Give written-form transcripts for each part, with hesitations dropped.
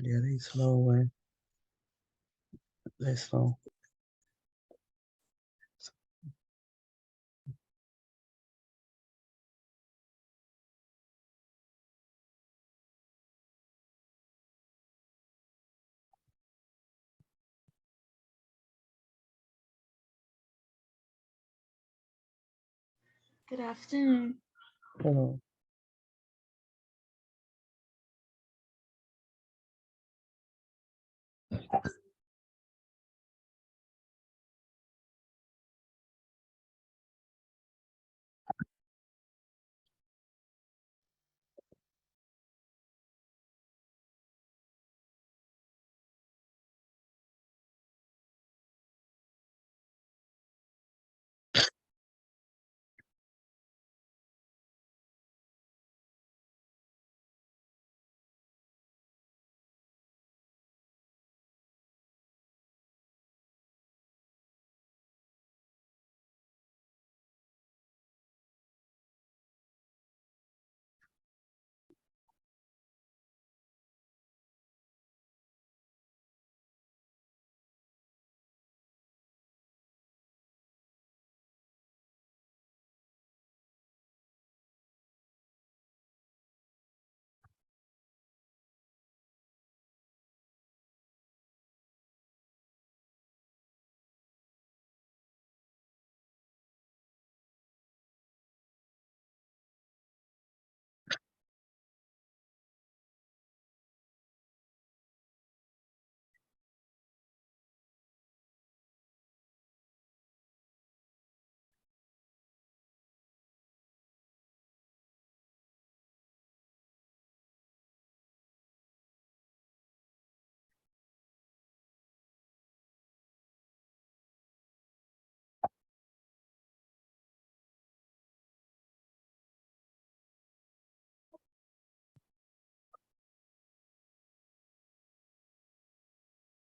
Yeah, they slow, man. They slow. Good afternoon. Hello.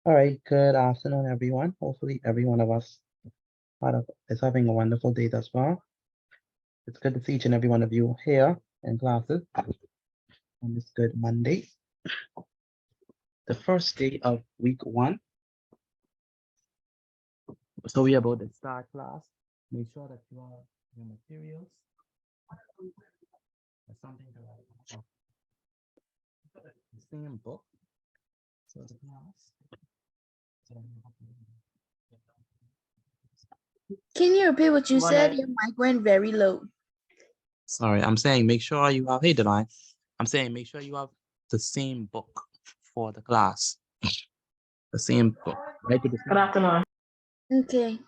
All right, good afternoon, everyone. Hopefully, every one of us is having a wonderful day thus far. It's good to see each and every one of you here in classes on this good Monday, the first day of week one. So we are about to start class. Make sure that you have your materials. There's something to write on. The same book. So the class. Can you repeat what you said? Your mic went very low. Sorry, I'm saying make sure you have, hey, Divine. I'm saying make sure you have the same book for the class. The same book. Right with the Good afternoon. Okay.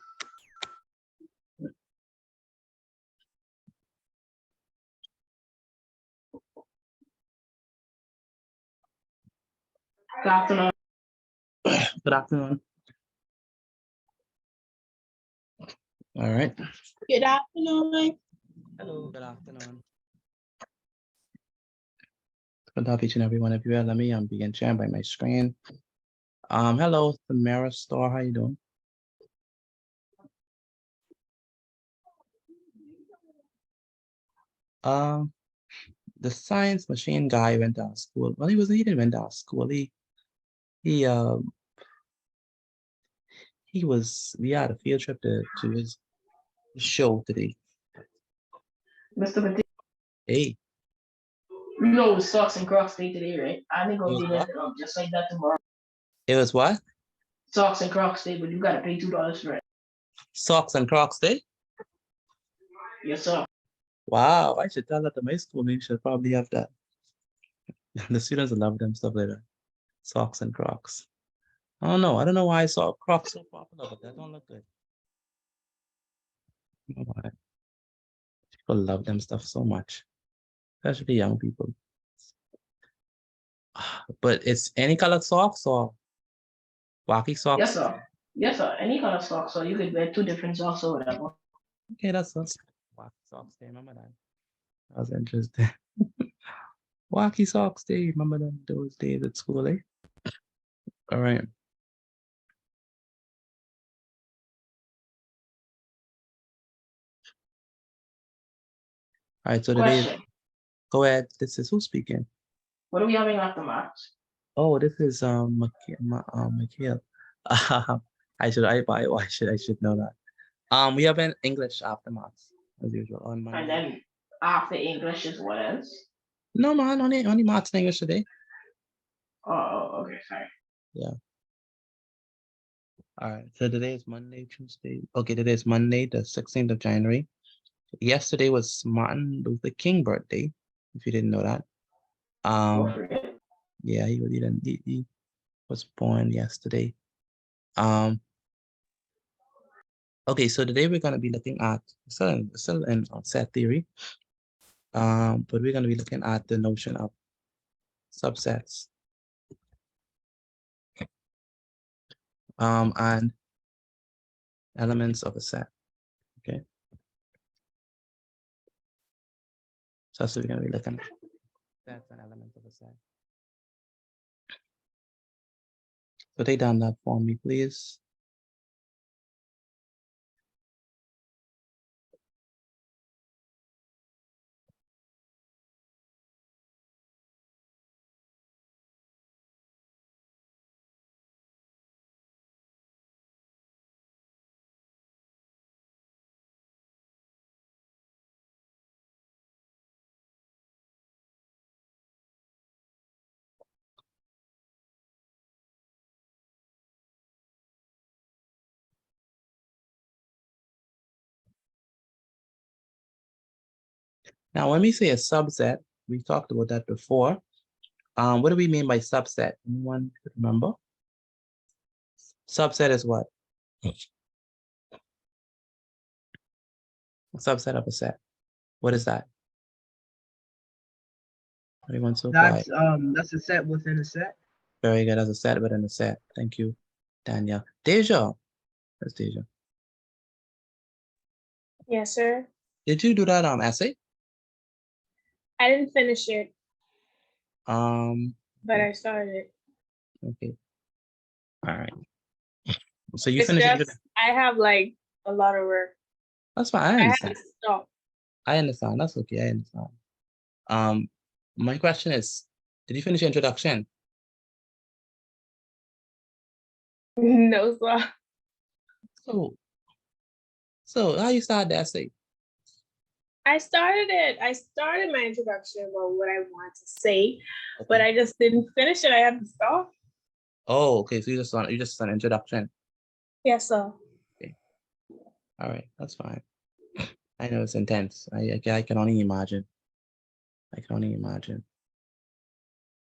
Good afternoon. Good afternoon. All right. Good afternoon. Hello, good afternoon. Good to have each and every one of you here. Let me begin sharing by my screen. Hello, Samara Store. How you doing? Um, the science machine guy went to our school. Well, he didn't went to our school. He we had a field trip to his show today. Mr. Petit, Hey, you know it's Socks and Crocs Day today, right? I think it I'll was be there what? just like that tomorrow. It was what? Socks and Crocs Day, but you gotta pay $2 for it. Socks and Crocs Day? Yes, sir. Wow, I should tell that to my school. They should probably have that. The students love them stuff like that. Socks and Crocs. I don't know. I don't know why I saw Crocs so popular, but that don't look good. I don't know why. People love them stuff so much, especially young people. But it's any colored socks or wacky Yes, socks? sir. Yes, sir. Any kind of socks, so you could wear two different socks or whatever. Okay, that's us. Wacky socks day, remember that? That was interesting. Wacky socks day, remember them those days at school, eh? All right. All right, so today, Question. go ahead. This is who speaking? What are we having after maths? Oh, this is Mikhail. I should know that. We have an English after maths as usual on And Monday. then after English is what else? No man, only maths and English today. Oh, okay, sorry. Yeah. All right. So today is Monday, Tuesday. Okay, today is Monday, the 16th of January. Yesterday was Martin Luther King birthday, if you didn't know that. Don't forget. Yeah, he was born yesterday. Okay, so today we're gonna be looking at still in set theory. But we're gonna be looking at the notion of subsets. And elements of a set. Okay. So that's what we're gonna be looking at. Sets and elements of a set. So take down that for me, please. Now, when we say a subset, we talked about that before. What do we mean by subset? Anyone remember? Subset is what? A subset of a set. What is that? Everyone so quiet. That's a set within a set. Very good. As a set within a set. Thank you, Danielle. Deja. That's Deja. Yes, sir. Did you do that essay? I didn't finish it, But I started. okay. All right. So you It's finished it. just I have like a lot of work. That's fine. I I had understand. to stop. I understand. That's okay. I understand. My question is, did you finish your introduction? No, sir. So how you start the essay? I started it. I started my introduction about what I wanted to say, but Okay. I just didn't finish it. I had to stop. Oh, okay. So you just an introduction. Yes, sir. Okay. All right. That's fine. I know it's intense. I can only imagine. I can only imagine.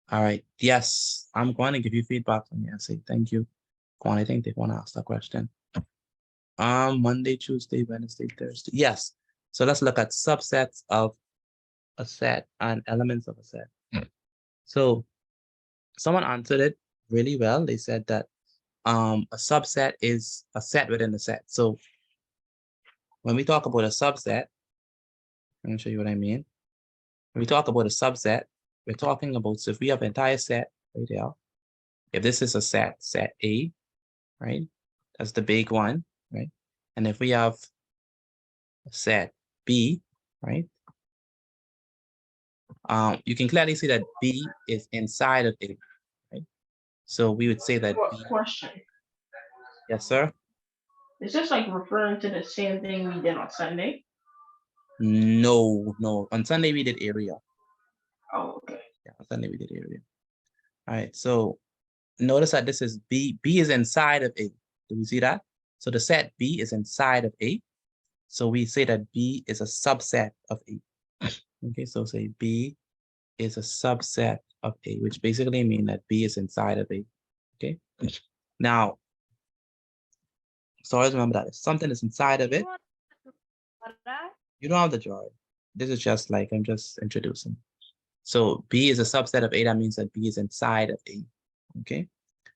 All right. Yes, I'm going to give you feedback on the essay. Thank you. Quan, I think they want to ask that question. Monday, Tuesday, Wednesday, Thursday. Yes. So let's look at subsets of a set and elements of a set. So someone answered it really well. They said that a subset is a set within a set. So when we talk about a subset, let me show you what I mean. When we talk about a subset, we're talking about, so if we have an entire set right there, if this is a set A, right? That's the big one, right? And if we have a set B, right? You can clearly see that B is inside of A, right? So we would say that B. Question. Yes, sir. Is this like referring to the same thing we did on Sunday? No. On Sunday we did area. Oh, okay. Yeah, on Sunday we did area. All right. So notice that this is B. B is inside of A. Do we see that? So the set B is inside of A. So we say that B is a subset of A. Okay, so say B is a subset of A, which basically means that B is inside of A. Okay. Now, so always remember that if something is inside of it, you don't have the joy. This is just like I'm just introducing. So B is a subset of A. That means that B is inside of A. Okay.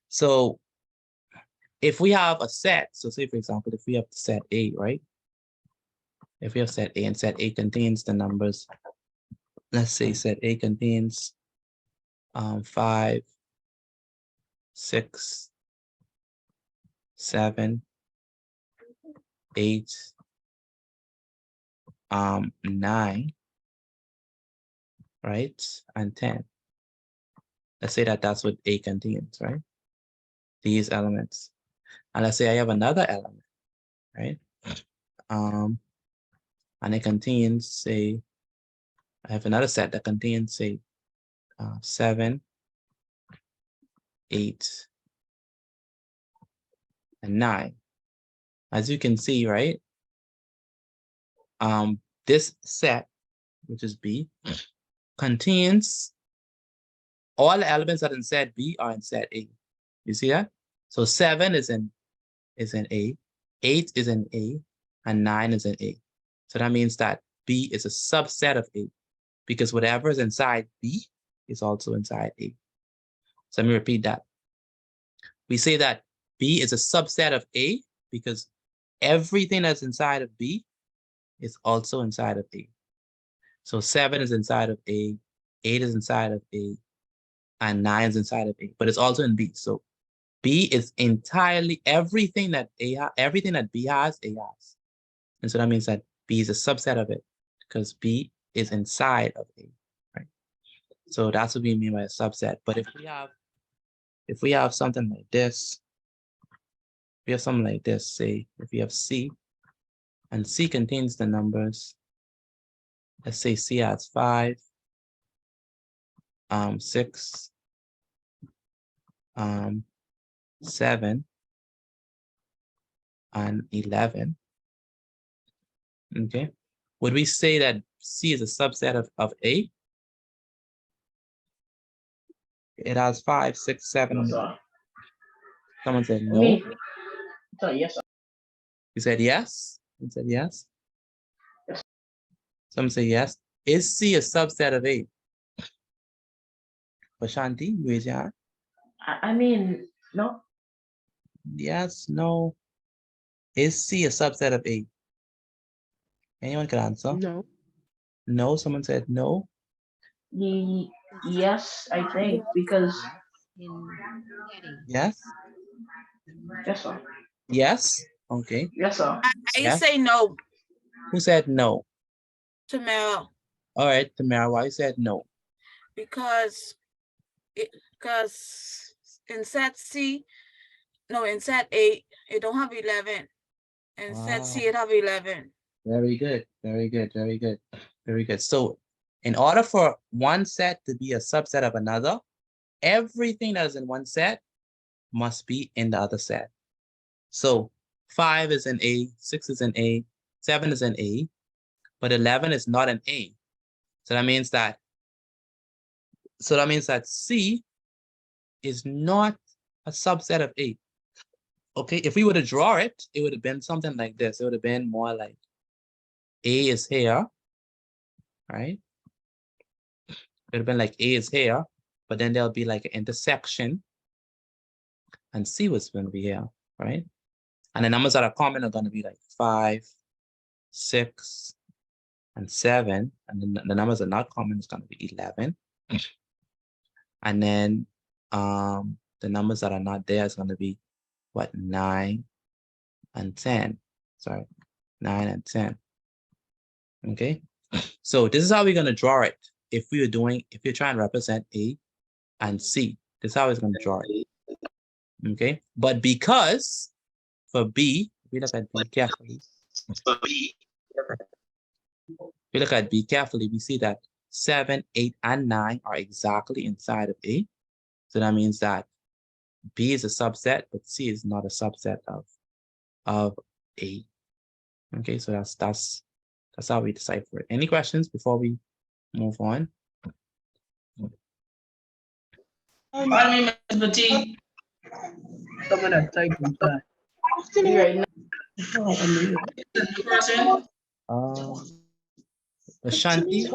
So if we have a set, so say for example, if we have set A, right? If we have set A and set A contains the numbers, let's say set A contains 5, 6, 7, 8, 9, right? And 10. Let's say that that's what A contains, right? These elements. And let's say I have another element, right? And it contains, say, I have another set that contains, say, 7, 8, and 9. As you can see, right? This set, which is B, contains all the elements that are in set B are in set A. You see that? So 7 is in A, 8 is in A, and 9 is in A. So that means that B is a subset of A, because whatever is inside B is also inside A. So let me repeat that. We say that B is a subset of A because everything that's inside of B is also inside of A. So 7 is inside of A, 8 is inside of A, and 9 is inside of A, but it's also in B. So B is entirely everything that B has, A has. And so that means that B is a subset of it because B is inside of A, right? So that's what we mean by a subset. But if we have something like this, say if we have C, and C contains the numbers, let's say C has 5, 6, 7, and 11. Okay, would we say that C is a subset of A? It has 5, 6, 7. No, and sir. Someone said I no. mean, so yes, sir. You said yes. You said yes. Yes. Someone said yes. Is C a subset of A? Bashanti, you raise your hand. I mean, no. Yes, no. Is C a subset of A? Anyone can answer. No. No, someone said no. Yes, I think because Yes. yes, sir. Yes. Okay. Yes, sir. I Yes. say no, Who said no? Tamara, All right, Tamara, why you said no? because in set C, no, in set A, it don't have 11. In set C, it have 11. Very good. Very good. Very good. Very good. So in order for one set to be a subset of another, everything that is in one set must be in the other set. So 5 is in A, 6 is in A, 7 is in A, but 11 is not in A. So that means that C is not a subset of A. Okay, if we were to draw it, it would have been something like this. It would have been more like A is here, right? It would have been like A is here, but then there'll be like an intersection, and C was going to be here, right? And the numbers that are common are going to be like 5, 6, and 7. And then the numbers that are not common is going to be 11. And then the numbers that are not there is going to be what, 9 and 10. Sorry, 9 and 10. Okay, so this is how we're going to draw it. If you're trying to represent A and C, this is how it's going to draw it. Okay, but because for B, if we look at B carefully, we see that 7, 8, and 9 are exactly inside of A. So that means that B is a subset, but C is not a subset of A. Okay, so that's how we decipher it. Any questions before we move on? My name is Bati. Some of that type of that. Right now. Person. Ashanti?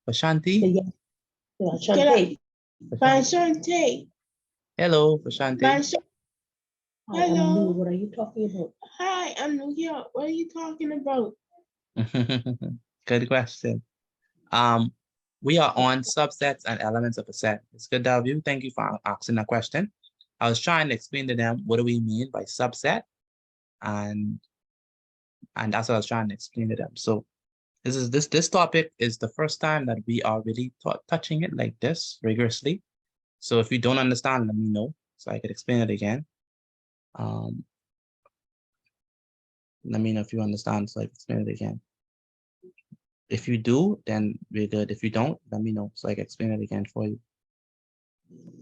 Ashanti? Bashante. Hello, Ashanti. Hello. What are you talking about? Hi, I'm New York. What are you talking about? Good question. We are on subsets and elements of a set. It's good to have you. Thank you for asking that question. I was trying to explain to them what do we mean by subset, and that's what I was trying to explain to them. So this topic is the first time that we are really touching it like this rigorously. So if you don't understand, let me know so I could explain it again. Let me know if you understand so I can explain it again. If you do, then we're good. If you don't, let me know so I can explain it again for you.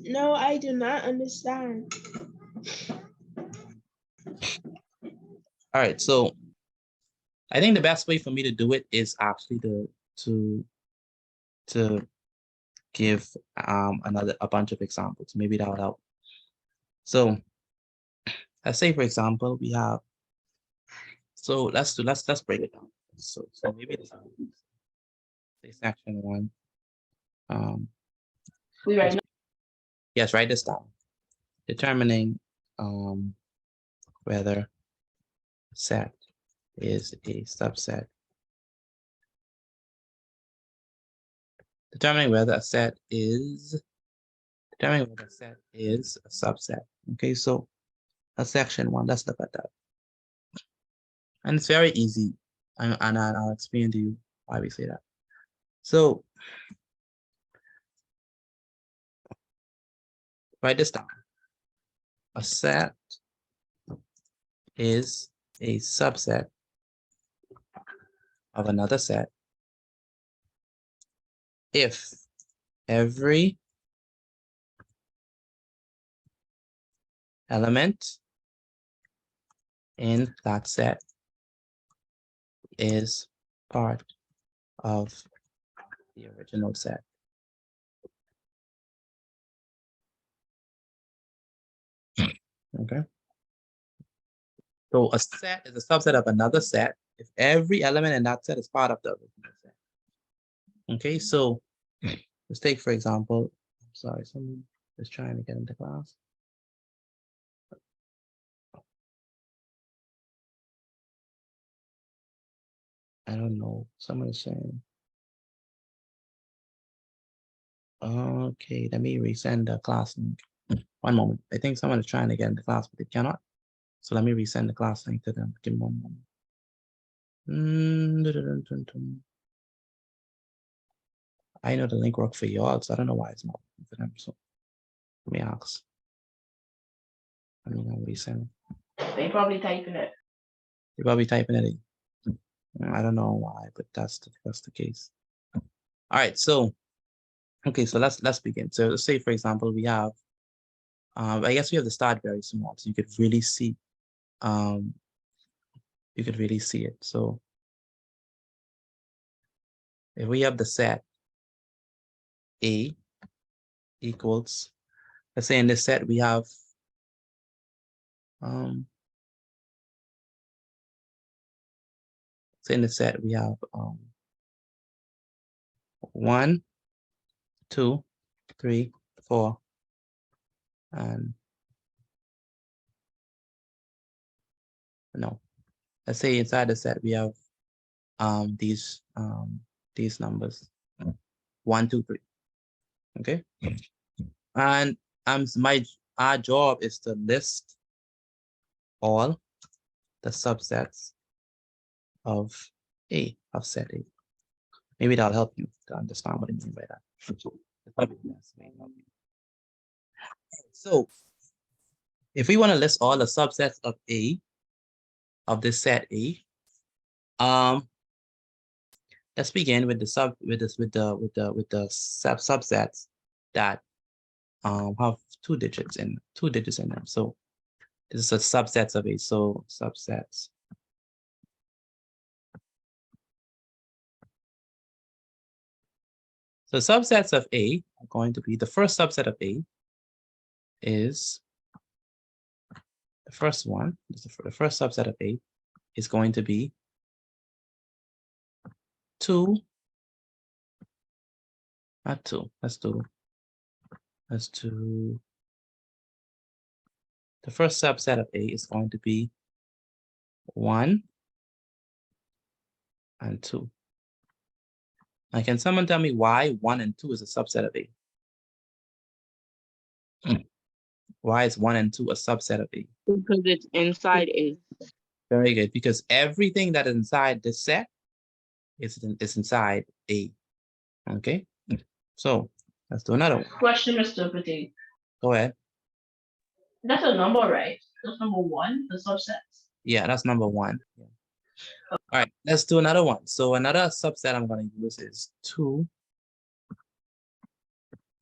No, I do not understand. All right, so I think the best way for me to do it is actually to give a bunch of examples. Maybe that will help. So let's say, for example, we have. So let's break it down. So maybe this say section 1. We right now. Yes, write this down. Determining whether set is a subset. Determining whether a set is a subset. Okay, so that's section 1. Let's look at that. And it's very easy. And I'll explain to you why we say that. So write this down. A set is a subset of another set if every element in that set is part of the original set. Okay. So a set is a subset of another set if every element in that set is part of the original set. Okay, so let's take, for example, sorry, someone is trying to get into class. I don't know, someone is saying. Okay, let me resend the class link. One moment. I think someone is trying to get into class, but they cannot. So let me resend the class link to them. Give me 1 moment. I know the link worked for y'all, so I don't know why it's not working for them. So let me ask. I mean, I'll resend it. They probably typing it. You're probably typing it in. I don't know why, but that's the case. All right, so okay, so let's begin. So let's say, for example, we have I guess we have the start very small, so you could really see it. So if we have the set A equals, let's say in this set we have so in the set we have 1, 2, 3, 4, and no. Let's say inside the set we have these numbers 1, 2, 3. Okay, and our job is to list all the subsets of A, of set A. Maybe that'll help you to understand what I mean by that. So if we want to list all the subsets of A, of this set A, let's begin with the subsets that have two digits in them. So this is a subsets of A. So subsets. So subsets of A are going to be, the first subset of A is the first one. The first subset of A is going to be 2. Not 2. Let's do. The first subset of A is going to be 1 and 2. Now, can someone tell me why 1 and 2 is a subset of A? Why is 1 and 2 a subset of A? Because it's inside A. Very good, because everything that is inside this set is inside A. Okay, so Let's do another one. Question, Mr. Potato. Go ahead. That's a number, right? That's number one, the subsets. Yeah, that's number one. Yeah. All right, let's do another one. So another subset I'm going to use is 2,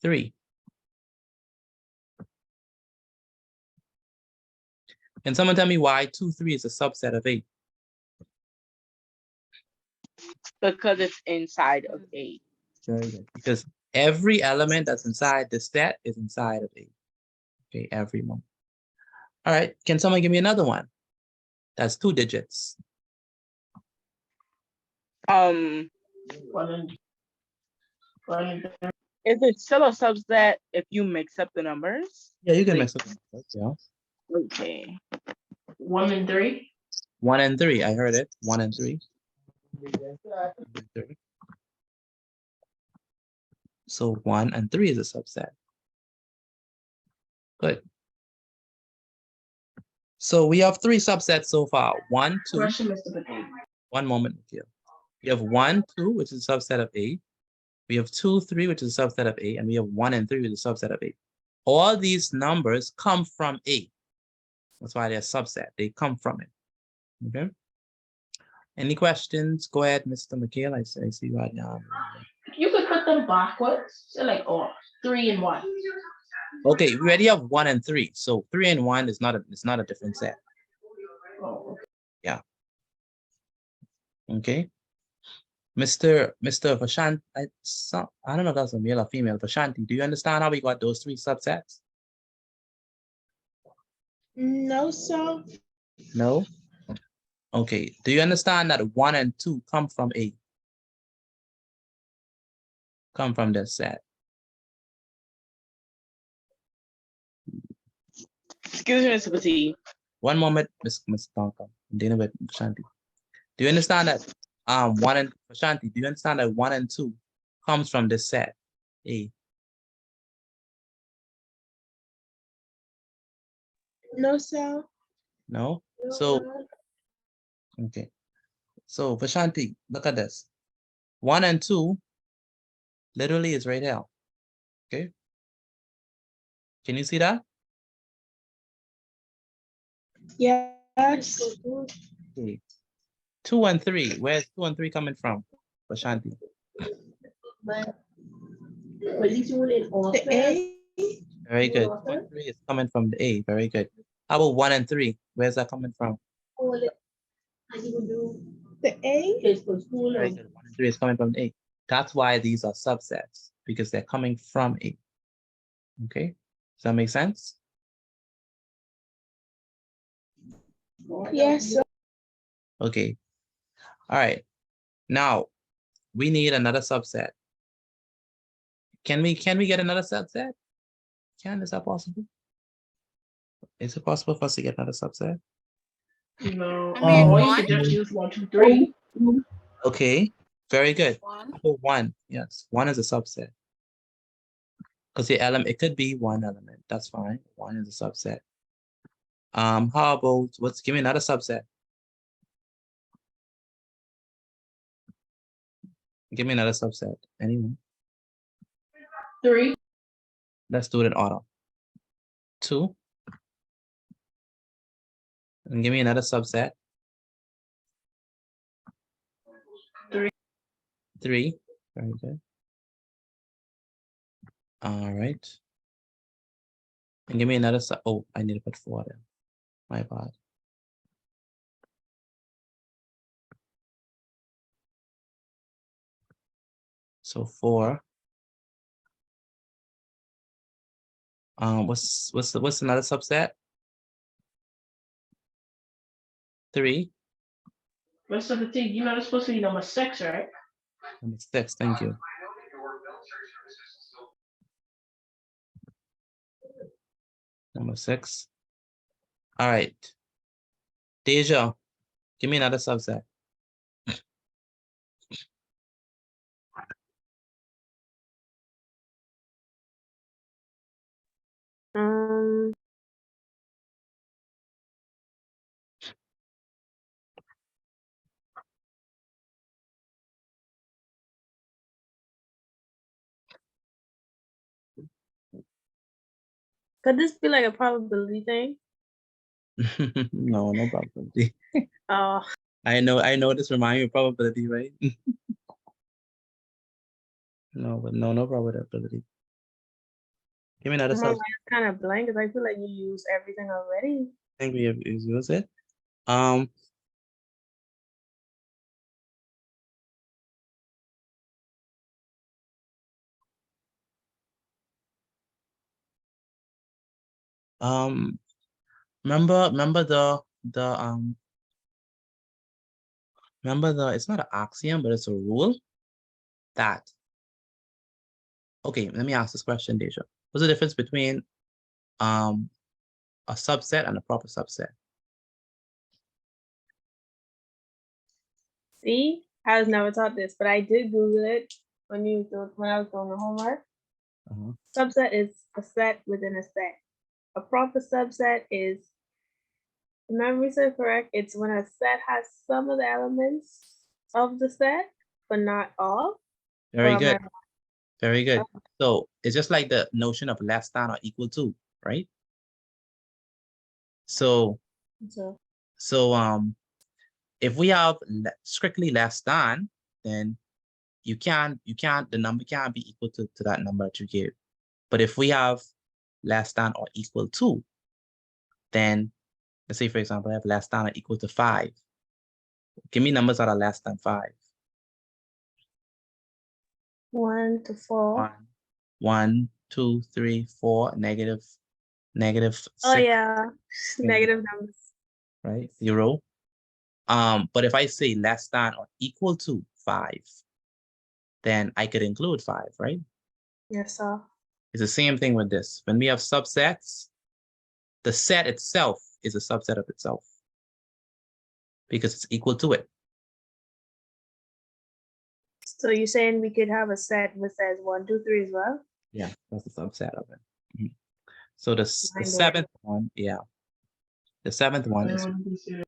3. Can someone tell me why 2, 3 is a subset of 8? Because it's inside of 8. Very good. Because every element that's inside the set is inside of 8. Okay, every one. All right, can someone give me another one? That's 2 digits. One and Is it still a subset if you mix up the numbers? Yeah, you can Like- mix up the numbers, yeah. Okay. 1 and 3. 1 and 3, I heard it. 1 and 3. 1 and 3. So 1 and 3 is a subset. Good. So we have 3 subsets so far. 1, 2. Question, Mr. Potato. One moment, Nikhil. We have 1, 2, which is a subset of 8. We have 2, 3, which is a subset of 8. And we have 1 and 3, which is a subset of 8. All these numbers come from 8. That's why they're a subset. They come from it. Okay. Any questions? Go ahead, Mr. McHale. I see right now. You could put them backwards. So like, 3 and 1. Okay, we already have 1 and 3. So 3 and 1 is not a different set. Oh, Okay. Mr. Vashant, I don't know if that's a male or female. Vashanti, do you understand how we got those 3 subsets? No, sir. No? Okay. Do you understand that 1 and 2 come from 8? Come from this set. Excuse me, Mr. Petit. One moment, Miss Tonka. I'm dealing with Vashanti. Do you understand that 1 and Vashanti, do you understand that 1 and 2 comes from this set? A. No, sir. No? So okay. So Vashanti, look at this. 1 and 2 literally is right here. Okay. Can you see that? Yes. Okay. 2 and 3. Where's 2 and 3 coming from? Vashanti. The A. Very good. 2 and 3 is coming from the A. Very good. How about 1 and 3? Where's that coming from? The A. Very good. 1 and 3 is coming from the A. That's why these are subsets, because they're coming from A. Okay. Does that make sense? Yes, sir. Okay. All right. Now we need another subset. Can we get another subset? Is that possible? Is it possible for us to get another subset? no. I mean, Or you one. could just use 1, 2, 3. Okay. Very good. 1. How about 1? Yes, 1 is a subset. Because the element, it could be 1 element. That's fine. 1 is a subset. How about give me another subset? Give me another subset. Anyone? 3. Let's do it in order. 2. And give me another subset. 3. 3. Very good. All right. And give me another sub. Oh, I need to put 4 there. My bad. So 4. What's another subset? 3. Mr. Potato, you know, it's supposed to be number 6, right? Number 6. Thank you. Number 6. All right. Deja, give me another subset. Could this be like a probability thing? No, no probability. Oh, I know this reminds you of probability, right? No, but no probability. Give me another my subset. mind's kind of blank because I feel like you use everything already. I think we have used it. Um, remember the it's not an axiom, but it's a rule that. Okay, let me ask this question, Deja. What's the difference between a subset and a proper subset? See, I was never taught this, but I did Google it when I was doing the homework. Uh-huh. Subset is a set within a set. A proper subset is, if memory serves correct, it's when a set has some of the elements of the set, but not all. Very Or am I good. Very good. Okay. So it's just like the notion of less than or equal to, right? So So if we have strictly less than, then the number can't be equal to that number that you gave. But if we have less than or equal to, then let's say, for example, I have less than or equal to 5. Give me numbers that are less than 5. 1 to 4. 1, 2, 3, 4, negative Oh 6, yeah, negative numbers. right? 0. But if I say less than or equal to 5, then I could include 5, right? Yes, sir. It's the same thing with this. When we have subsets, the set itself is a subset of itself because it's equal to it. So you're saying we could have a set which says 1, 2, 3 as well? Yeah, that's a subset of it. Mhm. So the Mind seventh one, yeah. The seventh one is 1,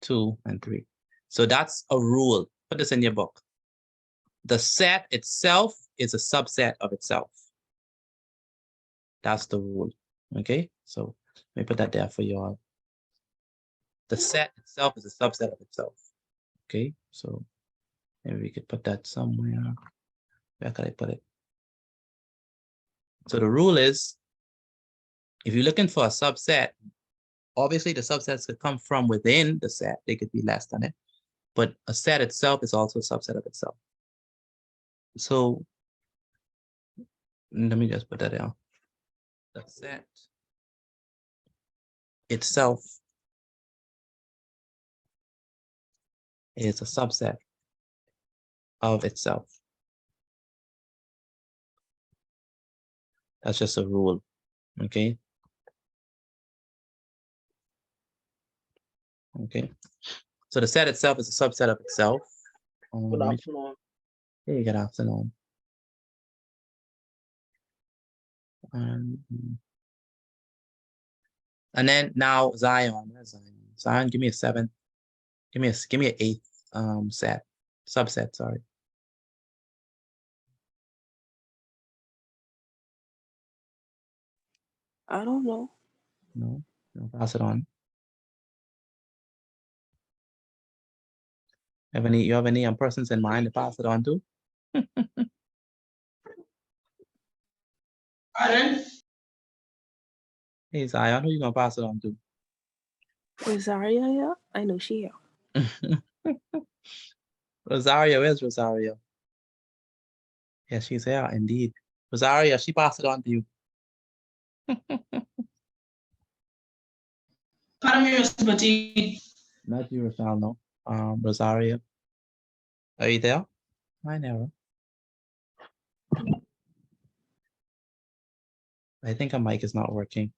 2 and 3. So that's a rule. Put this in your book. The set itself is a subset of itself. That's the rule. Okay, so let me put that there for you all. The set itself is a subset of itself. Okay, so maybe we could put that somewhere. Where could I put it? So the rule is, if you're looking for a subset, obviously the subsets could come from within the set. They could be less than it, but a set itself is also a subset of itself. So let me just put that down. The set itself is a subset of itself. That's just a rule, okay? Okay, so the set itself is a subset of itself. Good Let me- afternoon. Hey, good afternoon. And then now Zion, where's Zion? Zion, give me a 7. Give me an 8th subset, sorry. I don't know. No, pass it on. You have any persons in mind to pass it on to? Pardon? Hey Zion, who you gonna pass it on to? Rosaria here? I know she here. Rosario, where's Rosario? Yes, she's here, indeed. Rosario, she passed it on to you. Pardon me, Mr. Petit. Not you, Rochelle, no. Rosario. Are you there? I never. I think her mic is not working.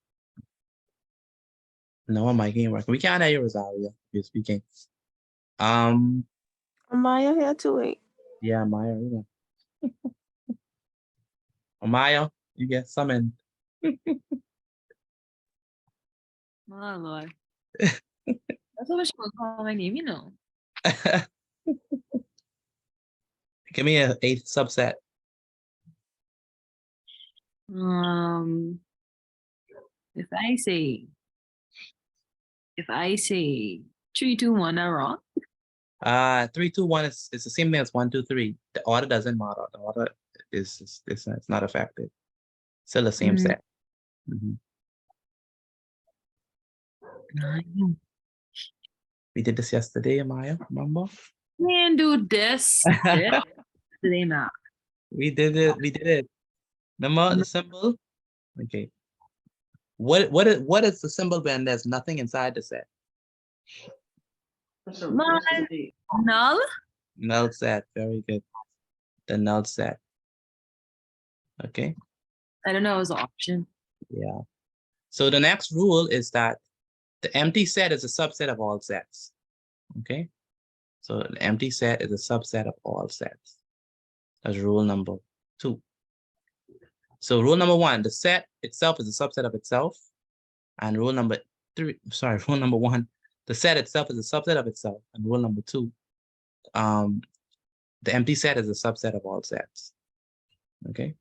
No, her mic ain't working. We can't hear you, Rosario, if you're speaking. Amaya here too, wait. Yeah, Maya, you know. Maya, you get summoned. Oh Lord. That's what she gonna call my name, you know. Give me an 8th subset. If I say 3, 2, 1 are wrong. 3, 2, 1 is the same thing as 1, 2, 3. The order doesn't matter. The order is it's not affected. Still the same set. Mhm. We did this yesterday, Maya. Remember? Can't do this. Today now. We did it. We did it. Remember the symbol? Okay. What is the symbol when there's nothing inside the set? That's a Mine. yesterday. Null. Null set. Very good. The null set. Okay. I don't know. It was an option. Yeah. So the next rule is that the empty set is a subset of all sets. Okay. So the empty set is a subset of all sets. That's rule number 2. So rule number 1, the set itself is a subset of itself. And rule number 1, the set itself is a subset of itself. And rule number 2, the empty set is a subset of all sets. Okay.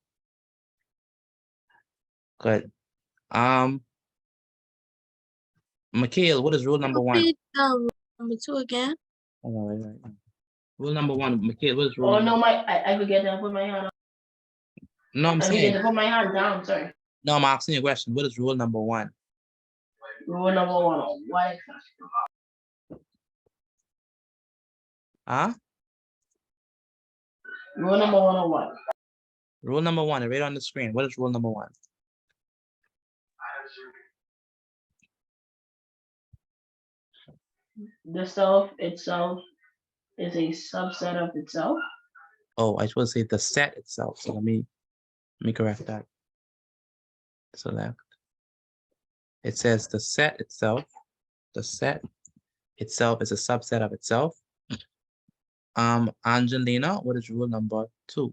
Good. Mikhail, what is rule number 1? Repeat, number 2 again. Right. Rule number 1, Mikhail, what is rule Oh number no, I forget to put my hand. No, I'm I forget saying, to put my hand down. Sorry. no, I'm asking you a question. What is rule number 1? Rule number 1. Why? Huh? Rule number 101. Rule number 1, right on the screen. What is rule number 1? The self itself is a subset of itself. Oh, I supposed to say the set itself. So let me correct that. Select. It says the set itself is a subset of itself. Angelina, what is rule number 2?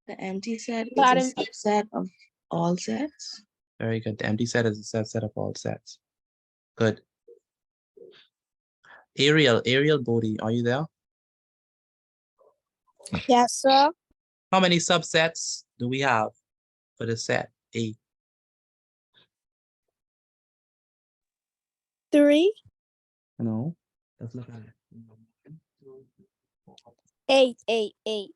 The empty set is a subset of all sets. Very good. The empty set is a subset of all sets. Good. Ariel Bodhi, are you there? Yes, sir. How many subsets do we have for the set A? 3, No. Let's look at it. 8, 8, 8.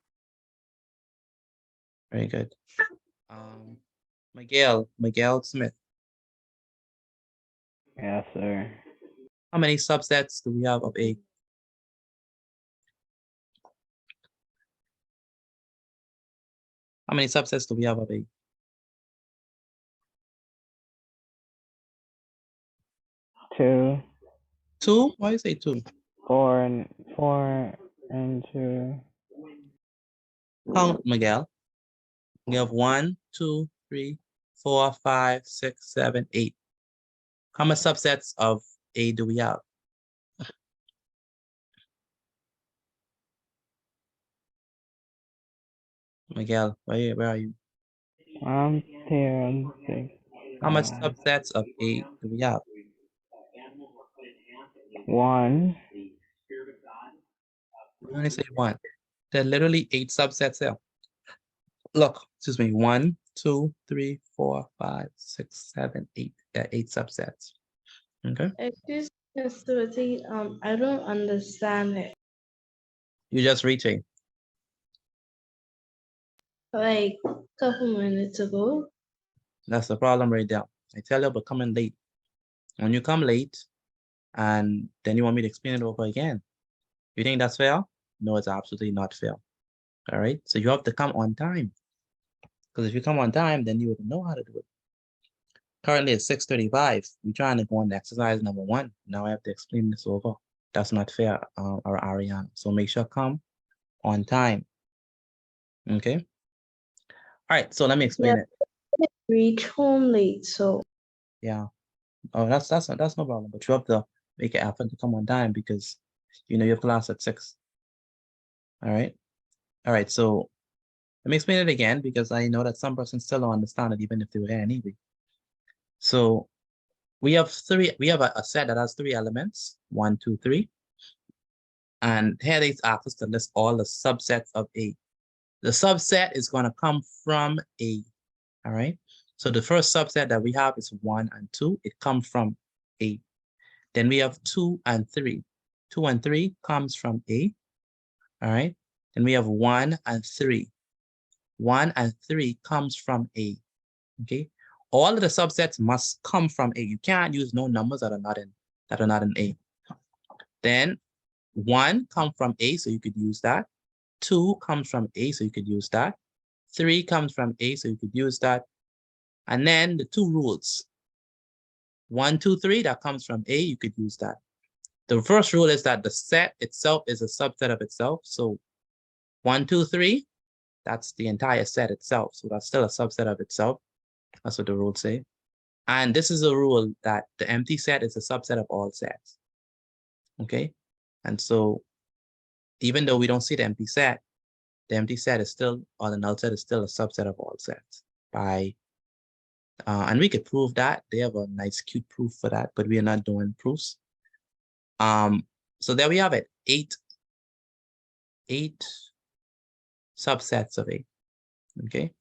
Very good. Miguel Smith. Yes, sir. How many subsets do we have of A? How many subsets do we have of A? 2, 2? Why you say 2? 4, and 2. Count, Miguel. We have 1, 2, 3, 4, 5, 6, 7, 8. How many subsets of A do we have? Miguel, where are you? I'm here. 6, How much 5, subsets of A do we have? 1. We only say 1. There are literally 8 subsets here. Look, excuse me, 1, 2, 3, 4, 5, 6, 7, 8. There are 8 subsets. Okay. Excuse me, Mr. T, I don't understand it. You're just reaching. Like a couple minutes ago. That's the problem right there. I tell you about coming late. When you come late and then you want me to explain it over again, you think that's fair? No, it's absolutely not fair. All right. So you have to come on time. Because if you come on time, then you would know how to do it. Currently it's 6:35. We're trying to go on to exercise number 1. Now I have to explain this over. That's not fair, or Ariana. So make sure come on time. Okay. All right. So let me explain it. Reach home late, so. Yeah. Oh, that's no problem. But you have to make an effort to come on time because you know you have class at 6. All right. All right. So let me explain it again because I know that some persons still don't understand it even if they were here anyway. So we have a set that has 3 elements, 1, 2, 3. And here they ask us to list all the subsets of A. the subset is going to come from A. All right. So the first subset that we have is 1 and 2. It comes from A. Then we have 2 and 3. 2 and 3 comes from A. All right. Then we have 1 and 3. 1 and 3 comes from A. Okay. All of the subsets must come from A. You can't use no numbers that are not in A. Then 1 comes from A, so you could use that. 2 comes from A, so you could use that. 3 comes from A, so you could use that. And then the 2 rules. 1, 2, 3, that comes from A, you could use that. The first rule is that the set itself is a subset of itself. So 1, 2, 3, that's the entire set itself. So that's still a subset of itself. That's what the rules say. And this is a rule that the empty set is a subset of all sets. Okay. And so even though we don't see the empty set is still, or the null set is still a subset of all sets by, and we could prove that. They have a nice cute proof for that, but we are not doing proofs. So there we have it, eight subsets of A. Okay.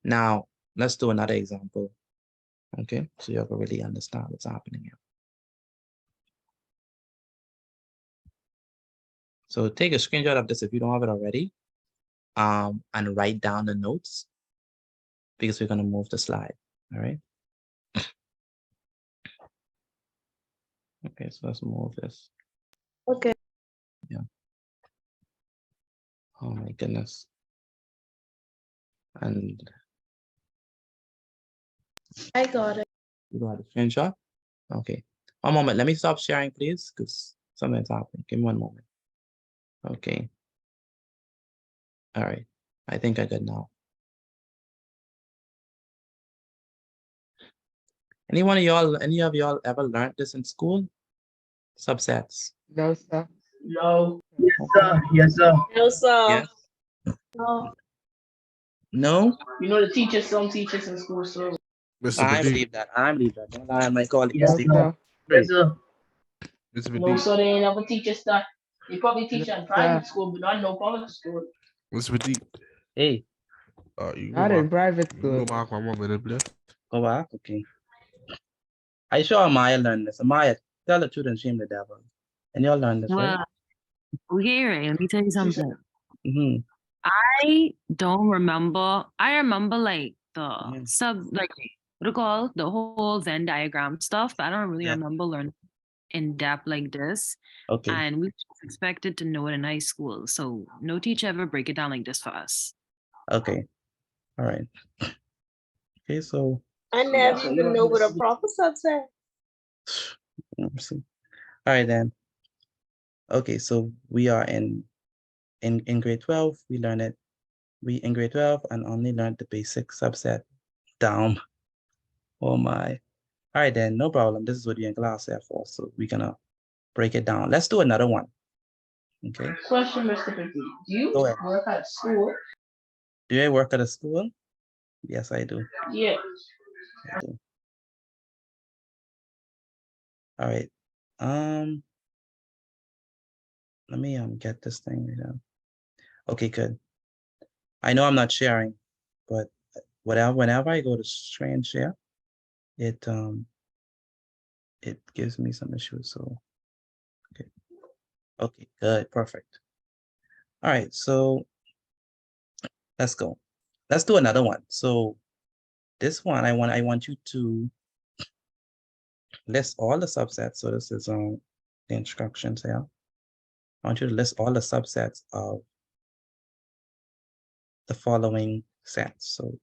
Now let's do another example. Okay, so you can really understand what's happening here. So take a screenshot of this if you don't have it already, and write down the notes because we're going to move the slide. All right. Okay, so let's move this. Okay. Yeah. Oh my goodness. And I got it. you got a screenshot? Okay. One moment. Let me stop sharing, please, because something's happening. Give me one moment. Okay. All right. I think I got now. Any of y'all ever learned this in school? Subsets. No, sir. No. Yes, sir. Yes, sir. No, sir. Yes. No. No? You know the teachers, some teachers in school, so Mr. I Badee. believe that. I believe that. Don't lie on my colleagues. Yes, They- sir. Yes, sir. Mr. no, Badee. so they ain't never teach us that. They probably teach you in private school, but not no public school. Mr. Badee. Hey, You Not in private you school. know my mom in the bless. go back. Okay. I sure Amaya learned this. Amaya, tell the truth and shame the devil. And y'all learned this, right? Well, okay, right. Let me tell you something. Mm-hmm. I don't remember. I remember like the Mhm. like what do you call the whole Venn diagram stuff. But I don't really Yeah. remember learning in depth like this. Okay. And we were expected to know it in high school. So no teacher ever break it down like this for us. Okay. All right. Okay, so I never even know what a proper subset. let's see. All right then. Okay, so we are in grade 12. We learned it. We in grade 12 and only learned the basic subset down. Oh my. All right then, no problem. This is what you're in class there for. So we're gonna break it down. Let's do another one. Okay. Question, Mr. Badee. Do you Go ahead. work at school? Do I work at a school? Yes, I do. Yeah. I do. All right. Let me get this thing right now. Okay, good. I know I'm not sharing, but whenever I go to screen share, it gives me some issues. So okay, good, perfect. All right, so let's go. Let's do another one. So this one, I want you to list all the subsets. So this is the instructions here. I want you to list all the subsets of the following sets. So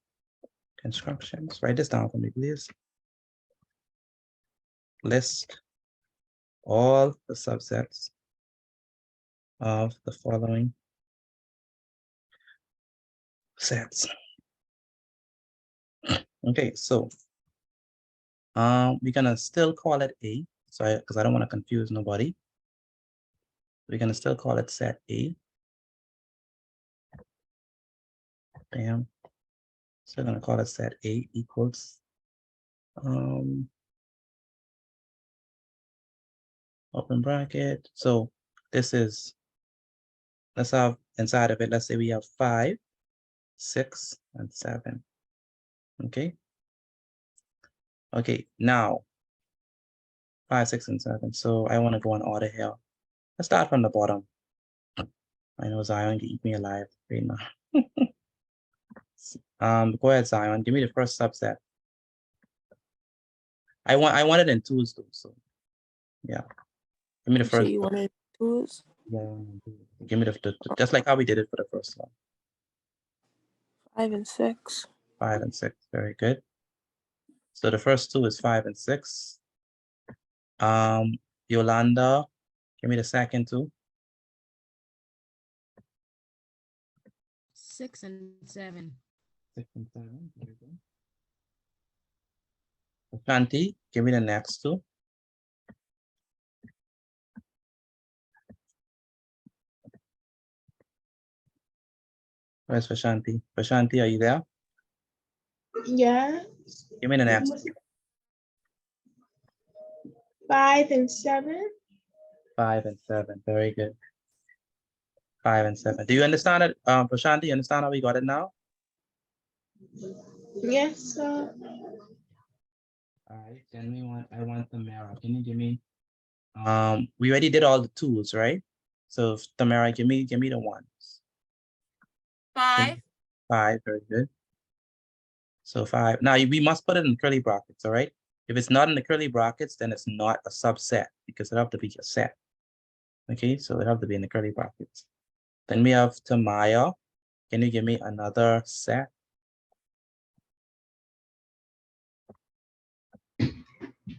instructions, write this down for me, please. List all the subsets of the following sets. Okay, so we're gonna still call it A. So because I don't want to confuse nobody. We're gonna still call it set A. Bam. So we're gonna call it set A equals open bracket. So this is, let's have inside of it, let's say we have 5 6, and 7. Okay. Okay, now 5, 6, and 7. So I want to go in order here. Let's start from the bottom. I know Zion can eat me alive right now. Go ahead, Zion. Give me the first subset. I want it in twos though. So yeah. Give me the You say first. you wanted twos? Yeah. Give me the just like how we did it for the first one. 5 and 6. 5 and 6. Very good. So the first two is 5 and 6. Yolanda, give me the second two. 6 and 7. 6 and 7. Very good. Shanti, give me the next two. Where's Vashanti? Vashanti, are you there? Yeah. Give me the next. 5 and 7. 5 and 7. Very good. 5 and 7. Do you understand it? Prashanti, you understand how we got it now? Yes, sir. All right. Then I want Tamara. Can you give me? We already did all the tools, right? So Tamara, give me the ones. 5. 5. Very good. So 5. Now we must put it in curly brackets. All right. If it's not in the curly brackets, then it's not a subset because it have to be a set. Okay, so it have to be in the curly brackets. Then we have Tamaya. Can you give me another set?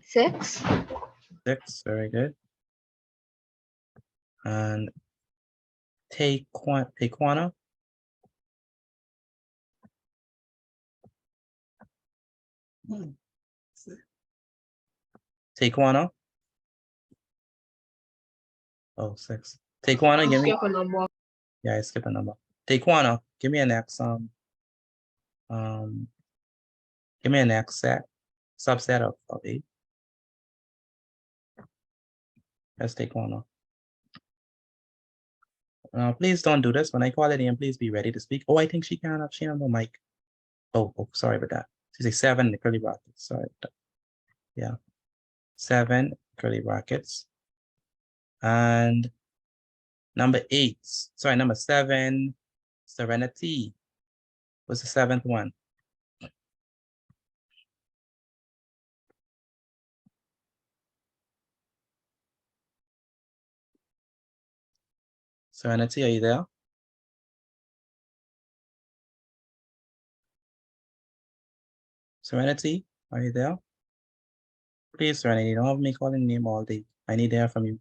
6. 6, very good. And Taekwana. Taekwana. Oh, 6. Taekwana, give me. Skip a number. Yeah, I skipped a number. Taekwana, give me an X. Give me an X subset of 8. Let's Taekwana. Please don't do this. When I call it in, please be ready to speak. Oh, I think she on the mic. Oh, sorry about that. She's a 7 in the curly brackets. Sorry about that. Yeah. 7 curly brackets. And number 8. Sorry, number 7. Serenity. What's the 7th one? Serenity, are you there? Serenity, are you there? Please, Serenity, don't have me calling your name all day. I need to hear from you.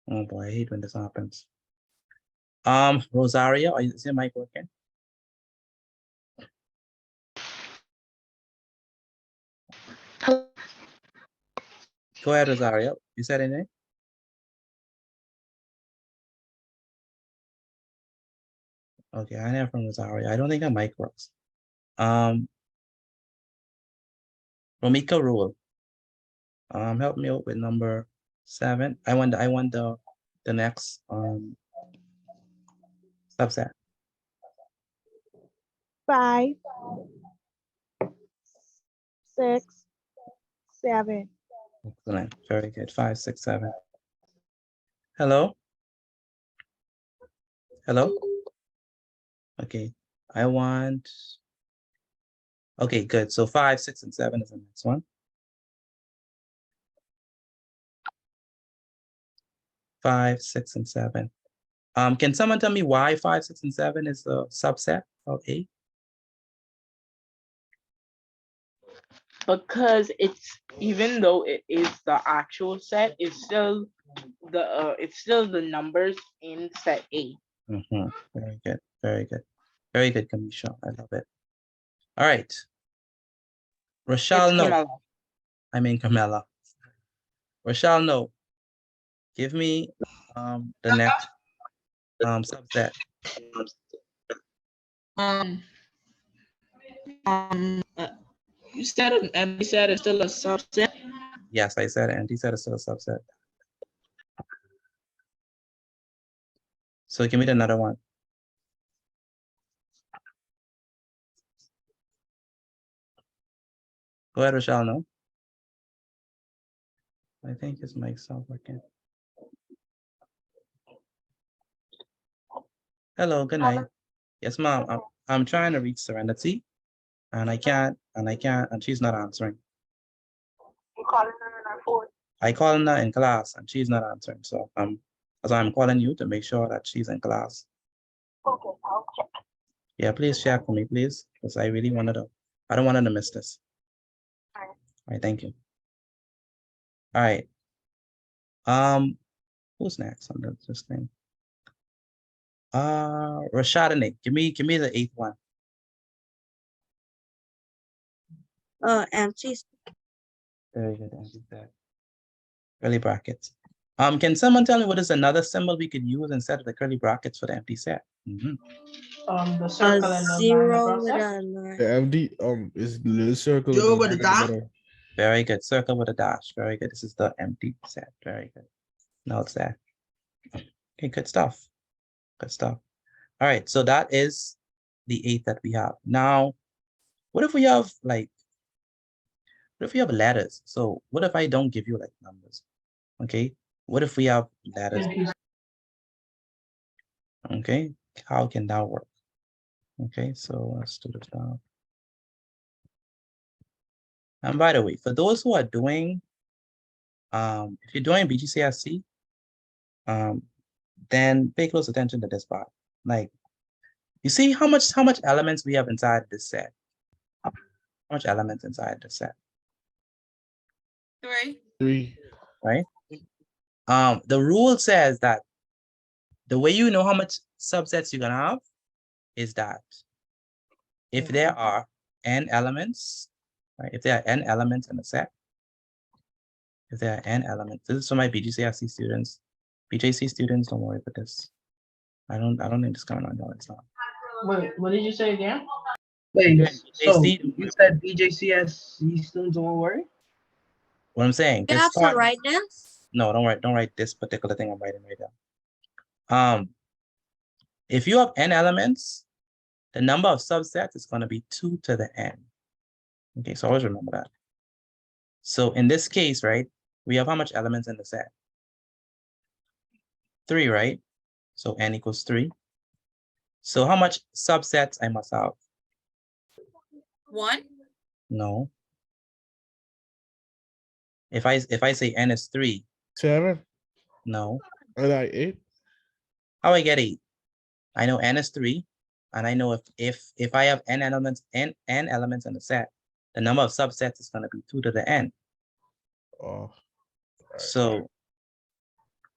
Oh boy, I hate when this happens. Rosario, is your mic working? Go ahead, Rosario. You said anything? Okay, I hear from Rosario. I don't think her mic works. Romika Rule. Help me out with number 7. I want the next subset. 5, 6, 7. Excellent. Very good. 5, 6, 7. Hello? Hello? Okay. Okay, good. So 5, 6, and 7 is the next one. 5, 6, and 7. Can someone tell me why 5, 6, and 7 is a subset of 8? Because it's, even though it is the actual set, it's still the numbers in set A. Very good. Very good. Very good, Kamisha. I love it. All right. Rochelle, It's no. Camilla. I mean, Camilla. Rochelle, no. Give me the next subset. You said it, and you said it's still a subset. Yes, I said it, and he said it's still a subset. So give me another one. Go ahead, Rochelle, no? I think his mic's not working. Hello, good night. Yes, ma'am. I'm trying to reach Serenity, and I can't, and she's not answering. You calling her on our phone? I call her in class, and she's not answering. So that's why I'm calling you to make sure that she's in class. Okay, I'll check. Yeah, please check for me, please, because I really wanted to. I don't want her to miss this. All right. All right, thank you. All right. Who's next on this thing? Rashadane, give me the 8th one. Empty. Very good. Empty set. Curly brackets. Can someone tell me what is another symbol we could use instead of the curly brackets for the empty set? The A circle and the line zero across with it. a line. The MD is the little circle. Zero with with the a line in dot? the middle. Very good. Circle with a dash. Very good. This is the empty set. Very good. Now it's there. Okay, good stuff. Good stuff. All right, so that is the 8th that we have. Now, what if we have like, what if we have letters? So what if I don't give you like numbers? Okay, what if we have letters? Okay, how can that work? Okay, so let's do this now. And by the way, for those who are doing, if you're doing BGCSE, then pay close attention to this part. Like, you see how much elements we have inside this set? How much elements inside the set? 3. 3. Right? The rule says that the way you know how much subsets you're gonna have is that if there are n elements, right? If there are n elements in a set, if there are n elements, this is for my BGCSE students. BJC students, don't worry about this. I don't think it's going on. No, it's not. Wait, what did you say again? Wait, so BJC, you said BJCSE students don't worry? what I'm saying, You this have to part, write this? no, don't write this particular thing I'm writing right now. If you have n elements, the number of subsets is going to be 2 to the n. Okay, so always remember that. So in this case, right, we have how much elements in the set? 3, right? So n equals 3. So how much subsets I must have? 1. No. If I say n is 3, 7. no. I like 8. How I get 8? I know n is 3, and I know if I have n elements in the set, the number of subsets is going to be 2 to the n. Oh. So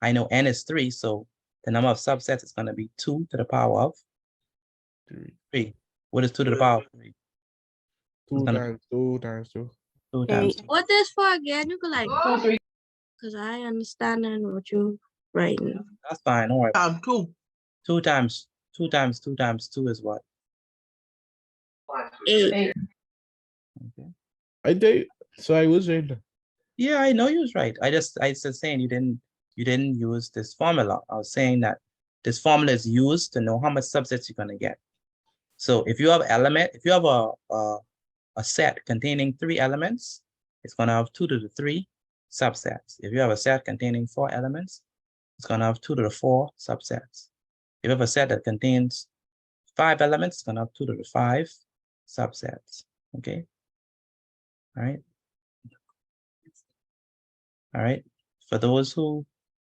I know n is 3, so the number of subsets is going to be 2 to the power of 3. What is 2 to the power of 3? 2 gonna- times 2 times 2. 2 times 2. What this for again? You could like, Oh, 3. because I understand what you writing. That's fine. Don't worry. 2. 2 times 2 times 2 times 2 is what? 8. Okay. I did. So I was right. Yeah, I know you was right. I just saying you didn't use this formula. I was saying that this formula is used to know how much subsets you're gonna get. So if you have a set containing 3 elements, it's gonna have 2 to the 3 subsets. If you have a set containing 4 elements, it's gonna have 2 to the 4 subsets. If you have a set that contains 5 elements, it's gonna have 2 to the 5 subsets. Okay. All right. All right. For those who,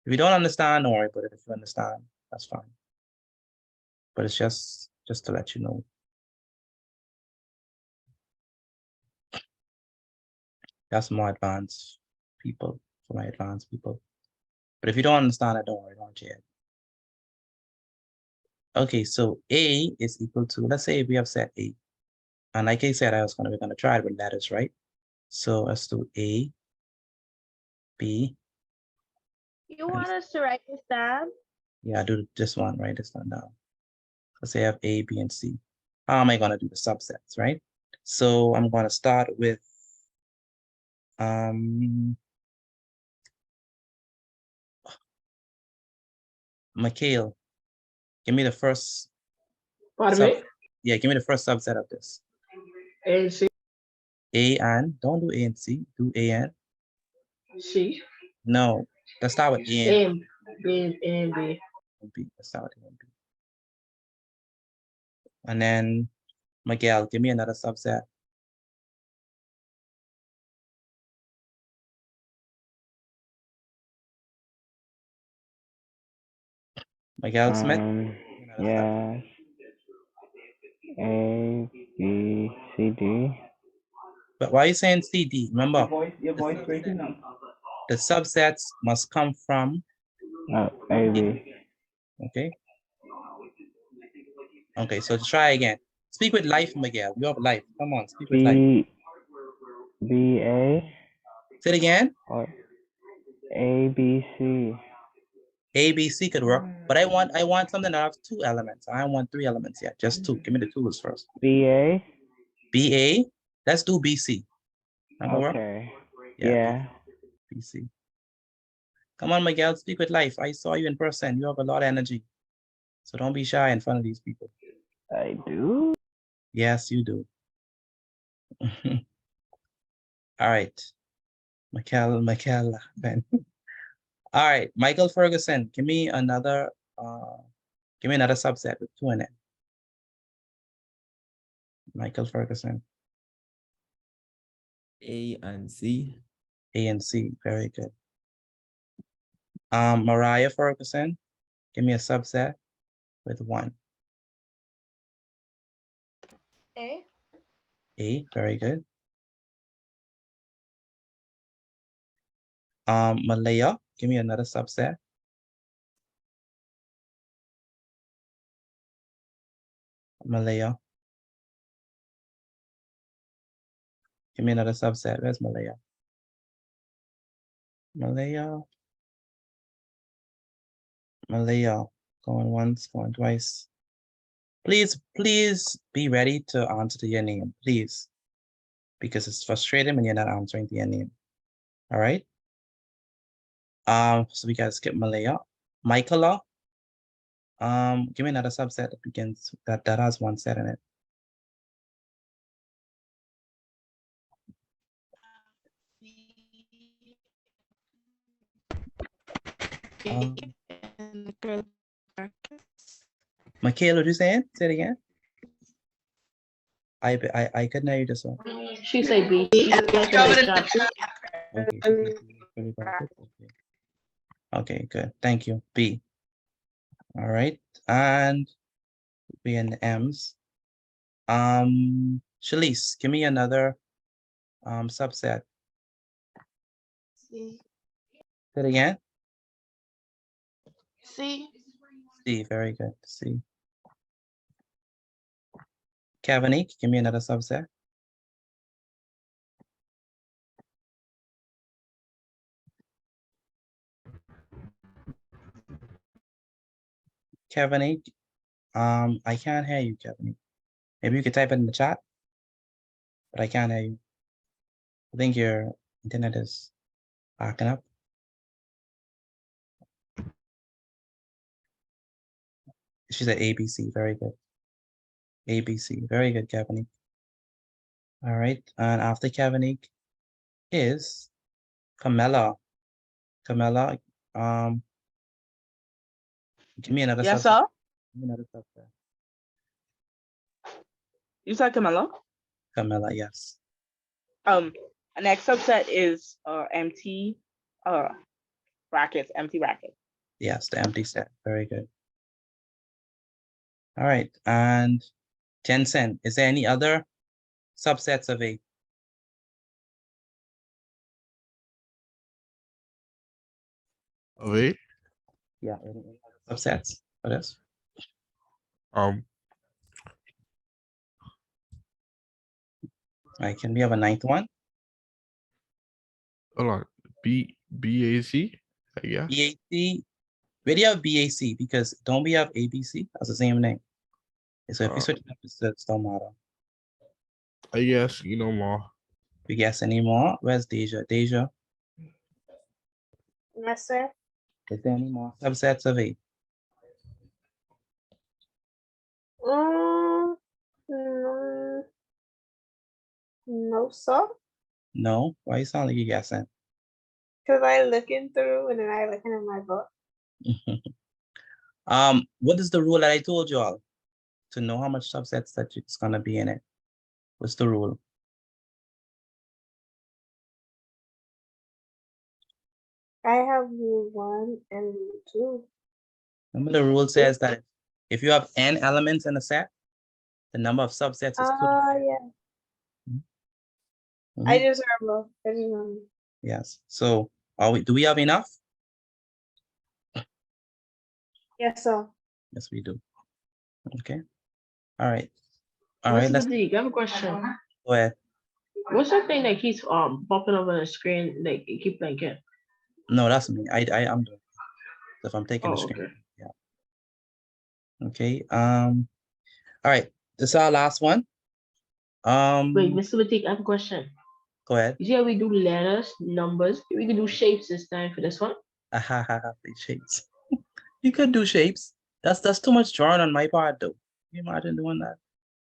if you don't understand, don't worry about it. If you understand, that's fine. But it's just to let you know. That's more advanced people, for my advanced people. But if you don't understand it, don't worry, don't care. Okay, so A is equal to, let's say we have set A. And like I said, we're gonna try it with letters, right? So let's do A, B. You want us to write this down? Yeah, do this one, write this one down. Let's say I have A, B, and C. How am I gonna do the subsets, right? So I'm gonna start with Mikhail. Give me the first. Part of Sub- it. Yeah, give me the first subset of this. A and C. A and, don't do A and C, do A and. C. No, let's start with A and A and B. A and B. B. Let's start with A and B. And then, Miguel, give me another subset. Miguel Smith. Yeah. A, B, C, D. But why are you saying CD? Remember, Your voice breaking up. the subsets must come from, A, B. okay? Okay, so try again. Speak with life, Miguel. You have life. Come on, speak with life. B, A. Say it again. Or A, B, C. A, B, C could work, but I want something that has 2 elements. I don't want 3 elements yet, just 2. Give me the 2s first. B, A. B, A. Let's do B, C. That'll work? Okay. Yeah. Yeah. B, C. Come on, Miguel, speak with life. I saw you in person. You have a lot of energy. So don't be shy in front of these people. I do. Yes, you do. All right. Michael, Ben. All right, Michael Ferguson, give me another subset with 2 in it. Michael Ferguson. A and C. A and C, very good. Mariah Ferguson, give me a subset with 1. A. A, very good. Malaya, give me another subset. Malaya. Give me another subset. Where's Malaya? Malaya. Malaya. Going once, going twice. Please be ready to answer to your name, please. Because it's frustrating when you're not answering to your name. All right. So we gotta skip Malaya. Michaela. Give me another subset that begins that has 1 set in it. Michaela, what you saying? Say it again. I couldn't hear you this one. She say B. Okay, good. Thank you. B. All right. And B and M's. Shalise, give me another subset. C. Say it again. C. C, very good. C. Kavanique, give me another subset. Kavanique, I can't hear you, Kavanique. Maybe you could type it in the chat, but I can't hear you. I think your internet is backing up. She said ABC, very good. ABC, very good, Kavanique. All right, and after Kavanique is Camilla. Camilla, give me another Yes, subset. sir. Give me another subset. You said Camilla? Camilla, yes. The next subset is empty brackets, empty brackets. Yes, the empty set, very good. All right, and Jensen, is there any other subsets of A? Of A? Yeah, any other subsets for this? Right, can we have a 9th one? Hold on. BAC, I guess. BAC, where do you have BAC? Because don't we have ABC? That's the same name. So if you switch it up, it don't matter. I guess, more. We guess any more? Where's Deja? Deja, Yes, sir. is there any more subsets of A? No, no, sir. No? Why you sound like you guessing? Because I looking through and then I looking at my book. What is the rule that I told you all to know how much subsets that it's gonna be in it? What's the rule? I have rule 1 and rule 2. Remember the rule says that if you have n elements in a set, the number of subsets is 2. Yeah. Mhm. I just remember. I just remember. Yes. So do we have enough? Yes, sir. Yes, we do. Okay. All right. All What's right, the let's thing? I have a question. go ahead. What's that thing that keeps popping up on the screen? Like it keep blinking. No, that's me. I'm doing it. So if I'm taking the Oh, screen. okay. Yeah. Okay. All right. This is our last one. Wait, Mr. Batik, I have a question. Go ahead. You see how we do letters, numbers? We can do shapes this time for this one. The shapes. You could do shapes. That's too much drawing on my part though. Can you imagine doing that?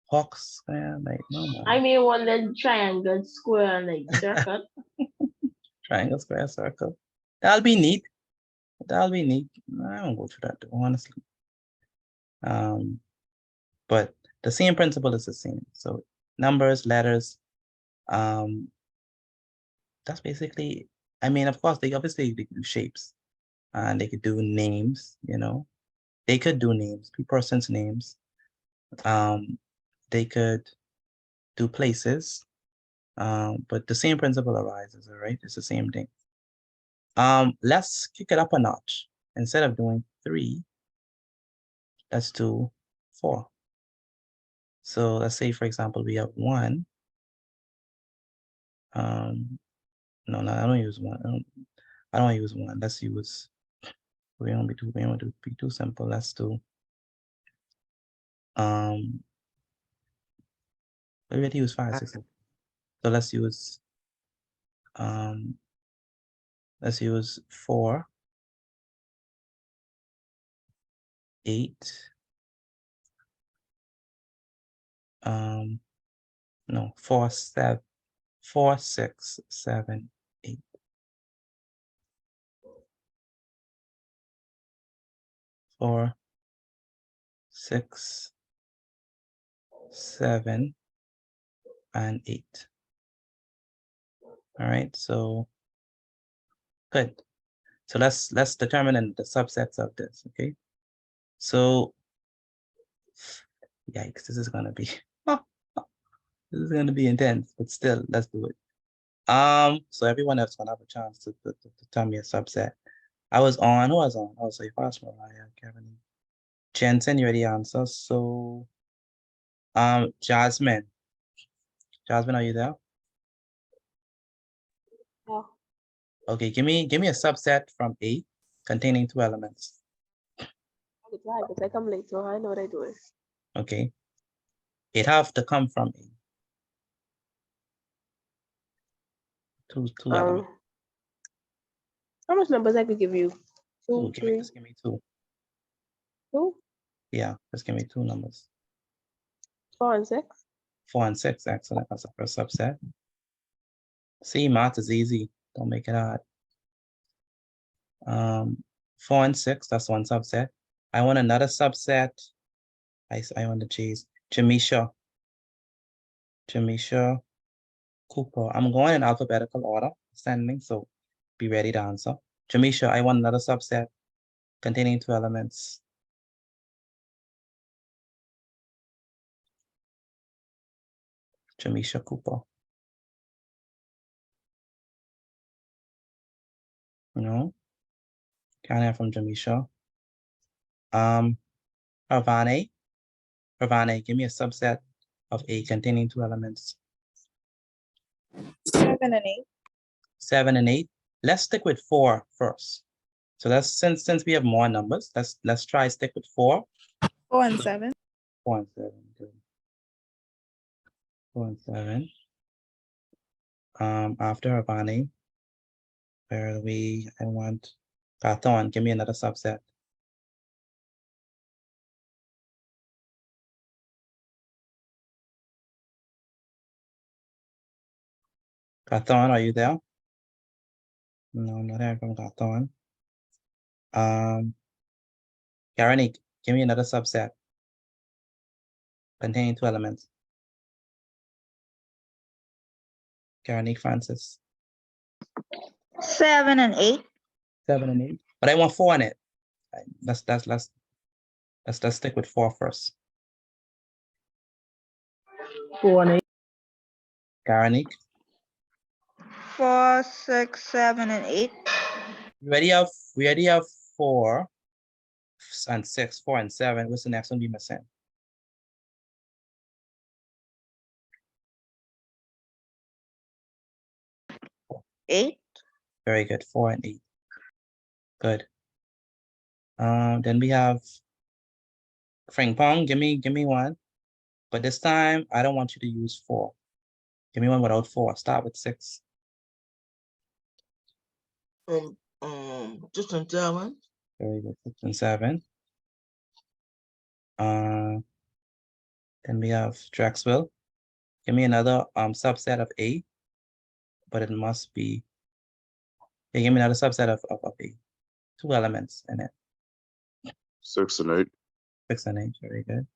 Hawks, like no man. I mean one then triangle, square, and like circle. Triangle, square, circle. That'll be neat. That'll be neat. I don't go through that though, honestly. But the same principle is the same. So numbers, letters, that's basically, I mean, of course, they could do shapes and they could do names, you know, they could do names, persons' names. They could do places, but the same principle arises, all right? It's the same thing. Let's kick it up a notch. Instead of doing 3, let's do 4. So let's say, for example, we have 1. No, I don't use 1. I don't use 1. Let's use, we don't be too simple. Let's do, we already use 5, 6, 7. So let's use 4, 8, no, 4, 7, 4, 6, 7, 8. 4, 6, 7, and 8. All right, so good. So let's determine the subsets of this, okay? So yikes, this is gonna be this is gonna be intense, but still, let's do it. So everyone else gonna have a chance to tell me a subset. Who was on? I was like fast, Mariah, Kevin, Jensen, you already answered. So Jasmine, are you there? Yeah. Okay, give me a subset from A containing 2 elements. I could try, but I come late, so I know what I do. Okay, it have to come from A. Two elements. How much numbers I could give you? 2, 3. Just give me 2. 2, Yeah, just give me 2 numbers. 4, and 6. 4 and 6, excellent. That's the first subset. See, math is easy. Don't make it hard. 4 and 6, that's one subset. I want another subset. I want to choose Jamisha, Cooper. I'm going in alphabetical order, standing, so be ready to answer. Jamisha, I want another subset containing 2 elements. Jamisha Cooper. No, can't hear from Jamisha. Ravane, give me a subset of A containing 2 elements. 7 and 8. 7 and 8. Let's stick with 4 first. So that's since we have more numbers, let's try stick with 4. 4 and 7. 4 and 7. Good. 4 and 7. After Ravane, where I want Pathon, give me another subset. Gathon, are you there? No, not hearing from Gathon. Karanique, give me another subset containing 2 elements. Karanique Francis. 7 and 8. 7 and 8. But I want 4 in it. Let's stick with 4 first. 4 and 8. Karanique, 4, 6, 7, and 8. we already have 4 and 6, 4 and 7. What's the next one we missing? Eight. Very good. 4 and 8. Good. Then we have Frank Pong. Give me one. But this time I don't want you to use 4. Give me one without 4. Start with 6. 6 and 7. Very good. 6 and 7. Then we have Drexville. Give me another subset of A, but it must be. Yeah, give me another subset of A. 2 elements in it. 6 and 8. 6 and 8. Very good.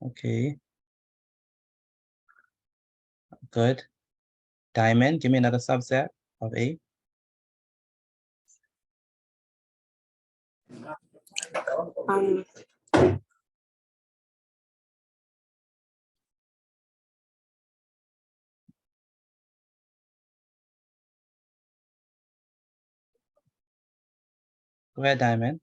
Okay. Good. Diamond. Give me another subset of A. Go ahead, Diamond.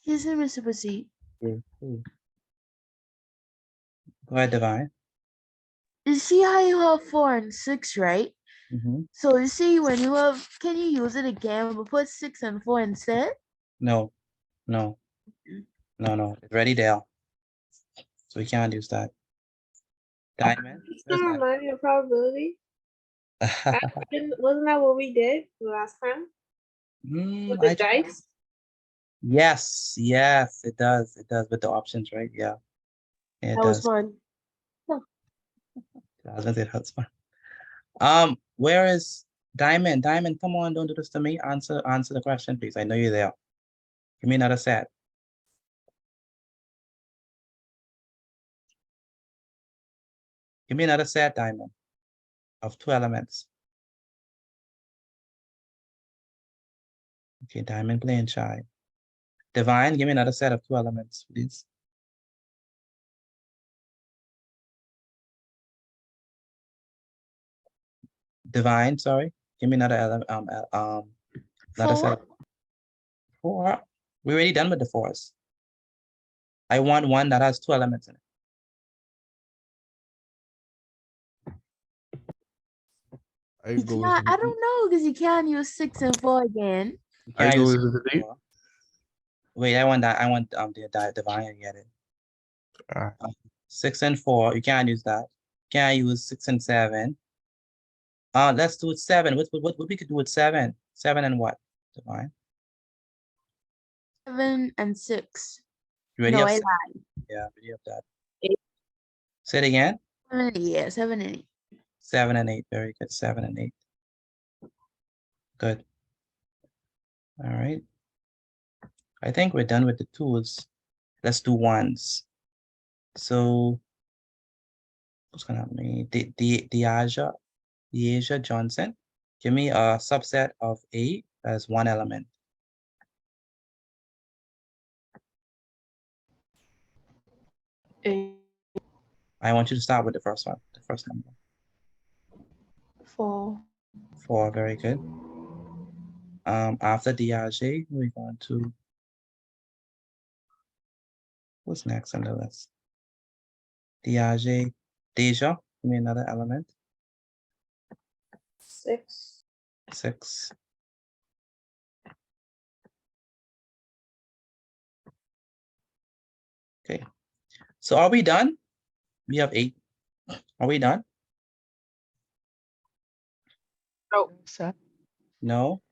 Yes, Mr. Proceed. Cool. Go ahead, Divine. You see how you have 4 and 6, right? Mm-hmm. So you see when you have, can you use it again but put 6 and 4 instead? No. It's ready there. So we can't use that. Diamond. Still remind me of probability. Wasn't that what we did the last time? With the dice? Yes, it does. It does with the options, right? Yeah. It That was does. fun. I was gonna say that's fun. Where is Diamond? Diamond, come on, don't do this to me. Answer the question, please. I know you're there. Give me another set. Give me another set, Diamond, of 2 elements. Okay, Diamond playing shy. Divine, give me another set of 2 elements, please. Divine, sorry. Give me another element. Another set. 4. We're already done with the 4s. I want one that has 2 elements in it. I You go can't, with I don't know because you can't use 6 and 4 again. I Can't go use with the 8. Wait, I want that. I want the Divine to get it. 6 and 4. You can't use that. Can't use 6 and 7. Let's do it 7. What we could do with 7? 7 and what? Divine. 7 and 6. You already No, have I 7. lied. Yeah, we have that. 8. Say it again. 7 and 8. Yeah, 7 and 8. 7 and 8. Very good. 7 and 8. Good. All right. I think we're done with the 2s. Let's do 1s. So what's gonna happen? Deasia Johnson. Give me a subset of A as 1 element. A. I want you to start with the first one, the first number. 4. 4, very good. After Diage, we're going to, what's next on the list? Diage, Deja, give me another element. 6. 6. Okay, so are we done? We have 8. Are we done? Oh, sir. No.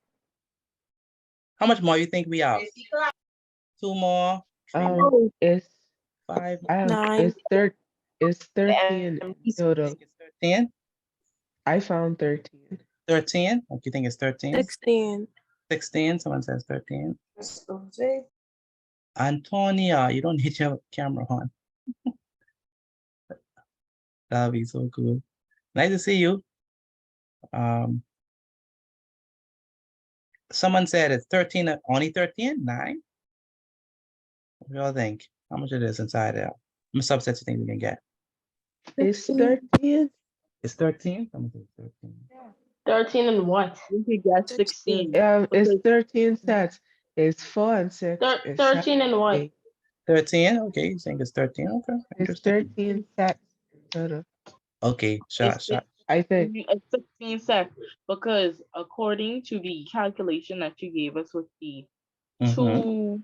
How much more you think we have? 2 more? 3 more? It's 5. Nine. It's 13 total. 13. I found 13. 13. What do you think it's 13? 16. 16. Someone says 13. Antonia, you don't need your camera on. That'll be so cool. Nice to see you. Someone said it's 13, only 13? 9? What do y'all think? How much it is inside there? How many subsets you think we can get? It's 13. It's 13? Someone says 13. 13 and what? You could get 16. It's 13 sets. It's 4 and 6. It's 13 and what? 8. 13? Okay, you think it's 13? Okay, It's interesting. 13 sets total. Okay, shot. I think. It's 16 sets because according to the calculation that you gave us with the Mm-hmm.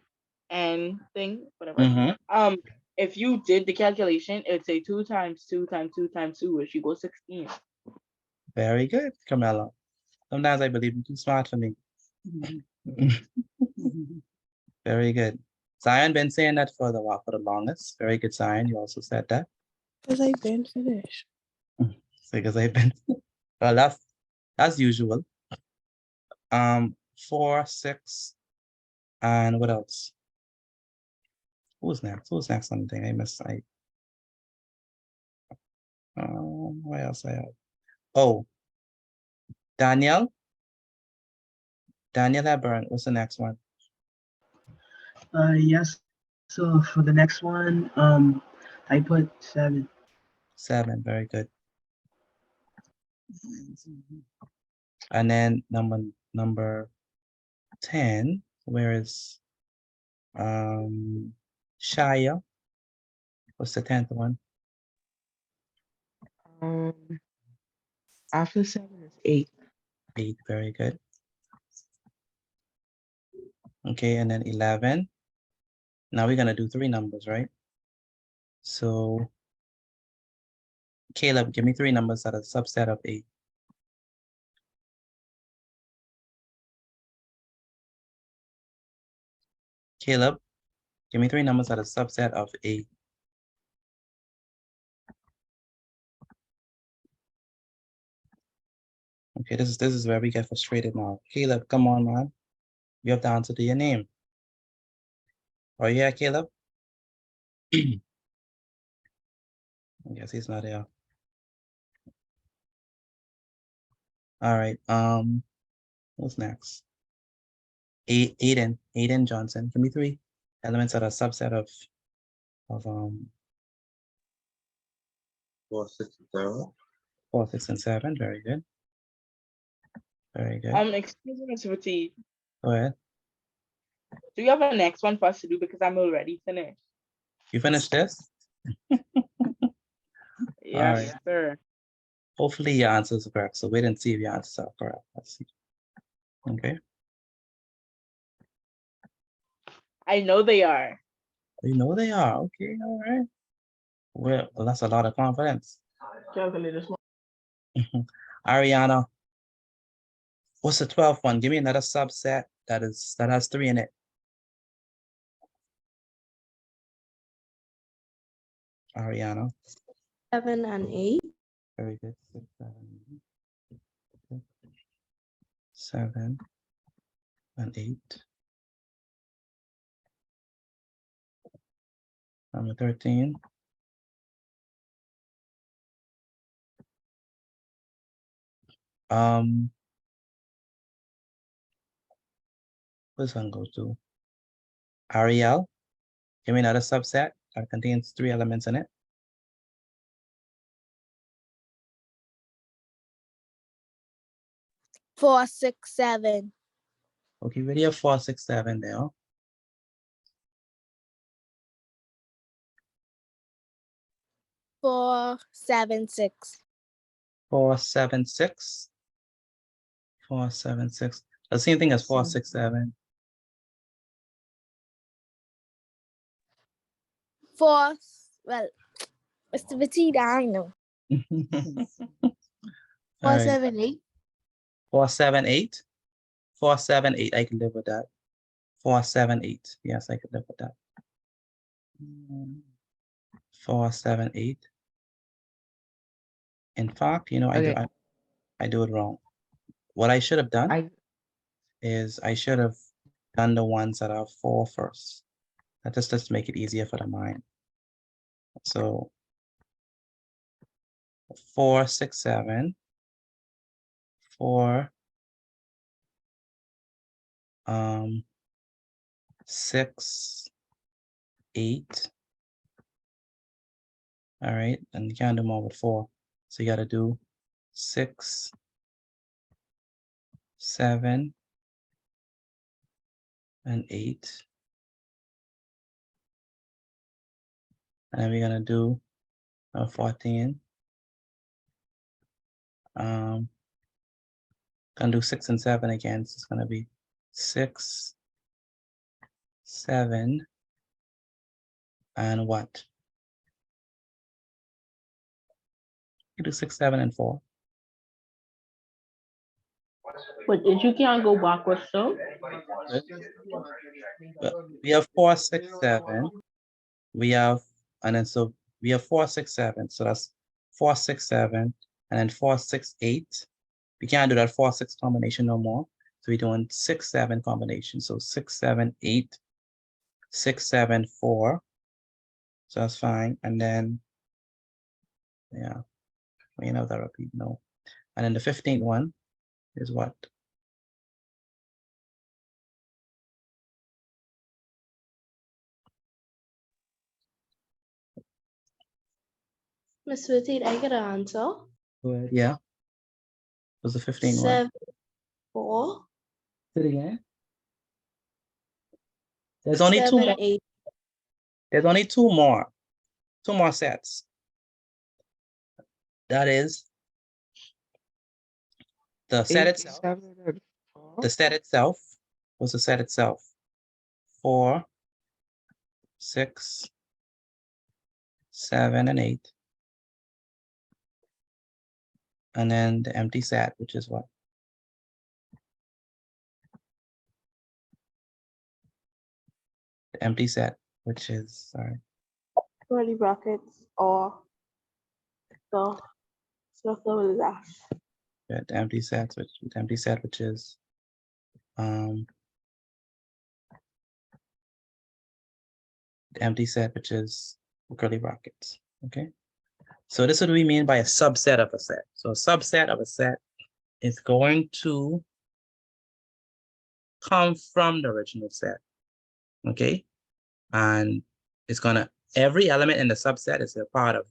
2n thing, whatever. Mm-hmm. If you did the calculation, it'd say 2 times 2 times 2 times 2, which equals 16. Very good, Carmela. Sometimes I believe you're too smart for me. Very good. Zion been saying that for the longest. Very good, Zion. You also said that. Because I've been finished. Because I've been well, that's usual. 4, 6, and what else? Who's next? Who's next on the thing? I missed. What else I have? Oh, Daniel Hepburn. What's the next one? Yes. So for the next one, I put 7. 7. Very good. And then number 10. Where is Shia? What's the 10th one? After 7 is 8. 8. Very good. Okay, and then 11. Now we're gonna do 3 numbers, right? So Caleb, give me 3 numbers that are a subset of 8. Caleb, give me 3 numbers that are a subset of 8. Okay, this is where we get frustrated now. Caleb, come on, man. You have to answer to your name. Are you here, Caleb? I guess he's not here. All right. What's next? Aiden Johnson. Give me 3 elements that are a subset of 4, 6, and 7. 4, 6, and 7. Very good. Very good. Excuse me, Mr. Petit. Go ahead. Do you have a next one for us to do because I'm already finished? You finished this? Yes, right. sir. Hopefully your answers are correct. So wait and see if your answers are correct. Let's see. Okay. I know they are. You know they are. Okay. All right. Well, that's a lot of confidence. Calculator. Ariana, what's the 12th one? Give me another subset that has 3 in it. Ariana. 7 and 8. Very good. 6, 7 and 8. Number 13. This one goes to Ariel. Give me another subset that contains 3 elements in it. Four, 6, 7. Okay, really have 4, 6, 7 there. 4, 7, 6. 4, 7, 6. 4, 7, 6. The same thing as 4, 6, 7. 4, well, Mr. Petit, I know. 4, 7, 8. 4, 7, 8. 4, 7, 8. I can live with that. 4, 7, 8. Yes, I could live with that. 4, 7, 8. In fact, you know, Okay. I do it wrong. What I should have done I is I should have done the ones that are 4 first. That just make it easier for the mind. So 4, 6, 7, 4, 6, 8. All right, and you can't do more with 4. So you got to do 6, 7, and 8. And then we're gonna do 14. Gonna do 6 and 7 again. So it's gonna be 6, 7, and what? You do 6, 7, and 4. But if you can't go backwards, so But we have 4, 6, 7. We have, and then so we have 4, 6, 7. So that's 4, 6, 7, and then 4, 6, 8. We can't do that 4, 6 combination no more. So we're doing 6, 7 combination. So 6, 7, 8, 6, 7, 4. So that's fine. And then, yeah, we know that repeat, no. And then the 15th one is what? Miss Witty, I get an answer. Yeah. Was the 15th one? 7, 4, Say it again. There's only 2 7, more. 8. There's only 2 more. 2 more sets. That is the set 8, itself. 7, and 4. The set itself was the set itself. 4, 6, 7, and 8. And then the empty set, which is what? The empty set, which is, sorry, Curly brackets or the circle with a dash. yeah, the empty set, which is the empty set, which is curly brackets. Okay. So this is what we mean by a subset of a set. So a subset of a set is going to come from the original set. Okay. And it's gonna, every element in the subset is a part of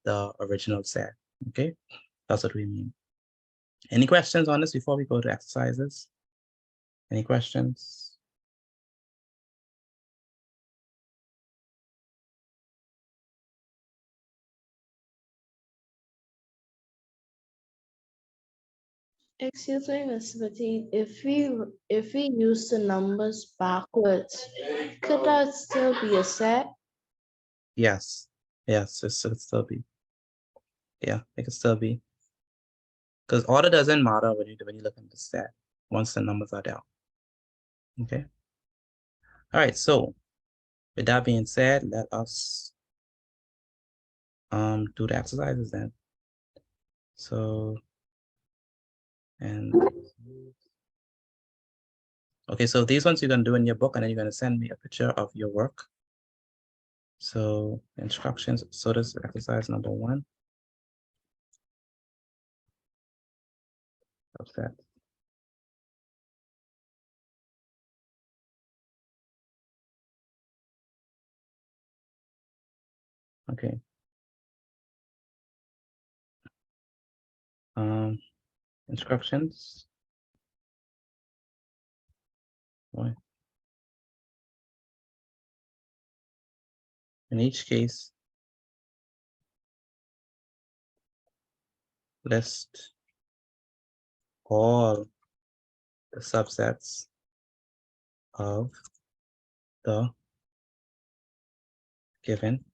the original set. Okay. That's what we mean. Any questions on this before we go to exercises? Any questions? Excuse me, Miss Witty, if we use the numbers backwards, could that still be a set? Yes. Yes, it could still be. Yeah, it could still be. Because order doesn't matter when you look at the set once the numbers are down. Okay. All right, so with that being said, let us do the exercises then. So, and okay, so these ones you're gonna do in your book, and then you're gonna send me a picture of your work. So instructions, so this is exercise number 1. Subset. Okay. Instructions. Boy. In each case, list all the subsets of the given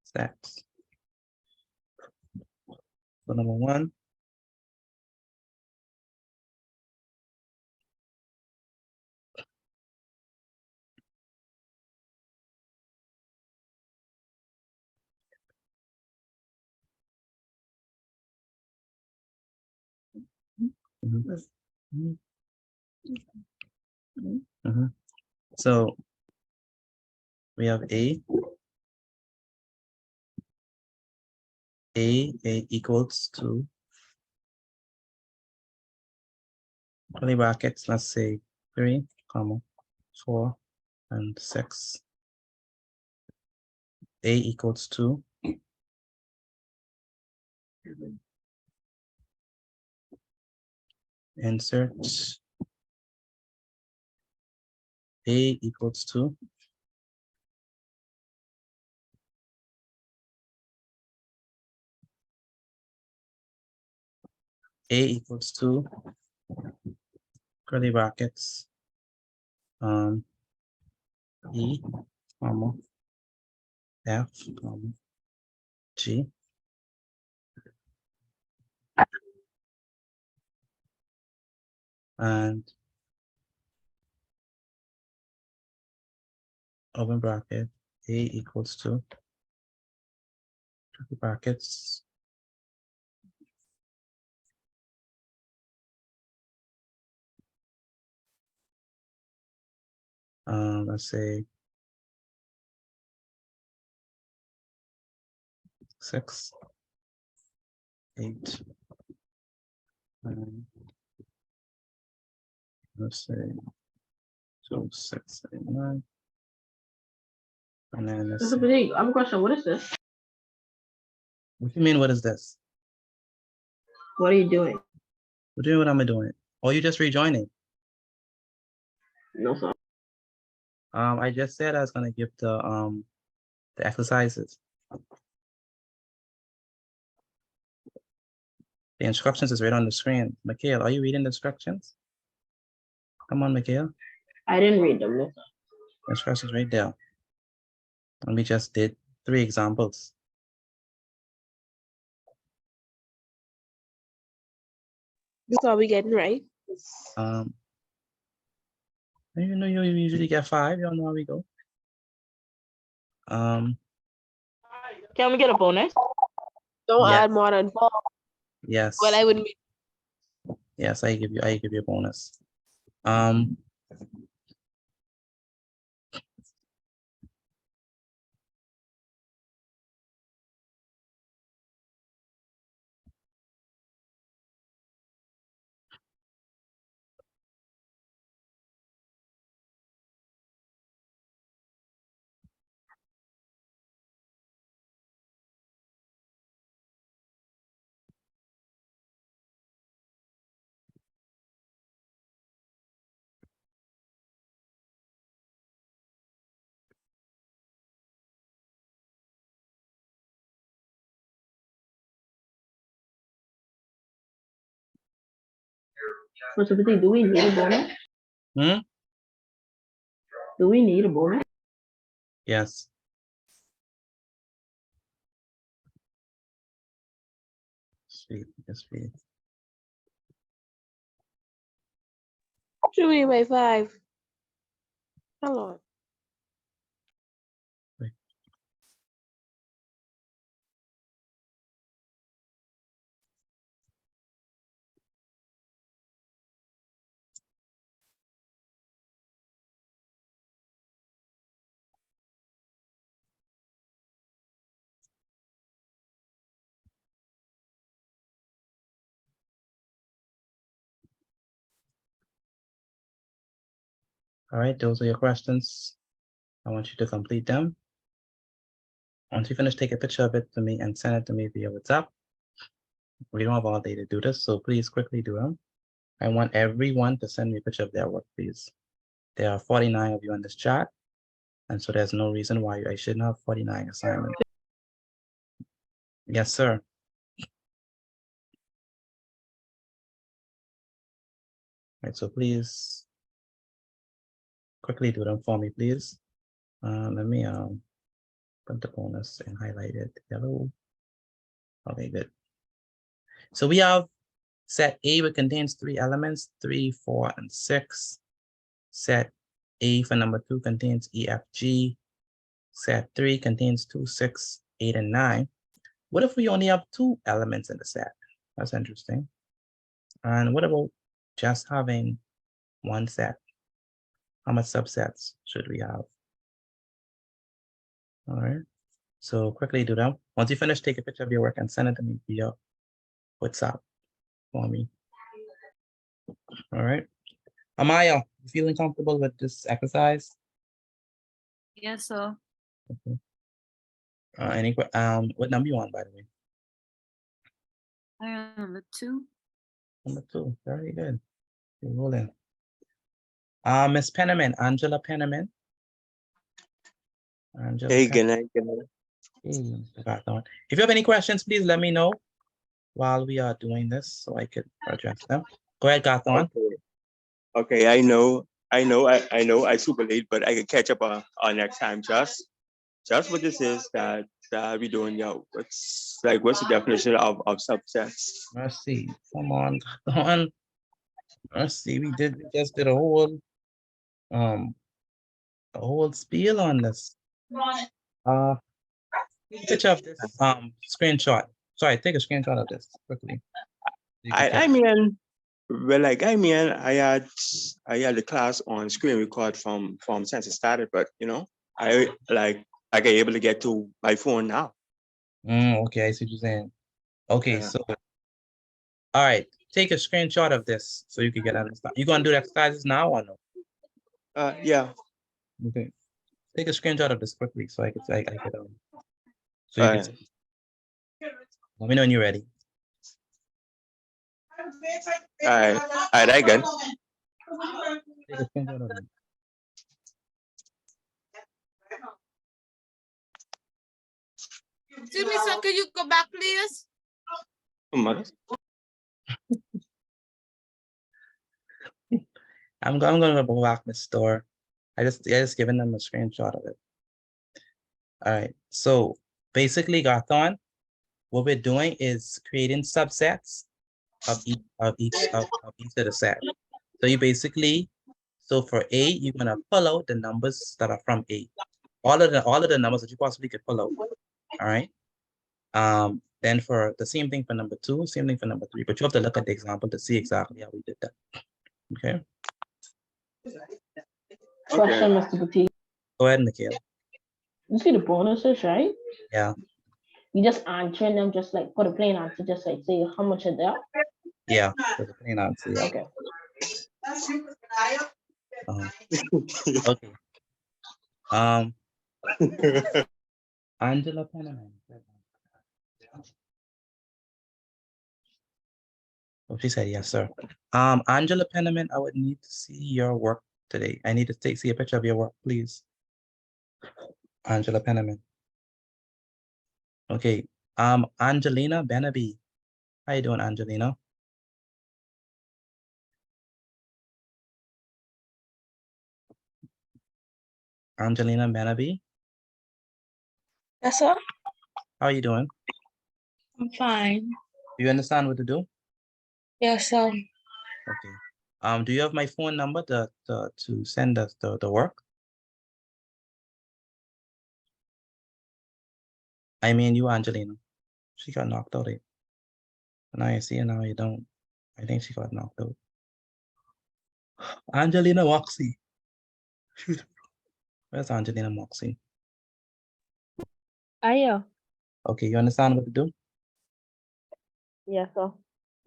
sets. So number 1, Mhm. Mhm. So we have A equals to curly brackets, let's say 3, 4, and 6. A equals to insert A equals to A equals to curly brackets E, F, G, and open bracket A equals to curly brackets let's say 6, 8, let's say 2, 6, 8, 9, and then let's Mr. see. Petit, I have a question. What is this? What do you mean? What is this? What are you doing? What do you mean? What am I doing? Or you just rejoining? No, sir. I just said I was gonna give the exercises. The instructions is right on the screen. Mikhail, are you reading the instructions? Come on, Mikhail. I didn't read them. No, sir. Instructions right there. And we just did 3 examples. This are we getting right? You know you usually get 5. You all know how we go. Can we get a bonus? Don't Yeah. add more than 4. Yes. Well, I would make Yes, I give you a bonus. Mr. Petit, do we need a bonus? Do we need a bonus? Yes. Sweet, yes, sweet. should we by 5? Hello. All right, those are your questions. I want you to complete them. Once you finish, take a picture of it to me and send it to me via WhatsApp. We don't have all day to do this, so please quickly do them. I want everyone to send me a picture of their work, please. There are 49 of you in this chat, and so there's no reason why I shouldn't have 49 assignments. Yes, sir. Right, so please quickly do them for me, please. Let me put the bonus and highlight it yellow. Okay, good. So we have set A, which contains 3 elements, 3, 4, and 6. Set A for number 2 contains E, F, G. Set 3 contains 2, 6, 8, and 9. What if we only have 2 elements in the set? That's interesting. And what about just having one set? How much subsets should we have? All right. So quickly do that. Once you finish, take a picture of your work and send it to me via WhatsApp for me. All right. Amaya, you feeling comfortable with this exercise? Yes, sir. Okay. What number you on, by the way? I am number 2. Number 2. Very good. You're rolling. Miss Penniman, Angela Penniman. Angela Hey, Penniman. good night. Good night. Hey, forgot that one. If you have any questions, please let me know while we are doing this so I could address them. Go ahead, Gathon. Okay, I know I super late, but I can catch up on next time. Just what this is that we doing, yo. What's the definition of subsets? Mercy. Come on, Gathon. Mercy. We just did a whole spiel on this. Take a picture of this screenshot. Sorry, take a screenshot of this quickly. I mean, well, I had the class on screen record from since it started, but I get able to get to my phone now. Okay, I see what you're saying. Okay, Yeah. so all right, take a screenshot of this so you can get understand. You gonna do the exercises now or no? Yeah. Okay. Take a screenshot of this quickly so I could so you can Alright. let me know when you're ready. Alright, I good. Take a screenshot of it. Excuse me, sir, can you go back, please? I'm gonna go back to the store. I just given them a screenshot of it. All right. So basically, Gathon, what we're doing is creating subsets of each of the set. So you basically, so for A, you're gonna pull out the numbers that are from A. All of the numbers that you possibly could pull out. All right. Then for the same thing for number 2, same thing for number 3, but you have to look at the example to see exactly how we did that. Okay. Question, Mr. Boutique. Go ahead, Nikhil. You see the bonuses, right? Yeah. You just answering them just like for the plain answer, just like say how much are there? Yeah. For the plain answer. Yeah. Okay. Okay. Angela Penniman. Oh, she said yes, sir. Angela Penniman, I would need to see your work today. I need to see a picture of your work, please. Angela Penniman. Okay. Angelina Benaby. How you doing, Angelina? Angelina Benaby. Yes, sir. How are you doing? I'm fine. Do you understand what to do? Yes, sir. Okay. Do you have my phone number to send us the work? I mean you, Angelina. She got knocked out. Now you see her, now you don't. I think she got knocked out. Angelina Moxie. Where's Angelina Moxie? Yeah. Okay, you understand what to do? Yes, sir.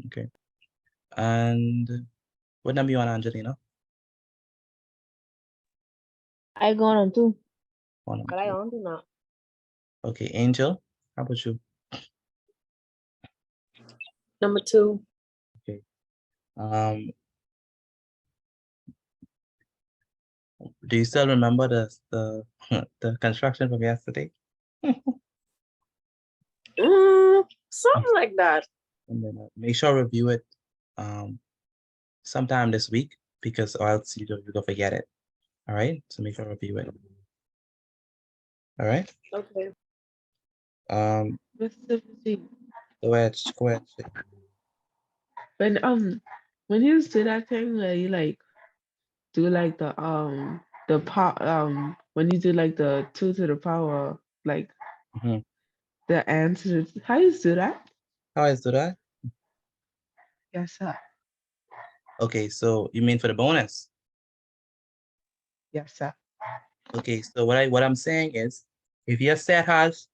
Okay. And what number you on, Angelina? I go on too. One on But I two. on to now. Okay, Angel, how about you? Number 2. Okay. Do you still remember the the construction from yesterday? Something like that. And then make sure to review it sometime this week because or else you're gonna forget it. All right. So make sure to review it. All right. Okay. Mr. Boutique. Go ahead. Go ahead. When you do that thing where you do the when you do the 2 to the power Mhm. the answers, how you do that? How is that? Yes, sir. Okay, so you mean for the bonus? Yes, sir. Okay, so what I'm saying is, if your set has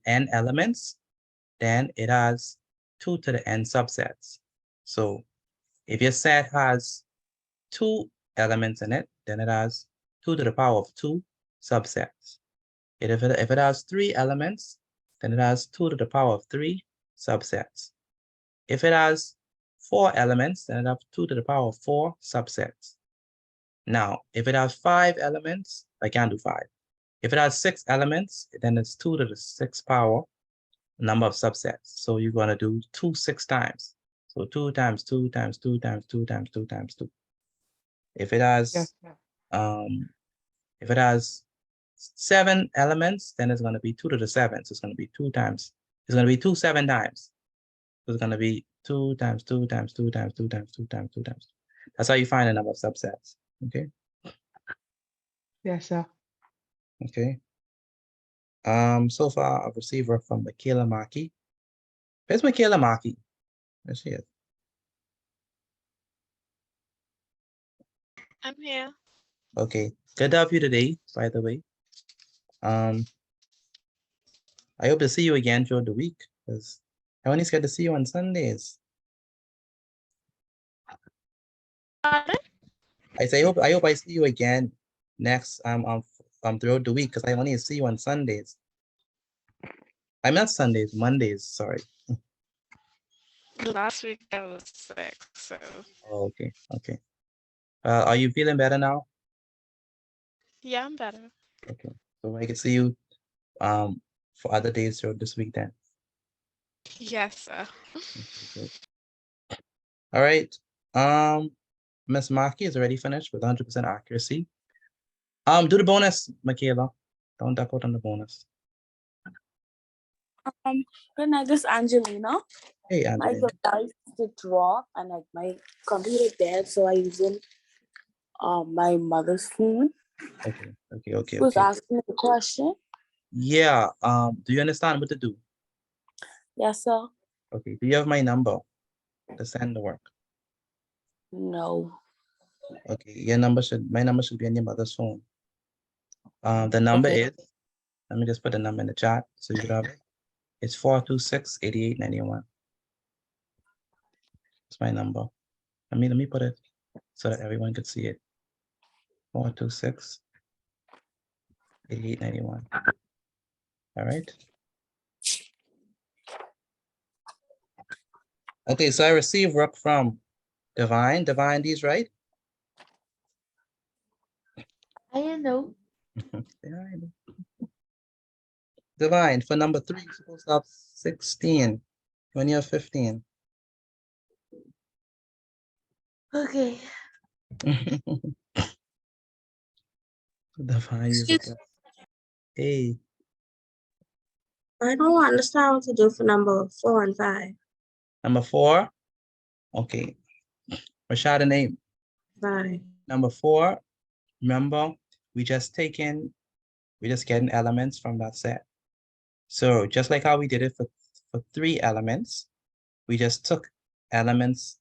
n elements, then it has 2 to the n subsets. So if your set has 2 elements in it, then it has 2 to the power of 2 subsets. If it has 3 elements, then it has 2 to the power of 3 subsets. If it has 4 elements, then it has 2 to the power of 4 subsets. Now, if it has 5 elements, I can't do 5. If it has 6 elements, then it's 2 to the 6th power number of subsets. So you're going to do 2 6 times. So 2 times 2 times 2 times 2 times 2 times 2. If it has Yes, sir. if it has 7 elements, then it's going to be 2 to the 7. So it's going to be 2 times. It's going to be 2 7 times. So it's going to be 2 times 2 times 2 times 2 times 2 times 2 times. That's how you find the number of subsets. Okay. Yes, sir. Okay. So far I've received work from Michaela Maki. Where's Michaela Maki? There she is. I'm here. Okay. Good to have you today, by the way. I hope to see you again throughout the week, because I only get to see you on Sundays. I say I hope I see you again next throughout the week, because I only see you on Sundays. I'm not Sundays, Mondays, sorry. Last week I was sick, so Oh, okay, okay. Are you feeling better now? yeah, I'm better. Okay. So I can see you for other days throughout this week then. Yes, sir. Okay. All right. Miss Maki is already finished with 100% accuracy. Do the bonus, Michaela. Don't duck out on the bonus. Good night, this is Angelina. Hey, My Angelina. device to drop and like my computer dead, so I using my mother's phone. Okay, okay, okay, She was okay. asking a question. Yeah. Do you understand what to do? Yes, sir. Okay. Do you have my number to send the work? No. Okay. My number should be on your mother's phone. The number Okay. is, let me just put the number in the chat so you can have it. It's 426-8891. It's my number. Let me put it so that everyone could see it. 426-8891. All right. Okay, so I received work from Divine. Divine, these right? I know. Divine, for number 3, you're supposed to have 16 when you're 15. Okay. Divine, use Excuse- it. Hey, I don't understand what to do for number 4 and 5. number 4. Okay. Rashada name. 5. Number 4, remember, we just getting elements from that set. So just like how we did it for 3 elements, we just took elements.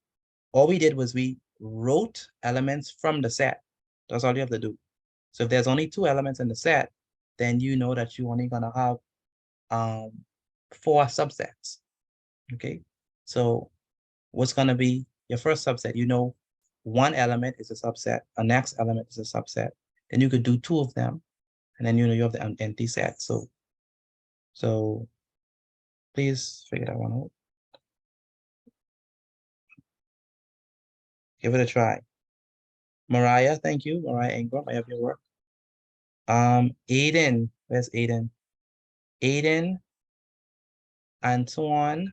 All we did was we wrote elements from the set. That's all you have to do. So if there's only 2 elements in the set, then you know that you're only gonna have 4 subsets. Okay. So what's gonna be your first subset? You know, 1 element is a subset, a next element is a subset. Then you could do 2 of them, and then you know you have the empty set. So please figure that one out. Give it a try. Mariah, thank you. Mariah Ingram, I have your work. Aiden, where's Aiden? Aiden, Antoine.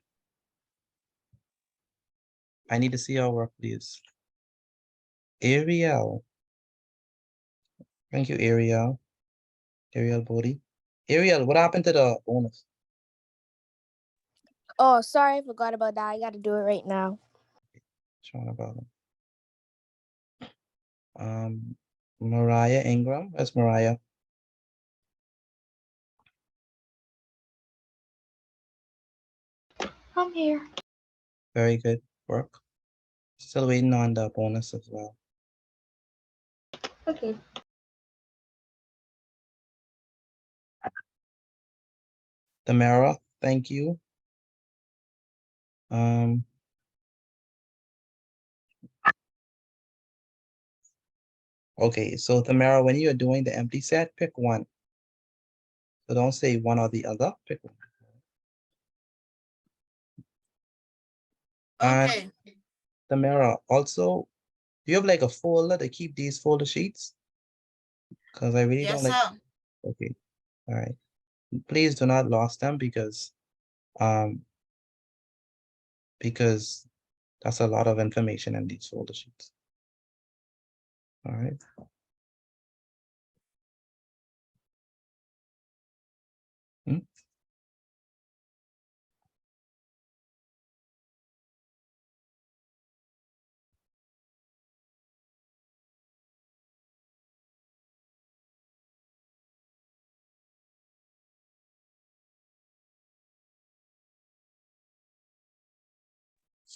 I need to see your work, please. Ariel. Thank you, Ariel. Ariel Bodie. Ariel, what happened to the bonus? Oh, sorry, I forgot about that. I got to do it right now. Showing about them. Mariah Ingram. Where's Mariah? I'm here. Very good work. Still waiting on the bonus as well. Okay. Tamara, thank you. Okay, so Tamara, when you're doing the empty set, pick one. So don't say one or the other, pick one. Okay. And Tamara, also, do you have like a folder to keep these folder sheets? Because I really Yes, don't like. sir. Okay, all right. Please do not lose them because that's a lot of information in these folder sheets. All right.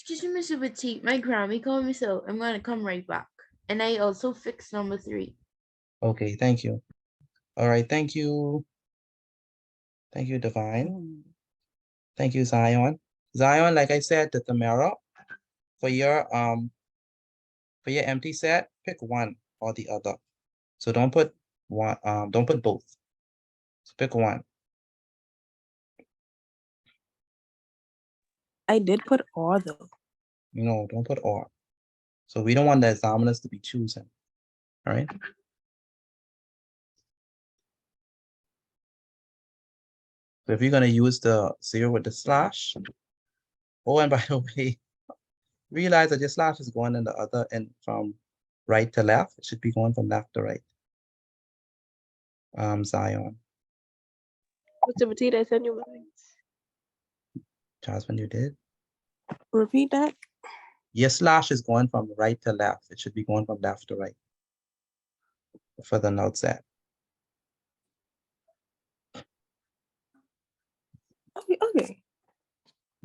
Excuse me, Mr. Petit. My Grammy called me, so I'm gonna come right back. And I also fixed number 3. Okay, thank you. All right, thank you. Thank you, Divine. Thank you, Zion. Zion, like I said to Tamara, for your empty set, pick one or the other. So don't put one, don't put both. So pick one. I did put or though. No, don't put or. So we don't want the examiners to be choosing. All right. So if you're gonna use the 0 with the slash, oh, and by the way, realize that your slash is going in the other end from right to left. It should be going from left to right. Zion. Mr. Petit, I sent you mine. Jasmine, you did? Repeat that. Your slash is going from right to left. It should be going from left to right for the note set. Okay.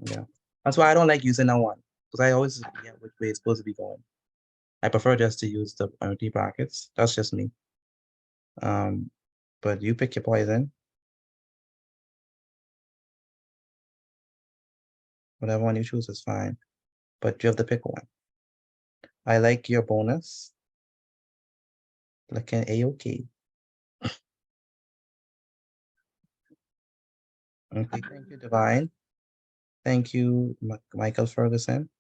Yeah. That's why I don't like using that one, because I always forget which way it's supposed to be going. I prefer just to use the empty brackets. That's just me. But you pick your poison. Whatever one you choose is fine, but you have to pick one. I like your bonus. Looking A-okay. Okay, thank you, Divine. Thank you, Michael Ferguson.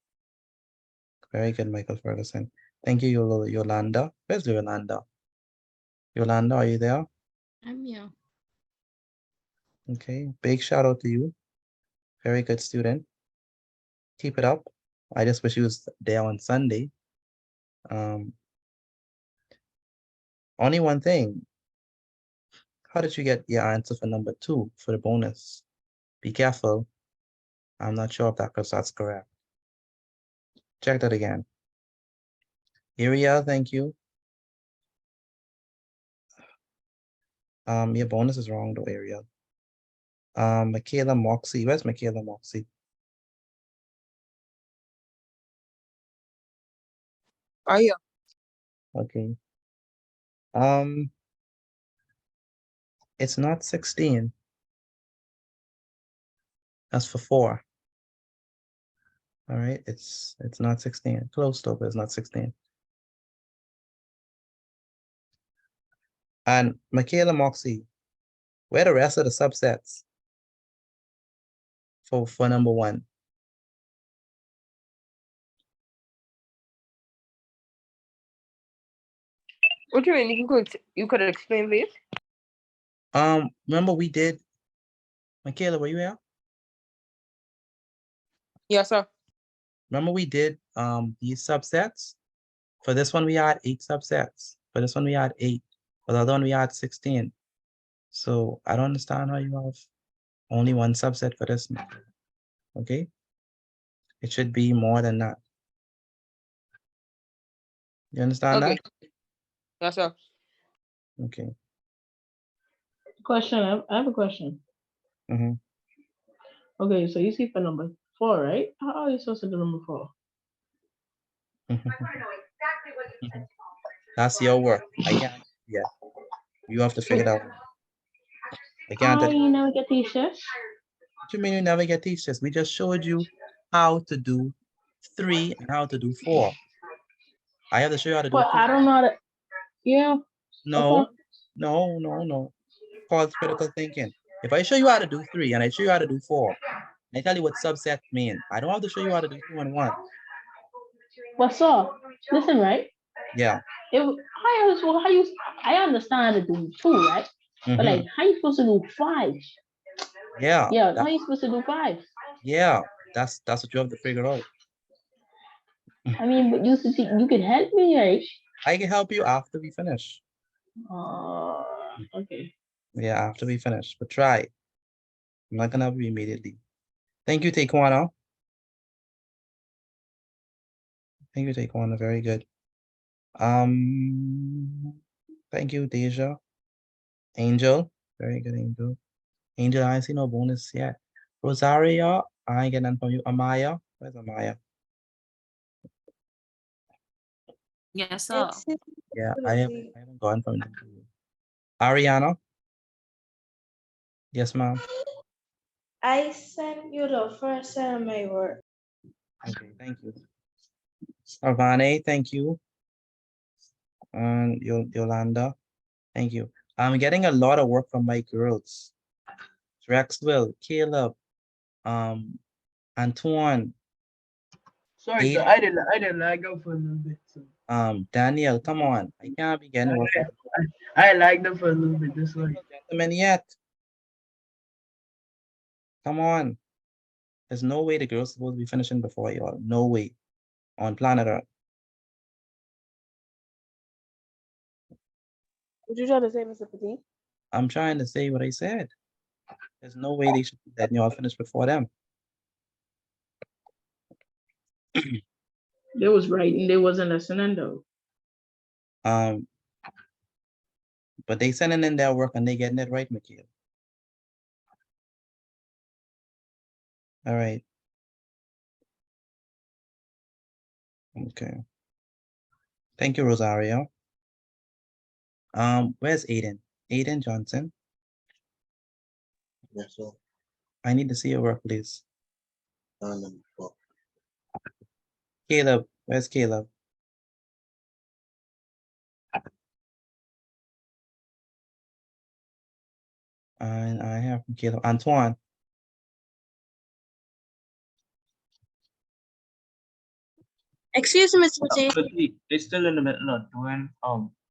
Very good, Michael Ferguson. Thank you, Yolanda. Where's Yolanda? Yolanda, are you there? I'm here. Okay, big shout out to you. Very good student. Keep it up. I just wish you was there on Sunday. Only one thing. How did you get your answer for number 2 for the bonus? Be careful. I'm not sure if that's correct. Check that again. Area, thank you. Your bonus is wrong though, Ariel. Michaela Moxie. Where's Michaela Moxie? Are you? Okay. It's not 16. That's for 4. All right, it's not 16. Close though, but it's not 16. And Michaela Moxie, where are the rest of the subsets for number 1? What do you mean? You could explain this? Remember we did, Michaela, were you here? Yes, sir. Remember we did these subsets? For this one, we had 8 subsets. For this one, we had 8. For the other one, we had 16. So I don't understand how you have only one subset for this. Okay? It should be more than that. You understand that? Yes, sir. Okay. Question. I have a question. Mm-hmm. Okay, so you see for number 4, right? How are you supposed to do number 4? That's your work. I can't. Yeah, you have to figure it out. I can't tell you. I never get these shifts. What you mean you never get teachers? We just showed you how to do 3 and how to do 4. I have to show you how to do But I 3. don't know how to. Yeah. No, Okay. no. Called critical thinking. If I show you how to do 3 and I show you how to do 4, and I tell you what subset mean, I don't have to show you how to do 2 and 1. But so, listen, right? Yeah. I understand to do 2, right? But like, how you supposed to do 5? Yeah. Yeah, how you supposed to do 5? Yeah. That's what you have to figure out. I mean, but you could help me, right? I can help you after we finish. Okay. Yeah, after we finish. But try. I'm not gonna help you immediately. Thank you, Taekwondo. Thank you, Taekwondo. Very good. Thank you, Deja. Angel. Very good, Angel. Angel, I see no bonus yet. Rosario, I ain't getting none from you. Amaya. Where's Amaya? Yes, sir. Yeah, I haven't gotten from you. Ariana. Yes, ma'am. I sent you the first set of my work. Okay, thank you. Arvane, thank you. And Yolanda, thank you. I'm getting a lot of work from my girls. Drexville, Caleb, Antoine. Sorry, sir. I didn't lag out for a little bit. So. Daniel, come on. I can't be getting work from I lagged up for a little bit. This way. gentlemen yet. Come on. There's no way the girls supposed to be finishing before y'all. No way. On planet Earth. What you trying to say, Mr. Petit? I'm trying to say what I said. There's no way they should be letting y'all finish before them. They was writing, they wasn't listening though. But they sending in their work and they getting it right, Mikhail. All right. Okay. Thank you, Rosario. Where's Aiden? Aiden Johnson. Yes, sir. I need to see your work, please. Number 4. Caleb, where's Caleb? And I have from Caleb. Antoine. Excuse me, Mr. Petit. Quickly, it's still in the middle of doing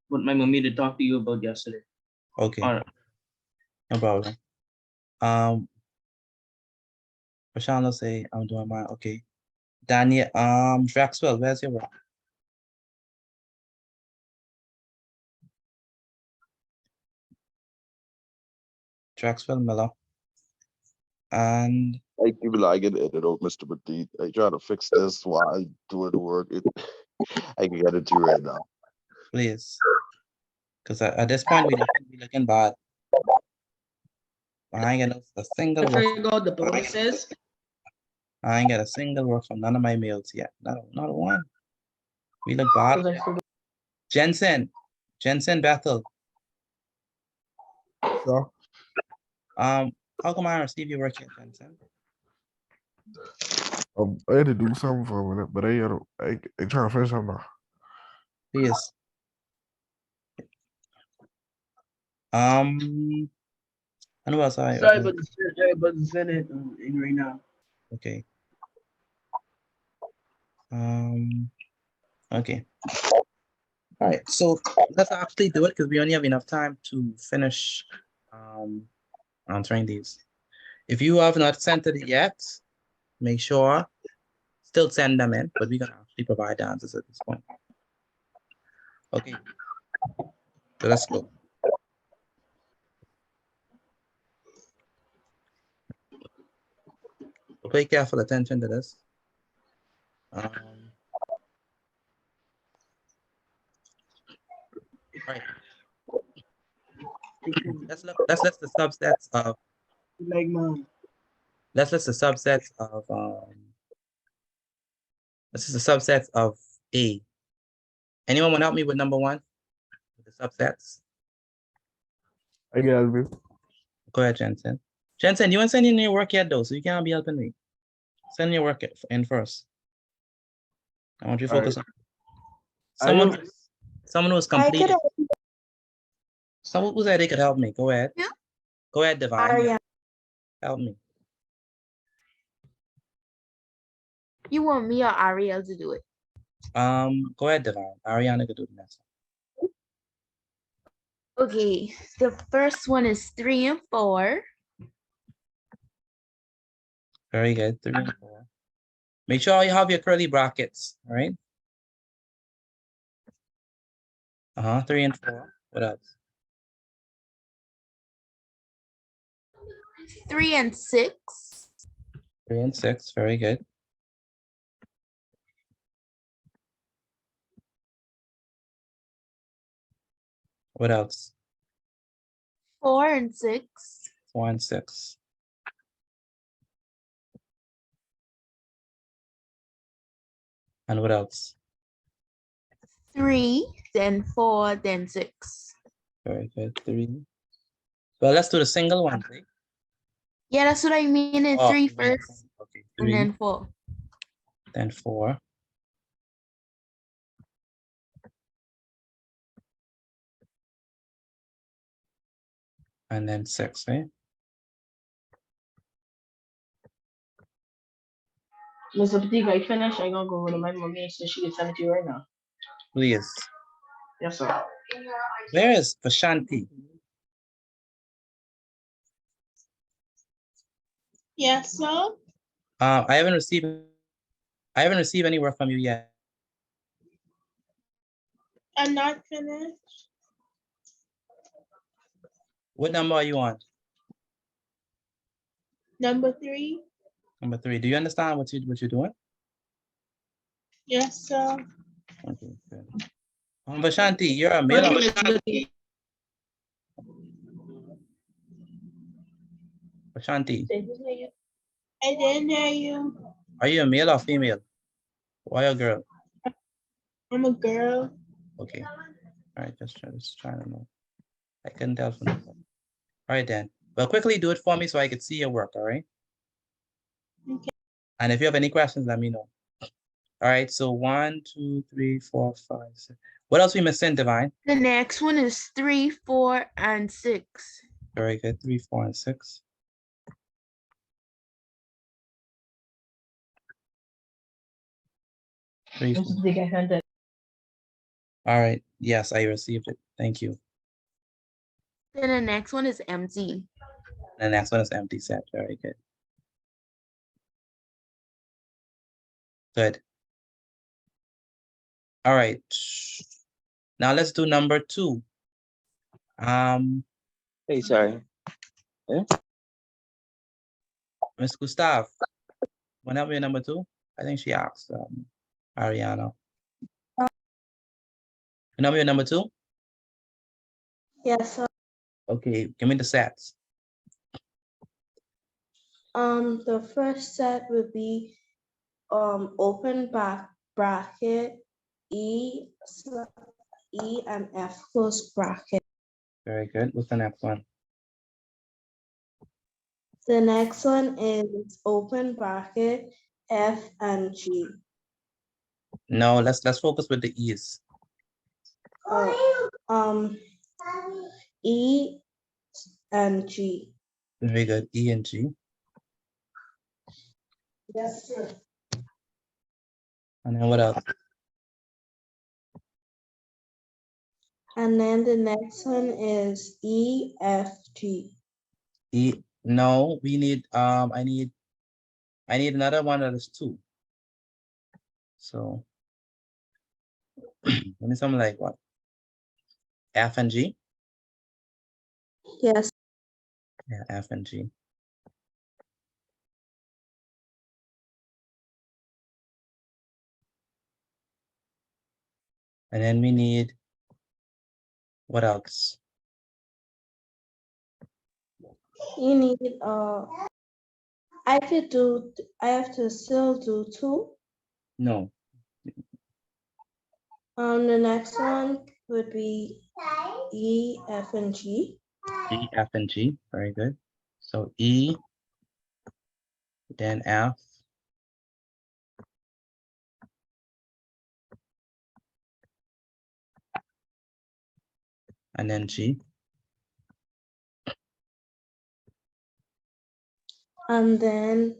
what my mommy did talk to you about yesterday. Okay. All right. No problem. Prashant say I'm doing mine. Okay. Daniel, Draxwell, where's your work? Draxwell Miller. And I keep lagging in and out, Mr. Petit. I try to fix this while I do the work. I can get it to you right now. please. Because at this point we looking bad. I ain't get a single work. Figure out the bonuses. I ain't got a single work from none of my mails yet. Not one. We look bad. Jensen Bethel. So, How come I receive your work yet, Jensen? I had to do something for a minute, but I trying to finish something now. Please. I know what I. Sorry about the Senate in right now. Okay. Okay. All right, so let's actually do it because we only have enough time to finish answering these. If you have not sent it yet, make sure still send them in, but we're gonna actually provide the answers at this point. Okay, so let's go. So pay careful attention to this. Right. Let's list the subsets of. Like mom. Let's list the subsets of. This is the subsets of A. Anyone want to help me with number 1? With the subsets? I can help you. Go ahead, Jensen. Jensen, you want to send in your work yet though, so you can't be helping me. Send your work in first. I want you to focus on someone who's completed. Someone who said they could help me. Go ahead. Yeah. Go ahead, Divine. Help me. You want me or Ariel to do it? Go ahead, Divine. Ariana could do the next one. Okay, the first one is 3 and 4. Very good. 3 and 4. Make sure you have your curly brackets, all right? 3 and 4. What else? 3 and 6. 3 and 6. Very good. What else? 4 and 6. 4 and 6. And what else? 3, then 4, then 6. Very good. 3. Well, let's do the single one. Right? Yeah, that's what I mean. It's 3 first, Okay. and 3. then 4. Then 4. And then 6, right? Mr. Petit, I finish. I gonna go over to my mommy so she can send it to you right now. Please. Yes, sir. Where is Vashanti? Yes, sir. I haven't received any work from you yet. I'm not finished. What number are you on? Number 3. Number 3. Do you understand what you're doing? Yes, sir. Okay, good. Vashanti, you're a male. Vashanti, I didn't hear you. are you a male or female? Why a girl? I'm a girl. Okay. All right, just trying to know. I couldn't tell from this. All right, then. Well, quickly do it for me so I can see your work, all right? Okay. And if you have any questions, let me know. All right, so 1, 2, 3, 4, 5, 6. What else we missing, Divine? The next one is 3, 4, and 6. Very good. 3, 4, and 6. Three, four. Mr. Petit, I sent it. All right. Yes, I received it. Thank you. Then the next one is empty. The next one is empty set. Very good. Good. All right. Now let's do number 2. Hey, sorry. Yeah? Miss Gustav, want to help me with number 2? I think she asked Ariana. Can you help me with number 2? Yes, sir. Okay, give me the sets. The first set would be open bracket E and F close bracket. Very good. What's the next one? The next one is open bracket F and G. No, let's focus with the E's. E and G. Very good. E and G. Yes, sir. And then what else? And then the next one is E, F, G. E. No, we need I need another one that is 2. So let me something like what? F and G? Yes. Yeah, F and G. And then we need what else? You need I have to still do 2. No. The next one would be E, F, and G. E, F, and G. Very good. So E, then F, and then G. And then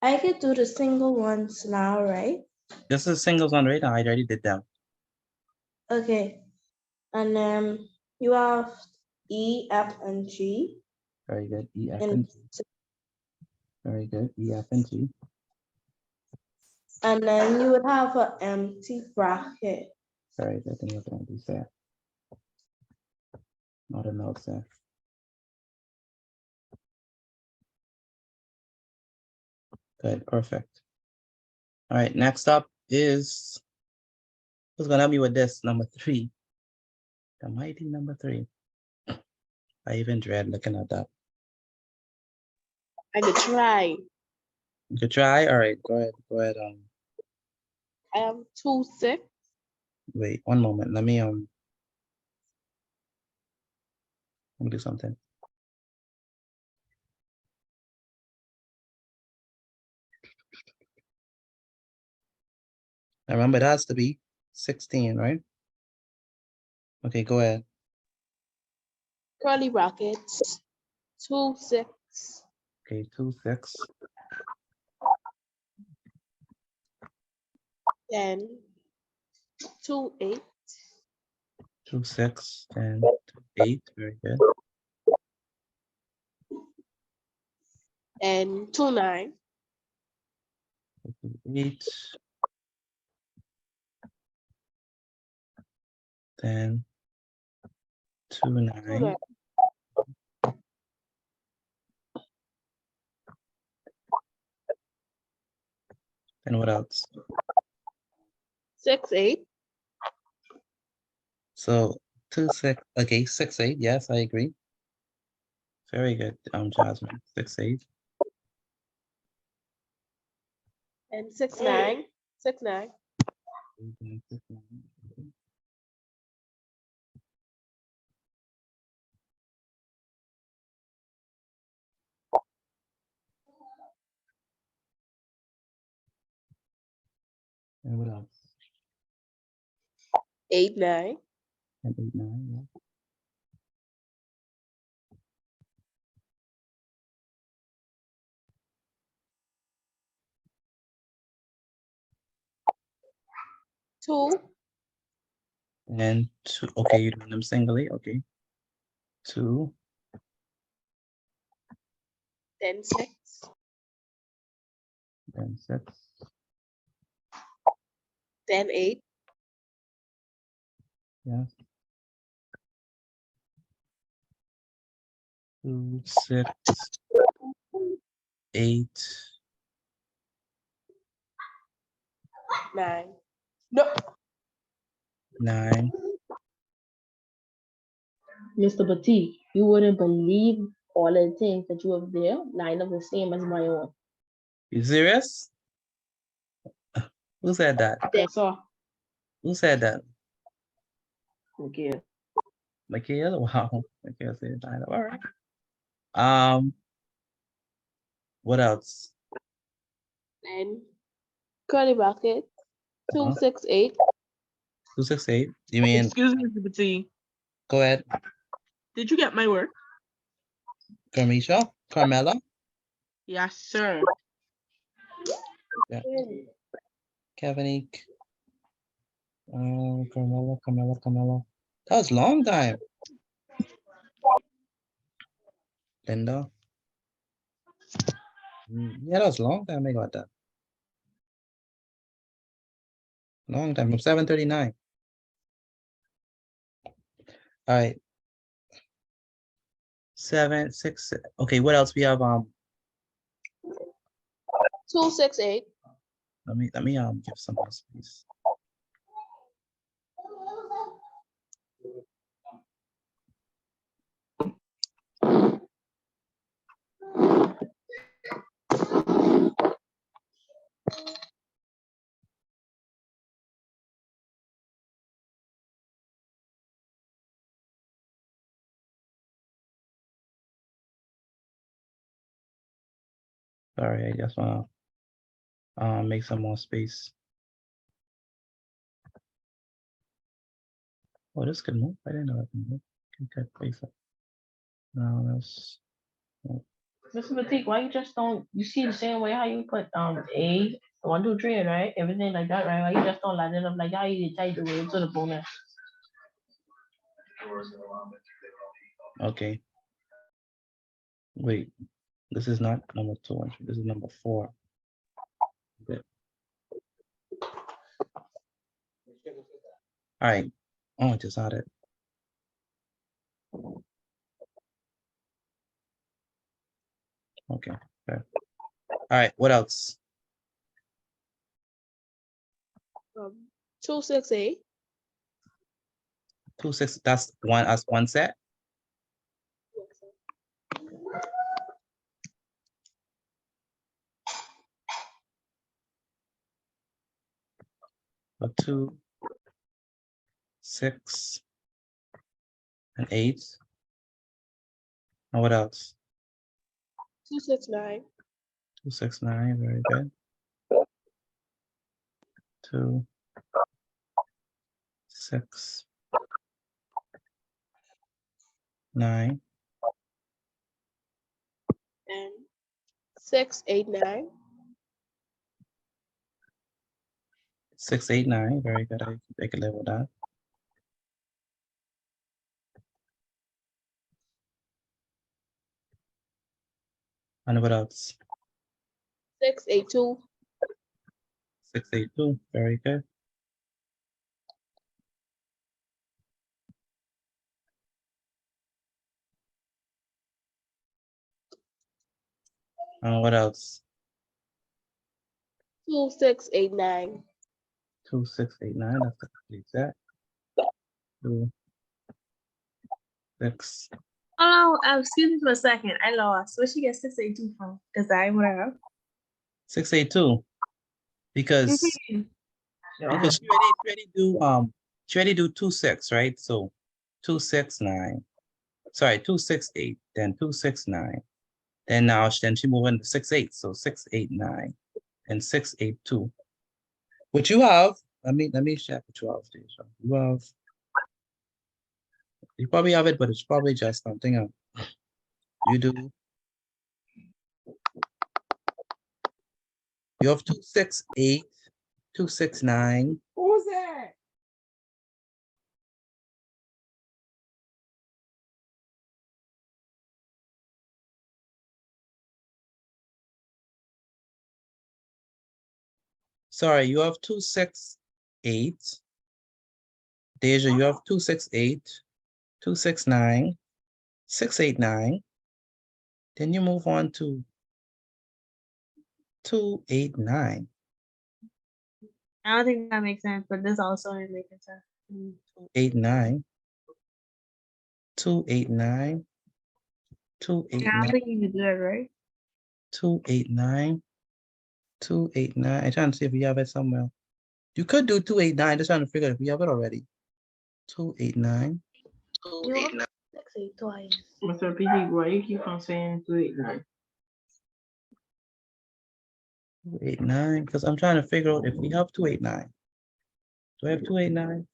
I could do the single ones now, right? This is singles on radar. I already did them. Okay. And then you have E, F, and G. Very good. E, F, And and G. Very good. E, F, and G. and then you would have an empty bracket. Very good. Then you're going to do that. Not a note there. Good. Perfect. All right. Next up is who's gonna help me with this? Number 3. The mighty number 3. I even dread looking at that. I could try. You could try. All right. Go ahead. Go ahead. I have 2, 6. Wait 1 moment. Let me do something. I remember it has to be 16, right? Okay, go ahead. Curly brackets. 2, 6. Okay, 2, 6. Then 2, 8. 2, 6, and 2, 8. Very good. And 2, 9. 8. Then 2, 9. And what else? 6, 8. So 2, 6. Okay, 6, 8. Yes, I agree. Very good, Jasmine. 6, 8. And 6, 9. 6, 9. 6, 9. And what else? 8, 9. And 8, 9. Yeah. Two. And 2. Okay, you're doing them singly. Okay. 2. Then 6. Then 6. Then 8. Yes. 2, 6, 8. 9. No. 9. Mr. Petit, you wouldn't believe all of the things that you have there line up the same as my own. You serious? Who said that? That's all. Who said that? Okay. Michaela? Wow. Michaela said that. All right. What else? Then curly bracket. 2, 6, 8. 2, 6, 8. You mean? Excuse me, Mr. Petit. Go ahead. Did you get my work? Carmela? Yes, sir. Yeah. Kevinique. Carmela. That was a long time. Linda. Yeah, that was a long time I got that. Long time, from 7:39. All right. 7, 6. Okay, what else we have? 2, 6, 8. Let me give some more space. Sorry, I just wanna make some more space. Oh, this can move. I didn't know it can move. Can cut face up. No, that's Mr. Batik, why you just don't, you see the same way how you put A, 1, 2, 3, right? Everything like that, right? Why you just don't line it up like how you type the way to the bonus? okay. Wait, this is not number 2. This is number 4. Okay. All right. Oh, I just had it. Okay. Fair. All right. What else? 2, 6, 8. 2, 6. That's one as one set. But 2, 6, and 8. And what else? 2, 6, 9. 2, 6, 9. Very good. 2, 6, 9. And 6, 8, 9. 6, 8, 9. Very good. I can live with that. And what else? 6, 8, 2. 6, 8, 2. Very good. And what else? 2, 6, 8, 9. 2, 6, 8, 9. That's the complete set. 2, 6. Oh, excuse me for a second. I lost. Where she get 6, 8, 2 from? Because I would have. 6, 8, 2. Because because she already do 2, 6, right? So 2, 6, 9. Sorry, 2, 6, 8. Then 2, 6, 9. Then now she move into 6, 8. So 6, 8, 9. And 6, 8, 2. What you have, let me check what you have, Deja. You probably have it, but it's probably just something else. You do. You have 2, 6, 8, 2, 6, 9. Who's that? Sorry, you have 2, 6, 8. Deja, you have 2, 6, 8, 2, 6, 9, 6, 8, 9. Then you move on to 2, 8, 9. I don't think that makes sense, but this also ain't making sense. 8, 9. 2, 8, 9. 2, 8, I don't 9. think you can do it, right? 2, 8, 9. 2, 8, 9. I'm trying to see if you have it somewhere. You could do 2, 8, 9. Just trying to figure out if you have it already. 2, 8, 9. 2, 8, 9. 6, 8 twice. Mr. PG, why you keep on saying 2, 8, 9? 2, 8, 9. Because I'm trying to figure out if we have 2, 8, 9. Do I have 2, 8, 9?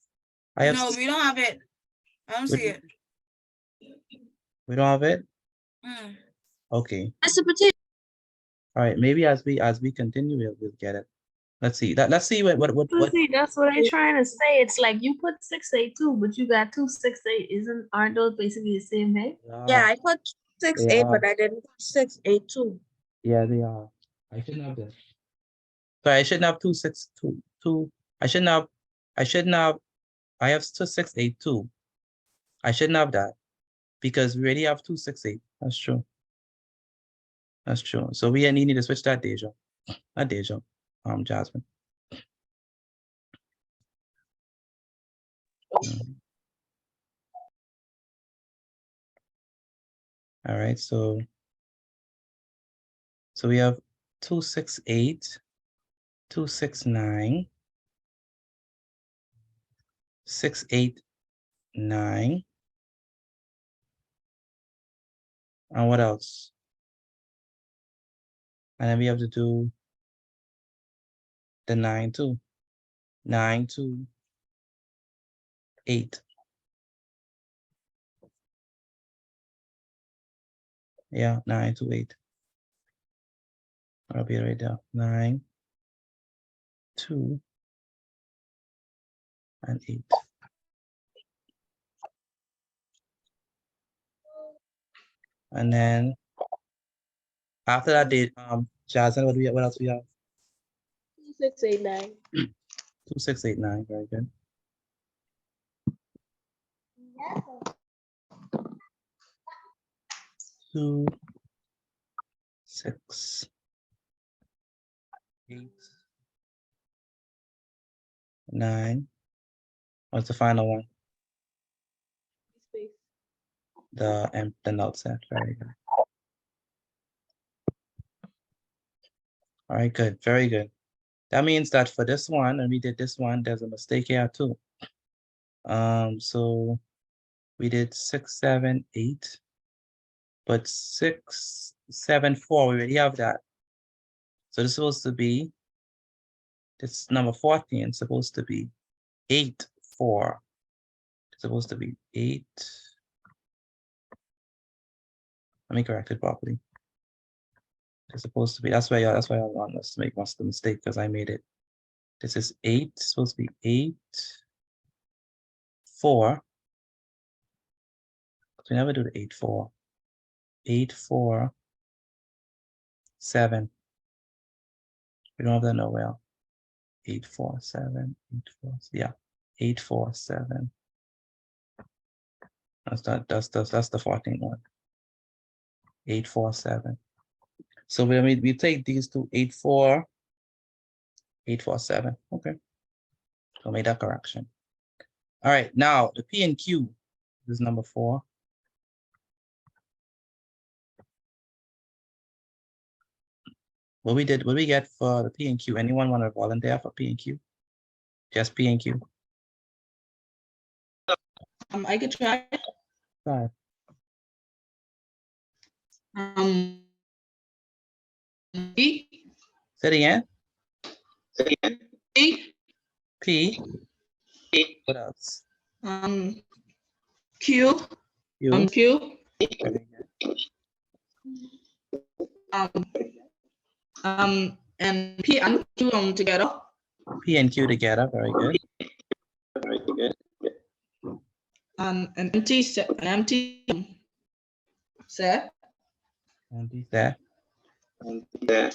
I have. No, we don't have it. I don't see it. We don't have it? Mm. Okay. Mr. Potato. All right. Maybe as we continue, we'll get it. Let's see. Let's see what. See, that's what I'm trying to say. It's like you put 6, 8, 2, but you got 2, 6, 8. Aren't those basically the same thing? Yeah, I put 6, They 8, are. but I didn't put 6, 8, 2. Yeah, they are. I shouldn't have this. Sorry, I shouldn't have 2, 6, 2, 2. I shouldn't have. I have 2, 6, 8, 2. I shouldn't have that because we already have 2, 6, 8. That's true. That's true. So we need to switch that, Deja. Not Deja. Jasmine. All right, so we have 2, 6, 8, 2, 6, 9, 6, 8, 9. And what else? And then we have to do the 9 too. 9 to 8. Yeah, 9 to 8. I'll be right there. 9, 2, and 8. And then after that date, Jasmine, what else we have? 2689. 2689, very good. Two, 6, 8, 9. What's the final one? Space. The null set, very good. All right, good, very good. That means that for this one, and we did this one, there's a mistake here too. So we did 6, 7, 8, but 6, 7, 4, we already have that. So this is supposed to be, this number 14 is supposed to be 8, 4. It's supposed to be 8. Let me correct it properly. It's supposed to be, that's why I want us to make the mistake because I made it. This is 8, it's supposed to be 8, 4. We never do the 8, 4. 8, 4, 7. We don't have that nowhere. 8, 4, 7, 8, 4, yeah. 8, 4, 7. That's the 14th one. 8, 4, 7. So we take these two, 8, 4, 8, 4, 7. Okay. So make that correction. All right, now the P and Q is number 4. What we get for the P and Q? Anyone want to volunteer for P and Q? Just P and Q. I could try. 5. P. Say it again. P. P. What else? Q. Q. Q. Very And P and Q together. P and Q together. Very good. Very good. An empty set. An empty set. Empty set. Yeah.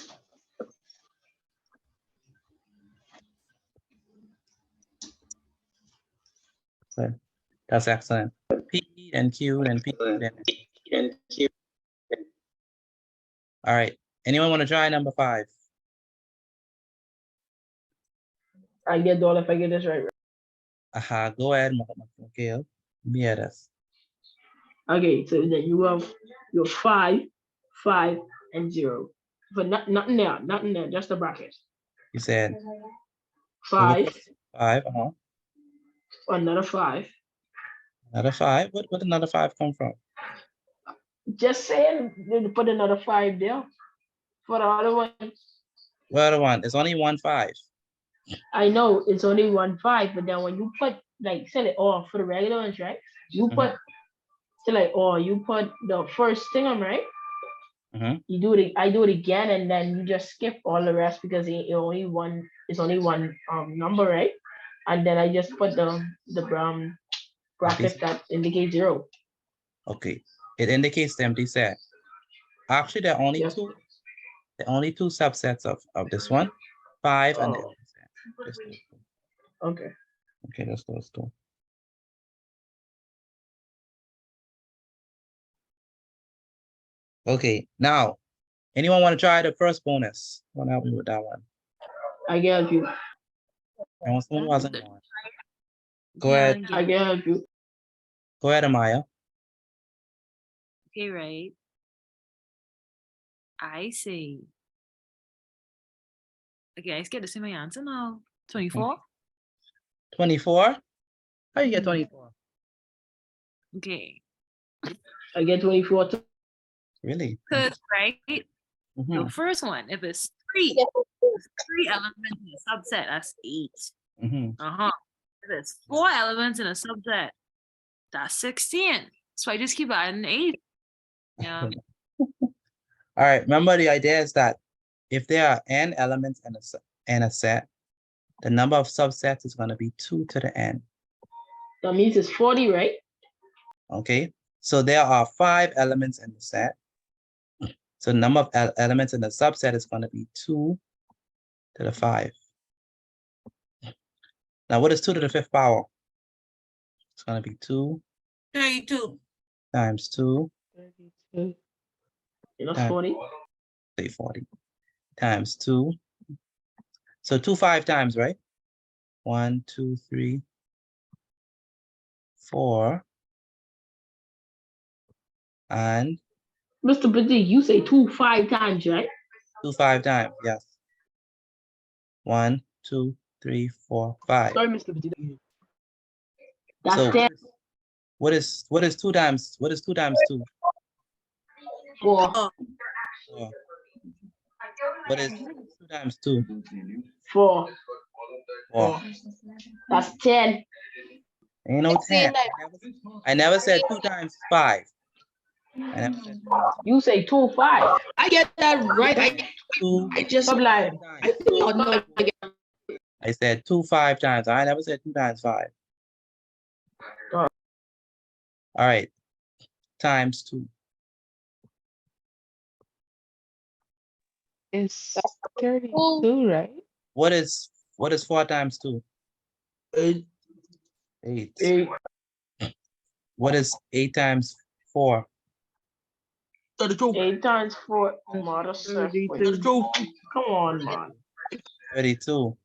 So that's excellent. P and Q and P and Q. All right. Anyone want to try number 5? I get all if I get this right. Aha, go ahead, okay. Be at us. Okay, so then you have your 5, 5, and 0. But nothing there, just the bracket. You said 5. 5, Another 5. Another 5. What another 5 come from? Just saying, you put another 5 there for the other one. What other one? There's only 1 5. I know it's only 1 5, but then when you put like say it all for the regular ones, right? You put you put the first thing on, right? You do it. I do it again, and then you just skip all the rest because it's only one number, right? And then I just put the bracket that indicates 0. Okay, it indicates the empty set. Actually, there are only two. There are only 2 subsets of this one, 5 and the empty set. Just those 2. Okay. Okay, that's those 2. Okay, now, anyone want to try the first bonus? Want to help me with that one? I can help you. And someone wasn't on. Go ahead. I can help you. Go ahead, Amaya. Okay, right. I see. Okay, I get the same answer now. 24. 24? How you get 24? Okay. I get 24 too. Really? Because, right, The first one, if it's three elements in a subset, that's 8. If it's 4 elements in a subset, that's 16. So I just keep adding 8. Yeah. All right. Remember, the idea is that if there are n elements in a set, the number of subsets is going to be 2 to the n. That means it's 40, right? Okay. So there are 5 elements in the set. So the number of elements in the subset is going to be 2 to the 5. Now, what is 2 to the 5th power? It's going to be 2 32 times 2. 32. That's times 40. Say 40 times 2. So 2 5 times, right? 1, 2, 3, 4. And Mr. Petit, you say 2 5 times, right? 2 5 times, yes. 1, 2, 3, 4, 5. Sorry, Mr. Petit. That's So 10. what is 2 times 2? 4. 4. What is 2 times 2? 4. 4. That's 10. Ain't no 10. I never said 2 times 5. I never said 2 times 5. You say 2 5. I get that right. I just Stop lying. I said 2 5 times. I never said 2 times 5. All right. Times 2. It's 32, right? What is 4 times 2? 8. 8. What is 8 times 4? 32. 8 times 4. Mother 32. Come on, man. 32.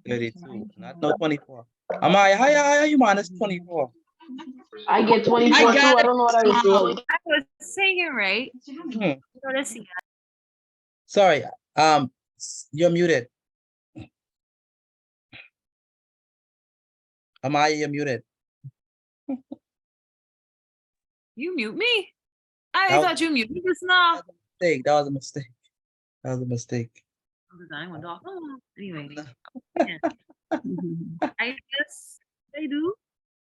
32. Not no 24. Amaya, how you minus 24? I get 24 too. I don't know what I was doing. I was saying right. Let's see. Sorry. You're muted. Amaya, you're muted. You mute me. I thought you muted me just now. That was a mistake. That was a mistake. Anyway. I guess I do.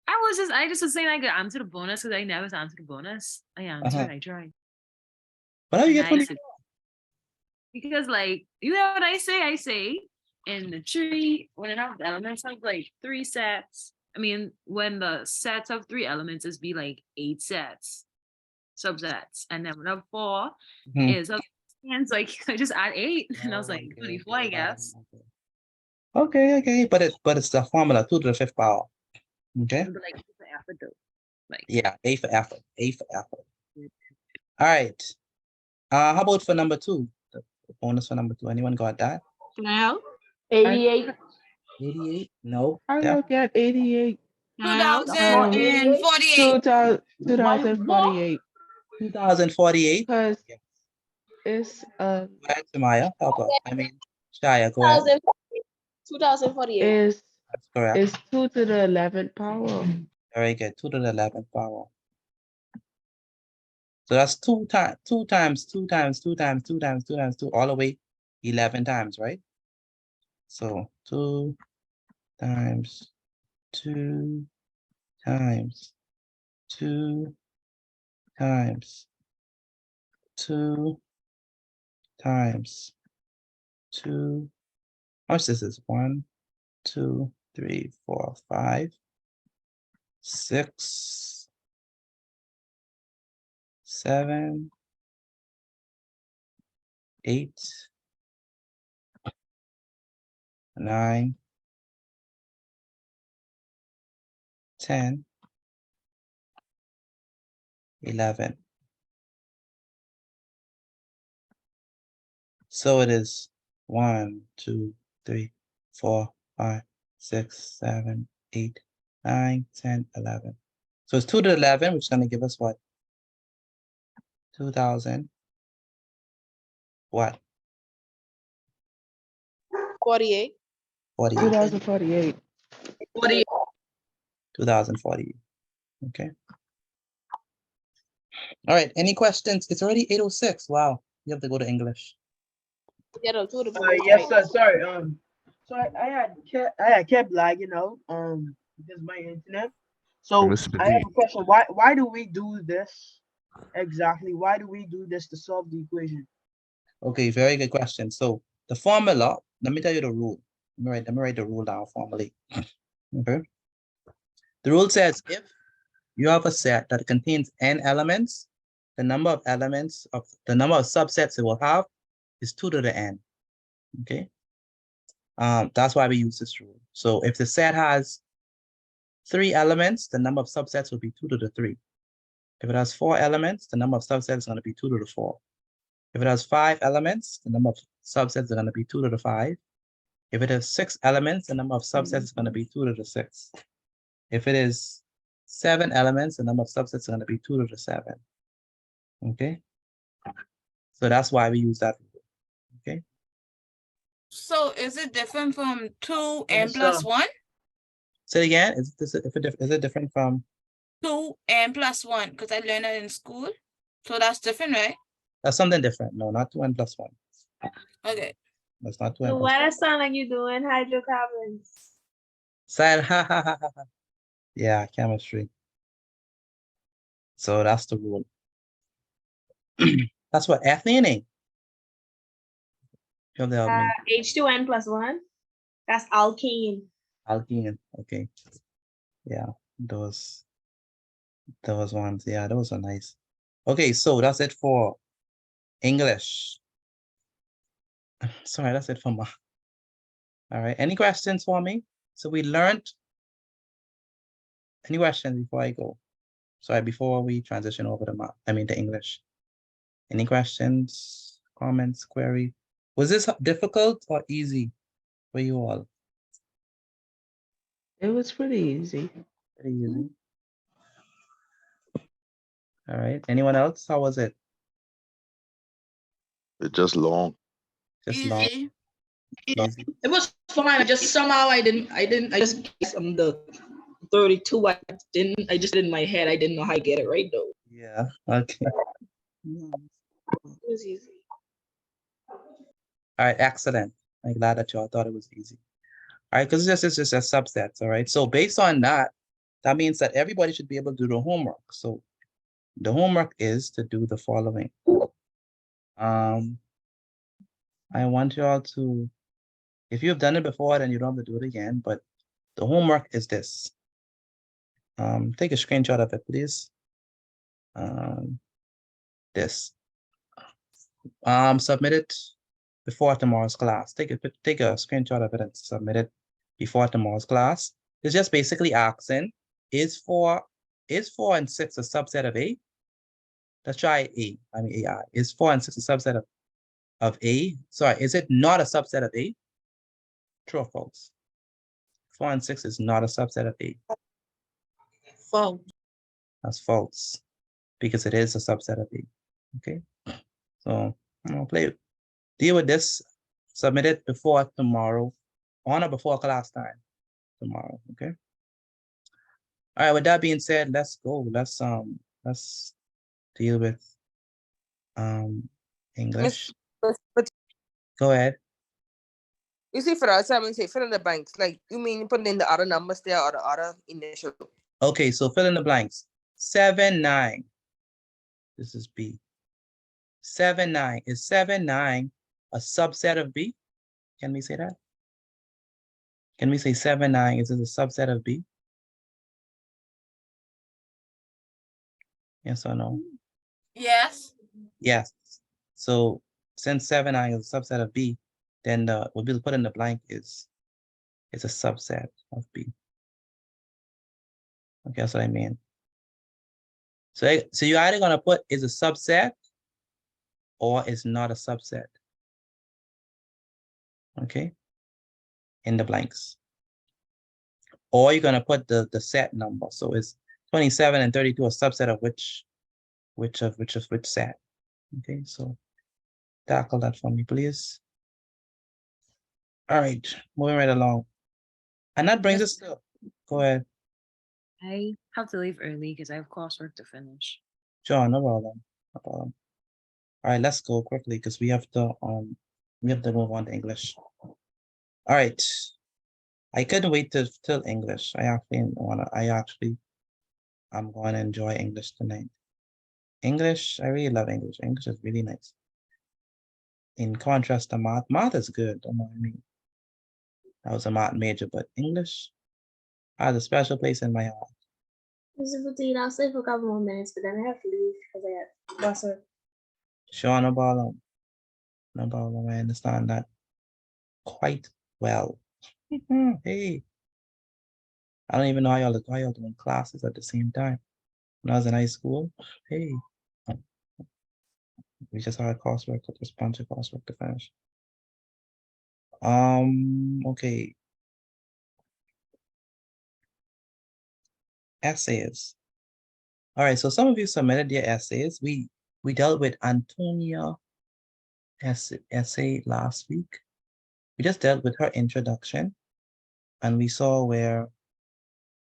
I just was saying I could answer the bonus because I never answered the bonus. I answered, I tried. But how you get 24? Because like, you know what I say in the tree, when it has elements of like 3 sets. I mean, when the sets of 3 elements is be like 8 sets, subsets, and then when I have 4 is up, and so I just add 8, and I was like 24, I guess. Okay, but it's the formula 2 to the 5th power. Okay. But like for effort though. Like yeah, A for effort. A for effort. All right. How about for number 2? The bonus for number 2. Anyone got that? Now, 88. 88? No. I look at 88. 2048. 2048. 2048? Because it's Go ahead, Samaya. Help her. I mean, Shia, go ahead. 2048. That's correct. It's 2 to the 11th power. Very good. 2 to the 11th power. So that's 2 times 2 times 2 times 2 times 2 times 2 times 2 all the way 11 times, right? So 2 times 2 times 2 times 2 times 2. How much this is? 1, 2, 3, 4, 5, 6, 7, 8, 9, 10, 11. So it is 1, 2, 3, 4, 5, 6, 7, 8, 9, 10, 11. So it's 2 to 11, which is going to give us what? 2000. What? 48. 48. 2048. 48. 2048. Okay. All right, any questions? It's already 8:06. Wow, you have to go to English. Yeah, no, two of the Yes, sir. Sorry. So I had kept lagging out. Because my internet. So Mr. I have D. a question. Why do we do this exactly? Why do we do this to solve the equation? Okay, very good question. So the formula, let me tell you the rule. Let me write the rule down formally. Okay. The rule says if you have a set that contains n elements, the number of subsets it will have is 2 to the n. Okay. That's why we use this rule. So if the set has 3 elements, the number of subsets will be 2 to the 3. If it has 4 elements, the number of subsets is going to be 2 to the 4. If it has 5 elements, the number of subsets are going to be 2 to the 5. If it has 6 elements, the number of subsets is going to be 2 to the 6. If it is 7 elements, the number of subsets are going to be 2 to the 7. Okay? So that's why we use that rule. Okay? So is it different from 2 n Yes, plus sir. 1? Say it again. Is it different from 2 n plus 1? Because I learned it in school. So that's different, right? that's something different? No, not 2n plus 1. Okay. That's not 2n So plus why 1. that sound like you're doing hydrocarbons? Side, ha ha ha ha. Yeah, chemistry. So that's the rule. That's what ethylene. You have to help me. H2n plus 1. That's alkene. Alkene. Okay. Yeah, those ones. Yeah, those are nice. Okay, so that's it for English. Sorry, that's it for math. All right. Any questions for me? So we learned. Any questions before I go? Sorry, before we transition over to math, to English. Any questions, comments, query? Was this difficult or easy for you all? It was pretty easy. Pretty easy. All right. Anyone else? How was it? It's just long. Just long. Easy. Easy. It was fine. I just somehow I just guessed on the 32. I just did in my head. I didn't know how to get it right though. Yeah. Okay. It was easy. All right. Excellent. I'm glad that y'all thought it was easy. All right, because it's just a subsets. All right. So based on that, that means that everybody should be able to do the homework. So the homework is to do the following. I want you all to, if you've done it before, then you don't have to do it again, but the homework is this. Take a screenshot of it, please. This. Submit it before tomorrow's class. Take a screenshot of it and submit it before tomorrow's class. It's just basically asking, is 4 and 6 a subset of A? Let's try AI. Is 4 and 6 a subset of A? Sorry, is it not a subset of A? True or false? 4 and 6 is not a subset of A. False. That's false, because it is a subset of A. Okay, so I'm gonna deal with this. Submit it before tomorrow, on or before class time tomorrow. Okay. All right. With that being said, let's go. Let's deal with English. But Go ahead. you see, for the assignment, say fill in the blanks. Like you mean put in the other numbers there or the other initial. Okay, so fill in the blanks. 7, 9. This is B. 7, 9. Is 7, 9 a subset of B? Can we say that? Can we say 7, 9 is it a subset of B? Yes or no? Yes. Yes. So since 7, 9 is a subset of B, then what we'll put in the blank is a subset of B. Okay, that's what I mean. So you're either gonna put is a subset or is not a subset. Okay, in the blanks. Or you're gonna put the set number. So is 27 and 32 a subset of which set? Okay, so tackle that for me, please. All right, moving right along. And that brings us to, go ahead. I have to leave early because I have coursework to finish. Sure, no problem. No problem. All right, let's go quickly because we have to move on to English. All right. I couldn't wait till English. I'm going to enjoy English tonight. English, I really love English. English is really nice. In contrast to math, math is good. Don't mind me. I was a math major, but English has a special place in my heart. Mr. Petit, I'll stay for a couple more minutes, but then I have to leave because I got busser. Sure, no problem. No problem. I understand that quite well. Hey, I don't even know how y'all doing classes at the same time. When I was in high school, hey, we just had coursework, just a bunch of coursework to finish. Okay. Essays. All right, so some of you submitted your essays. We dealt with Antonia essay last week. We just dealt with her introduction, and we saw where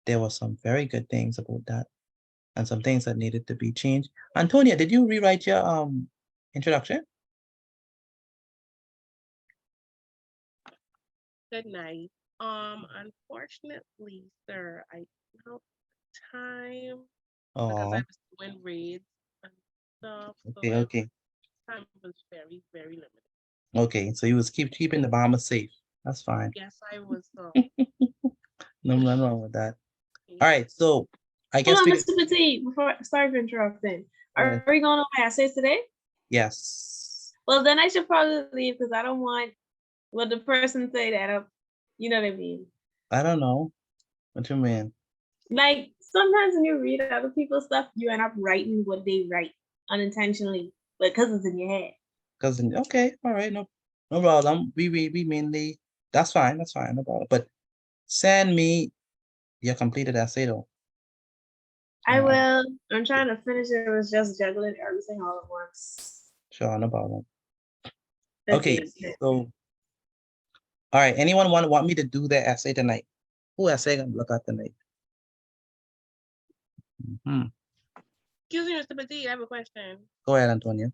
there were some very good things about that and some things that needed to be changed. Antonia, did you rewrite your introduction? Good night. Unfortunately, sir, I didn't have time because I Oh, was doing raids and stuff. So okay, okay. time was very, very limited. Okay, so you was keeping the bomber safe. That's fine. Yes, I was. Nothing wrong with that. All right, so I guess Hold on, we Mr. Petit, sorry for interrupting. Right. Are we going over essays today? Yes. Well, then I should probably leave because I don't want what the person say that you know what I mean. I don't know. What you mean? Like sometimes when you read other people's stuff, you end up writing what they write unintentionally, but because it's in your head. Cousin, okay, all right, no problem. We mainly that's fine, no problem. But send me your completed essay though. I will. I'm trying to finish it. It was just juggling everything all at once. Sure, no problem. Let's Okay, see. so all right, anyone want me to do their essay tonight? Who essay gonna look at tonight? Excuse me, Mr. Petit, I have a question. Go ahead, Antonia.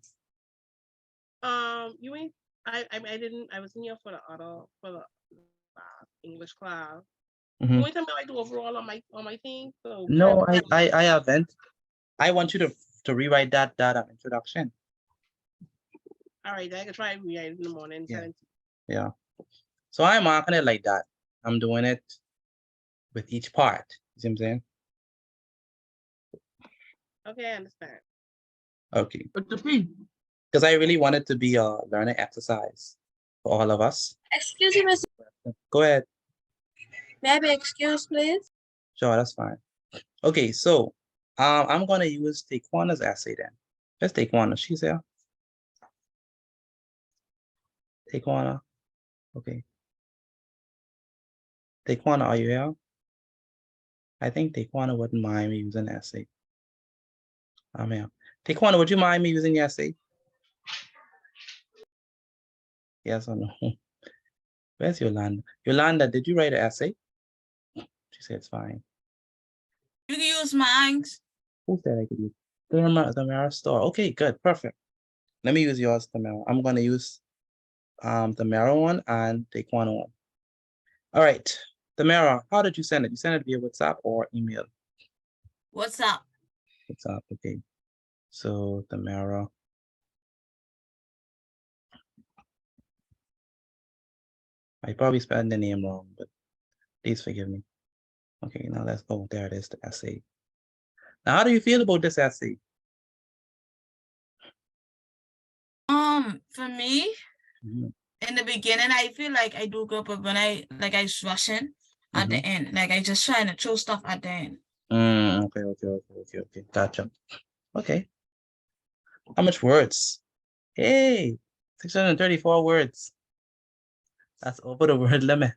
You ain't. I was in here for the English class. You ain't tell me I do overall on my thing. So No, I haven't. I want you to rewrite that introduction. all right, I can try and rewrite it in the morning. Yeah. Yeah. So I'm marking it like that. I'm doing it with each part. You see what I'm saying? Okay, I understand. Okay. Because I really want it to be a learning exercise for all of us. Excuse me, Mr. Go ahead. May I be excused, please? Sure, that's fine. Okay, so I'm gonna use Taekwondo's essay then. Let's Taekwondo. She's here. Taekwondo. Okay. Taekwondo, are you here? I think Taekwondo wouldn't mind me using the essay. I'm here. Taekwondo, would you mind me using the essay? Yes or no? Where's Yolanda? Yolanda, did you write an essay? She said it's fine. You can use mine. Who said I could use? The Mara store. Okay, good, perfect. Let me use yours, Tamara. I'm gonna use the Mara one and Taekwondo one. All right, Tamara, how did you send it? You sent it via WhatsApp or email? WhatsApp. WhatsApp, okay. So Tamara. I probably spelled the name wrong, but please forgive me. Okay, now let's go. There it is, the essay. Now, how do you feel about this essay? For me, in the beginning, I feel like I do good, but when I was rushing at the end, like I just trying to throw stuff at the end. Okay. Gotcha. Okay. How much words? Hey, 634 words. That's over the word limit.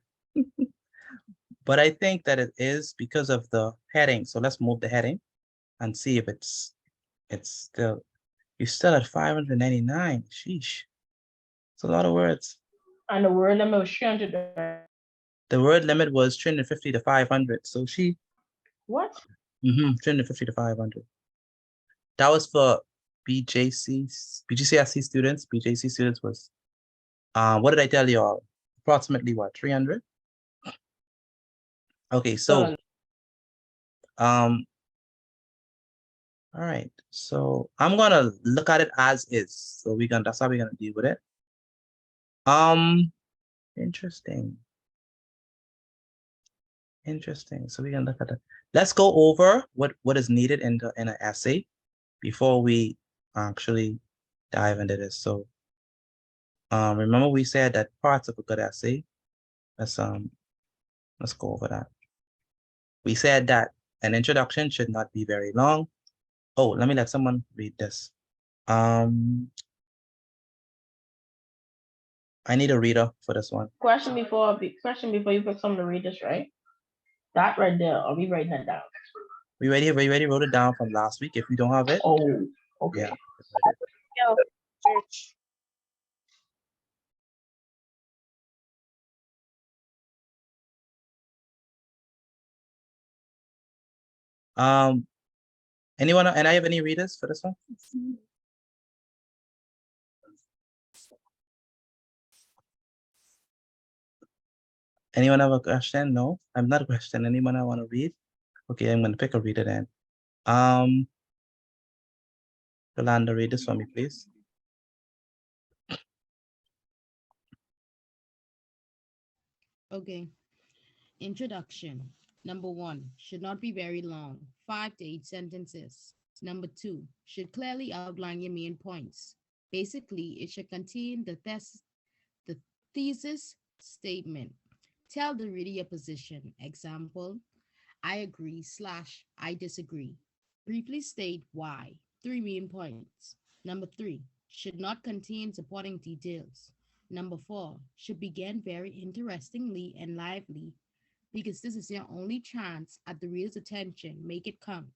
But I think that it is because of the heading. So let's move the heading and see if it's still, you're still at 599. Sheesh. It's a lot of words. And the word limit was 300. The word limit was 350 to 500. So she. What? 350 to 500. That was for BGCSE students. BJC students was, what did I tell you all? Approximately what, 300? Okay, so, all right, so I'm gonna look at it as is. So that's how we're gonna deal with it. Interesting. Interesting. So we can look at it. Let's go over what is needed in an essay before we actually dive into this. So remember we said that parts of a good essay. Let's go over that. We said that an introduction should not be very long. Oh, let me let someone read this. I need a reader for this one. Question before you put someone to read this, right? That right there, are we writing that down? We already wrote it down from last week. If you don't have it, oh, okay. Yeah. Yo, church. Anyone, and I have any readers for this one? Anyone have a question? No, I'm not a question. Anyone I want to read? Okay, I'm gonna pick a reader then. Yolanda, read this for me, please. Okay. Introduction. Number 1, should not be very long, 5 to 8 sentences. Number 2, should clearly outline your main points. Basically, it should contain the thesis statement. Tell the reader your position. Example, I agree / I disagree. Briefly state why. 3 main points. Number 3, should not contain supporting details. Number 4, should begin very interestingly and lively, because this is your only chance at the reader's attention. Make it count.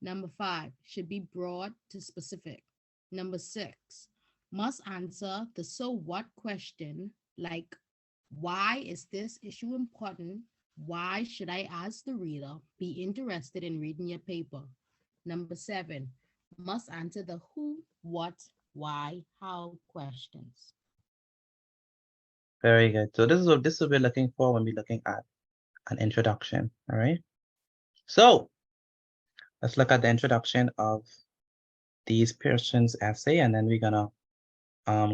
Number 5, should be broad to specific. Number 6, must answer the so what question, like, why is this issue important? Why should I ask the reader? Be interested in reading your paper. Number 7, must answer the who, what, why, how questions. Very good. So this is what we're looking for when we're looking at an introduction. All right. So let's look at the introduction of these person's essay, and then we're gonna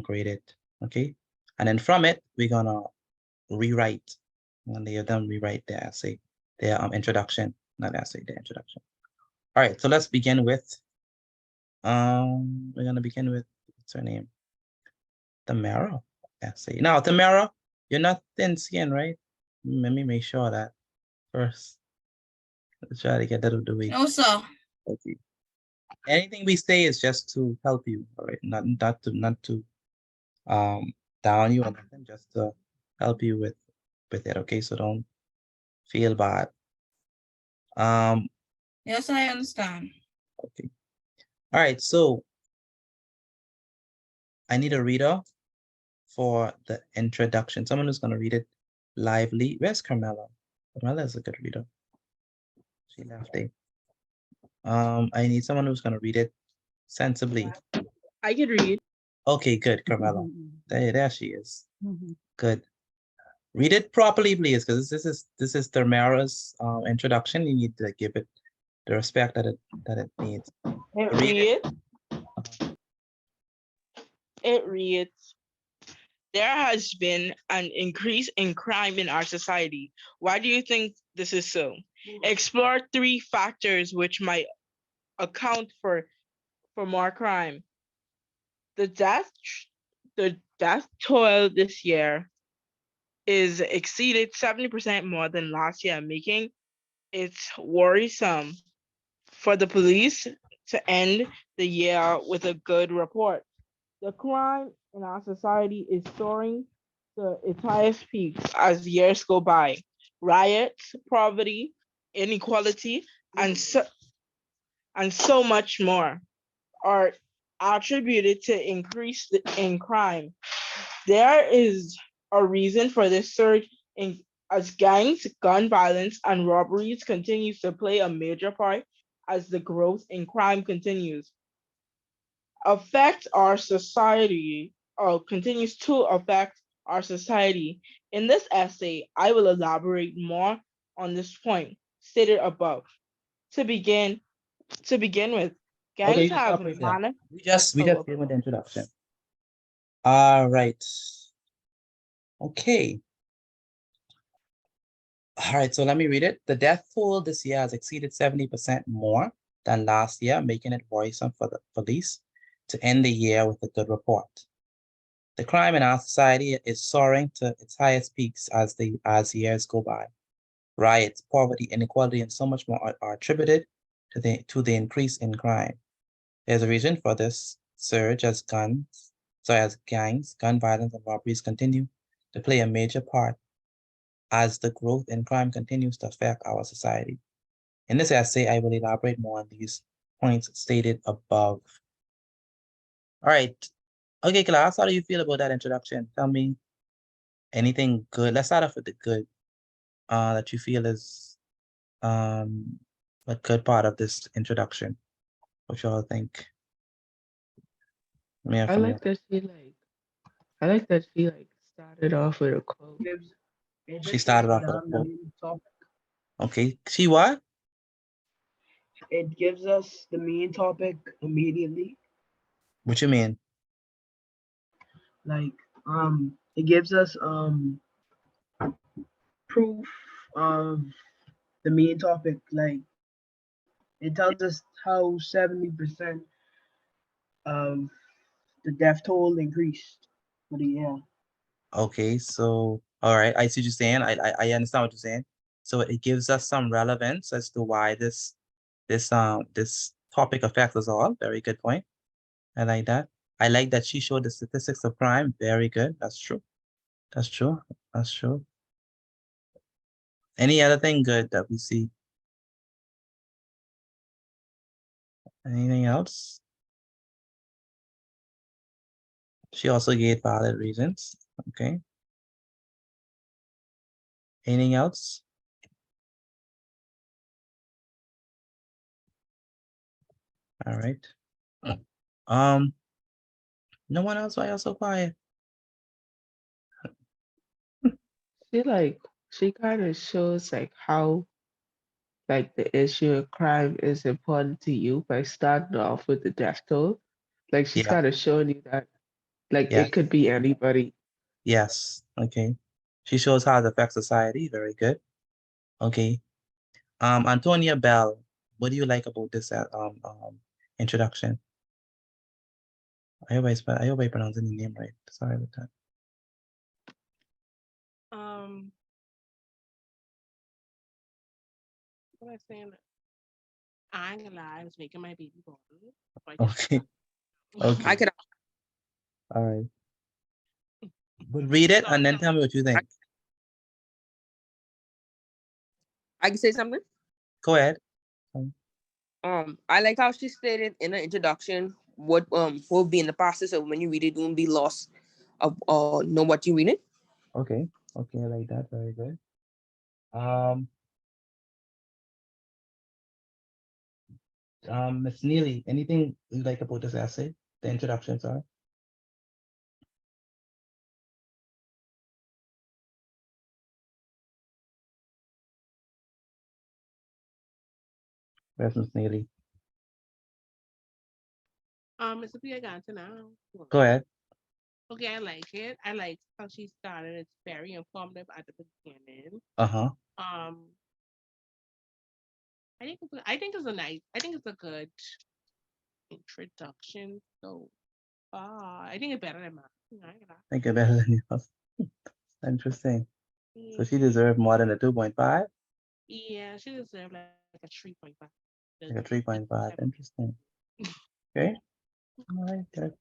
grade it. Okay. And then from it, we're gonna rewrite. When they have done rewrite their essay, their introduction, not essay, their introduction. All right, so let's begin with we're gonna begin with, what's her name? Tamara essay. Now, Tamara, you're not thin skin, right? Let me make sure that first. Let's try to get that out of the way. No, sir. Okay. Anything we say is just to help you, all right? Not to down you or nothing, just to help you with it, okay? So don't feel bad. Yes, I understand. Okay. All right, so I need a reader for the introduction. Someone who's gonna read it lively. Where's Carmela? Carmela is a good reader. She left it. I need someone who's gonna read it sensibly. I could read. Okay, good, Carmela. There she is. Good. Read it properly, please, because this is Tamara's introduction. You need to give it the respect that it needs. It reads, there has been an increase in crime in our society. Why do you think this is so? Explore 3 factors which might account for more crime. The death toll this year is exceeded 70% more than last year, making it worrisome for the police to end the year with a good report. The crime in our society is soaring to its highest peaks as years go by. Riots, poverty, inequality, and so much more are attributed to increase in crime. There is a reason for this surge as gangs, gun violence, and robberies continues to play a major part as the growth in crime continues. affect our society, or continues to affect our society. In this essay, I will elaborate more on this point stated above. To begin, with, Okay, gangs you can have stop right there. manner. We just Oh, did with the introduction. All right. Okay. All right, so let me read it. The death toll this year has exceeded 70% more than last year, making it worrisome for the police to end the year with a good report. The crime in our society is soaring to its highest peaks as years go by. Riots, poverty, inequality, and so much more are attributed to the increase in crime. There's a reason for this surge as gangs, gun violence, and robberies continue to play a major part as the growth in crime continues to affect our society. In this essay, I will elaborate more on these points stated above. All right. Okay, class, how do you feel about that introduction? Tell me anything good. Let's start off with the good that you feel is a good part of this introduction. What y'all think? I like that she started off with a quote. She started off with a quote. Topic. Okay, she what? It gives us the main topic immediately. What you mean? Like, it gives us proof of the main topic. Like, it tells us how 70% of the death toll increased for the year. Okay, so all right, I see what you're saying. I understand what you're saying. So it gives us some relevance as to why this topic affects us all. Very good point. I like that. I like that she showed the statistics of crime. Very good. That's true. That's true. That's true. Any other thing good that we see? Anything else? She also gave valid reasons. Okay. Anything else? All right. No one else. Why y'all so quiet? She kind of shows like how like the issue of crime is important to you by starting off with the death toll. Like she's Yeah. kind of showing you that like Yeah. it could be anybody. Yes. Okay. She shows how it affects society. Very good. Okay. Antonia Bell, what do you like about this introduction? I hope I pronouncing the name right. Sorry about that. What I saying? I ain't gonna lie, I was making my baby born. Okay. Okay. I could. All right. But read it and then tell me what you think. I can say something. Go ahead. I like how she stated in the introduction what will be in the process of when you read it, you won't be lost of know what you read it. Okay. Okay, I like that. Very good. Miss Neely, anything you like about this essay? The introduction, sorry. Where's Miss Neely? It's a I got to now. Go ahead. Okay, I like it. I like how she started. It's very informative at the beginning. Uh-huh. I think it's a good introduction so far. I think it's better than mine. Think it better than yours. Interesting. So she deserved more than a 2.5? Yeah, she deserved like a 3.5. Like a 3.5. Interesting. Okay. All right, good.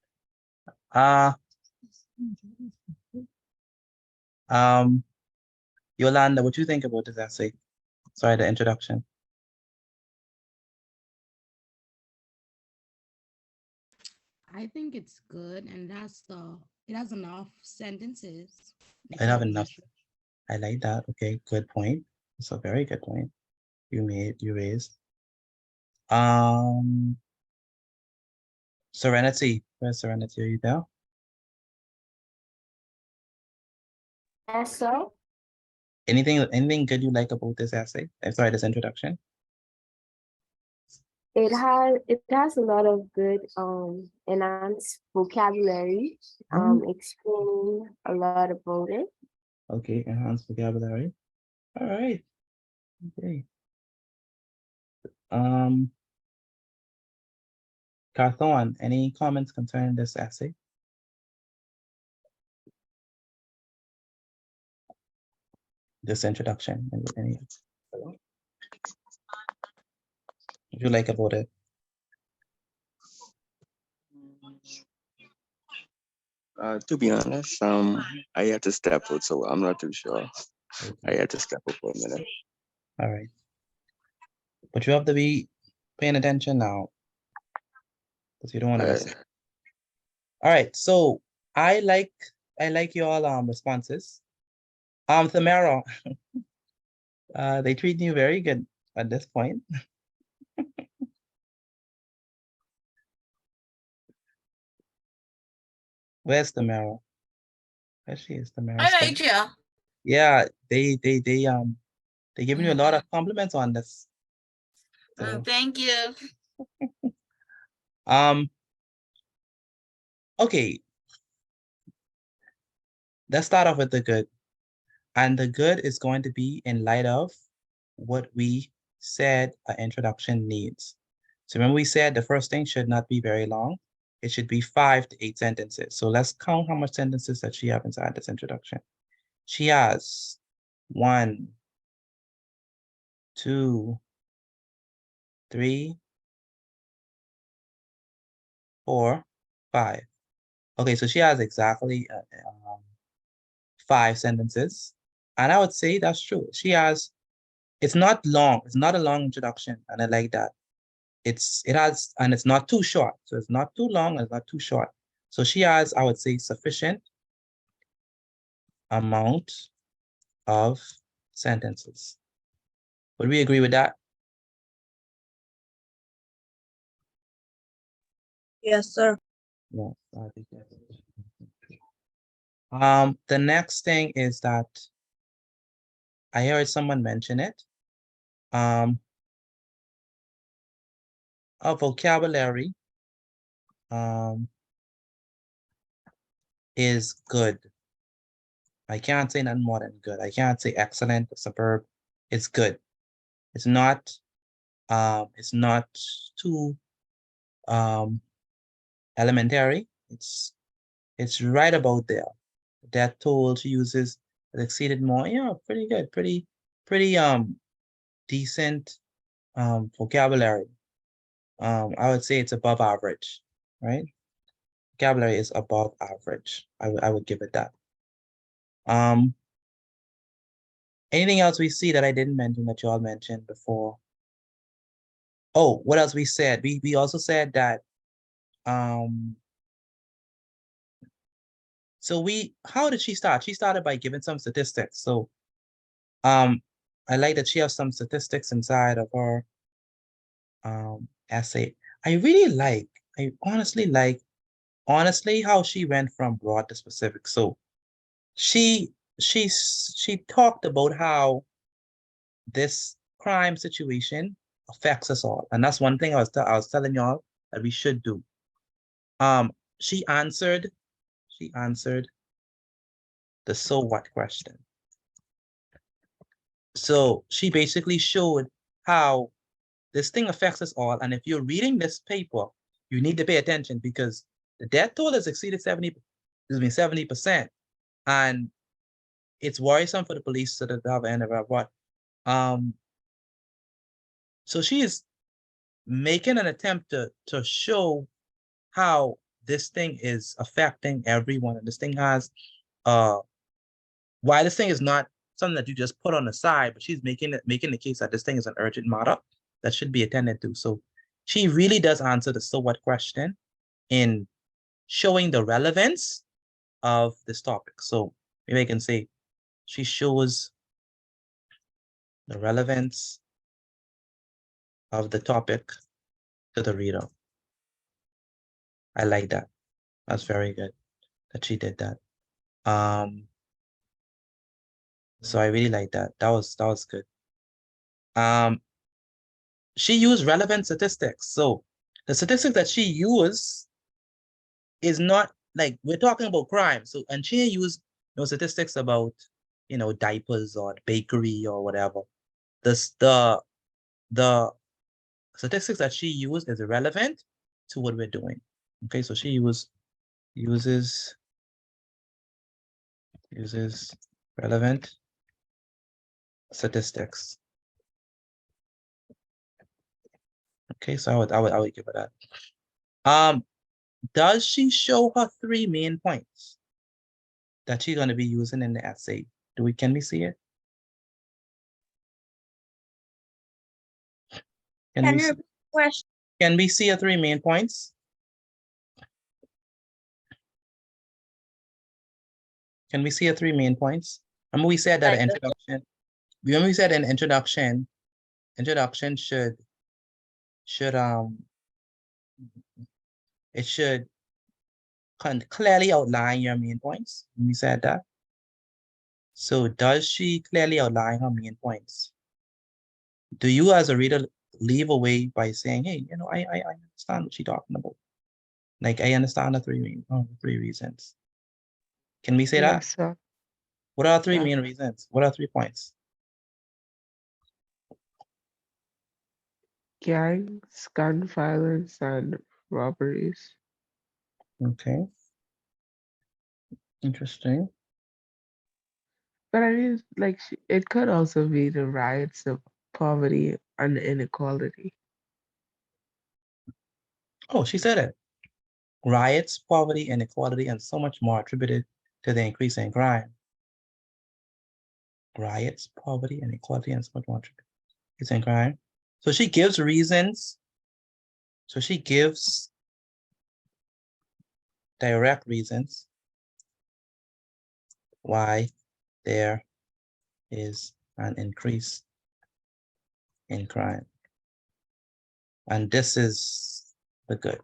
Yolanda, what you think about this essay? Sorry, the introduction. I think it's good, and it has enough sentences. I have enough. I like that. Okay, good point. It's a very good point you raised. Serenity, where's Serenity? Are you there? Yes, sir. Anything good you like about this essay? I'm sorry, this introduction. It has a lot of good enhanced vocabulary, explaining a lot about it. Okay, enhanced vocabulary. All right. Okay. Carthon, any comments concerning this essay? This introduction, any what you like about it? To be honest, I had to step out, so I'm not too sure. I had to step out for a minute. All right. But you have to be paying attention now, because you don't want to miss it. All right, so I like your responses. Tamara, they treat you very good at this point. Where's Tamara? Where she is, Tamara? I like you. Yeah, they giving you a lot of compliments on this. So, Thank you. okay. Let's start off with the good. And the good is going to be in light of what we said an introduction needs. So remember we said the first thing should not be very long. It should be 5 to 8 sentences. So let's count how much sentences that she has inside this introduction. She has 1, 2, 3, 4, 5. Okay, so she has exactly 5 sentences. And I would say that's true. It's not long. It's not a long introduction. And I like that. It's not too short. So it's not too long and it's not too short. So she has, I would say, sufficient amount of sentences. Would we agree with that? Yes, sir. Yes, I think that's the next thing is that I heard someone mention it. A vocabulary is good. I can't say nothing more than good. I can't say excellent, superb. It's good. It's not too elementary. It's right about there. That tool she uses has exceeded more. Yeah, pretty good. Pretty decent vocabulary. I would say it's above average, right? Vocabulary is above average. I would give it that. Anything else we see that I didn't mention that you all mentioned before? Oh, what else we said? We also said that so how did she start? She started by giving some statistics. So I like that she has some statistics inside of her essay. I honestly like how she went from broad to specific. So she talked about how this crime situation affects us all. And that's one thing I was telling y'all that we should do. She answered the so what question. So she basically showed how this thing affects us all. And if you're reading this paper, you need to pay attention because the death toll has exceeded 70%. And it's worrisome for the police to have an end of what. So she is making an attempt to show how this thing is affecting everyone. And this thing has why this thing is not something that you just put on the side, but she's making the case that this thing is an urgent matter that should be attended to. So she really does answer the so what question in showing the relevance of this topic. So maybe I can say she shows the relevance of the topic to the reader. I like that. That's very good that she did that. So I really like that. That was good. She used relevant statistics. So the statistics that she used is not like we're talking about crime. So and she used statistics about diapers or bakery or whatever. The statistics that she used is irrelevant to what we're doing. Okay, so she uses relevant statistics. Okay, so I would give her that. Does she show her 3 main points that she's going to be using in the essay? Can we see it? Can we see her 3 main points? Can we see her 3 main points? Remember we said that introduction. Remember we said an introduction should it should clearly outline your main points. We said that. So does she clearly outline her main points? Do you as a reader leave away by saying, hey, I understand what she's talking about. Like I understand the 3 reasons. Can we say that? Yes, sir. What are 3 Yeah. main reasons? What are 3 points? Gangs, gun violence, and robberies. Okay. Interesting. But I mean, like, it could also be the riots of poverty and inequality. Oh, she said it. Riots, poverty, inequality, and so much more attributed to the increase in crime. Riots, poverty, inequality, and so much more attributed to the increase in crime. So she gives reasons. So she gives direct reasons why there is an increase in crime. And this is the good.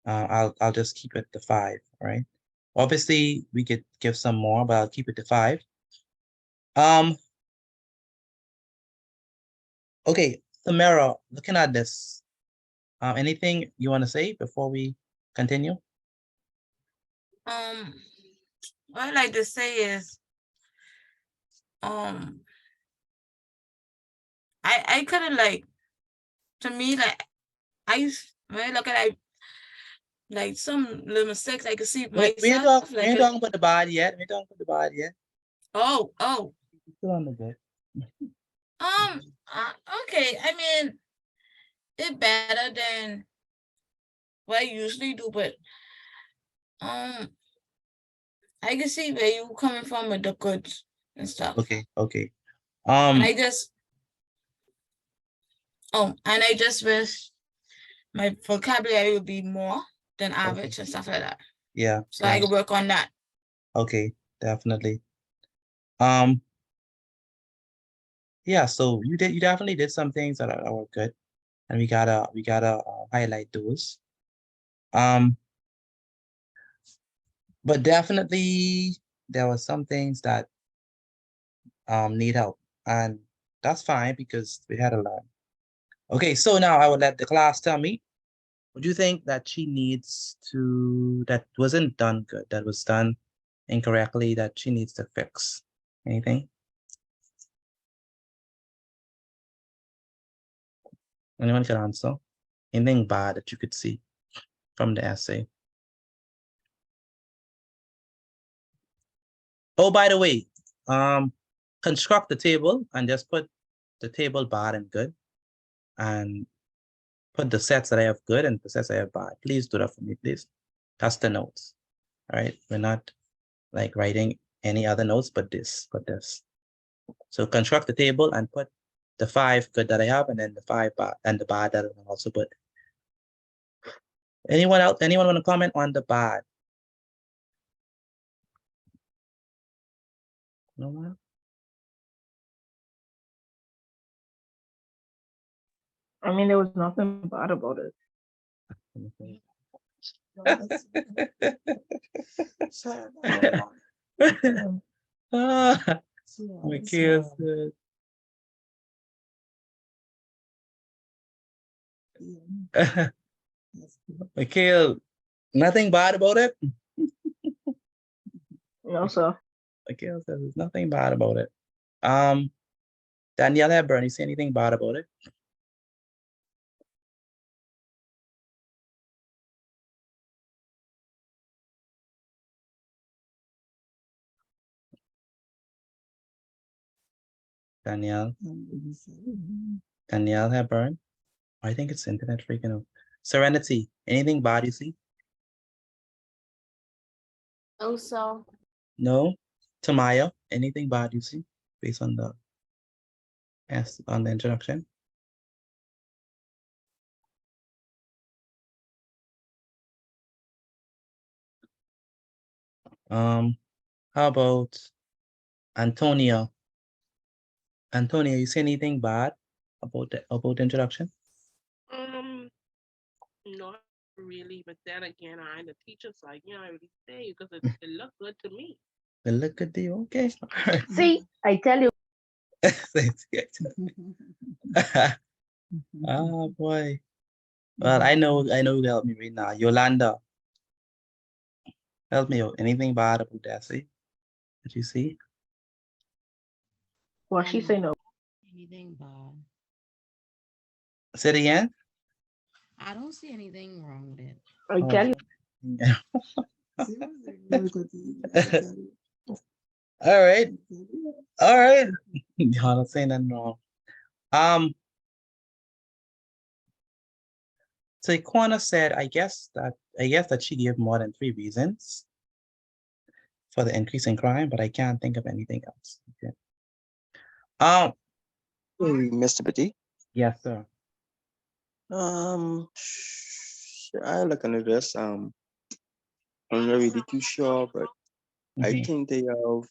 I'll just keep it to 5, right? Obviously, we could give some more, but I'll keep it to 5. Okay, Samara, looking at this, anything you want to say before we continue? What I like to say is, I kind of like, to me, like, when I look at like some little mistakes I could see Wait, we ain't myself. talking about the bad yet. We ain't talking about the bad yet. Oh. Still on the good. Okay. I mean, it's better than what I usually do, but I can see where you coming from with the goods and stuff. Okay. And I just wish my vocabulary would be more than average and stuff like that. Yeah. So I can work on that. Okay, definitely. Yeah, so you definitely did some things that were good, and we gotta highlight those. But definitely there were some things that need help, and that's fine because we had a lot. Okay, so now I would let the class tell me, what do you think that she needs to, that wasn't done good, that was done incorrectly, that she needs to fix? Anything? Anyone can answer? Anything bad that you could see from the essay? Oh, by the way, construct the table and just put the table bad and good, and put the sets that I have good and the sets I have bad. Please do that for me, please. That's the notes. All right, we're not like writing any other notes but this. So construct the table and put the 5 good that I have, and then the 5 bad and the bad that I also put. Anyone else? Anyone want to comment on the bad? No one? I mean, there was nothing bad about it. Ah, Mikhail's good. Mikhail, nothing bad about it. No, sir. Mikhail says there's nothing bad about it. Danielle Hepburn, you see anything bad about it? Danielle. Danielle Hepburn. I think it's internet freaking out. Serenity, anything bad you see? Also, No. Tamaya, anything bad you see based on the introduction? How about Antonia? Antonia, you see anything bad about the introduction? Not really, but then again, I'm the teacher, so I can't really say because it looked good to me. It look good to you? Okay. See, I tell you. Oh boy. Well, I know you help me right now. Yolanda. Help me out. Anything bad about that, see? Did you see? Well, she say no. Anything bad? Say it again? I don't see anything wrong with it. I Oh, tell you. All right. All right. Y'all not saying nothing wrong. So Ikwana said, I guess that she gave more than 3 reasons for the increase in crime, but I can't think of anything else. Okay. Hey, Mr. Petit. Yes, sir. I look into this. I'm not really too sure, but I think they have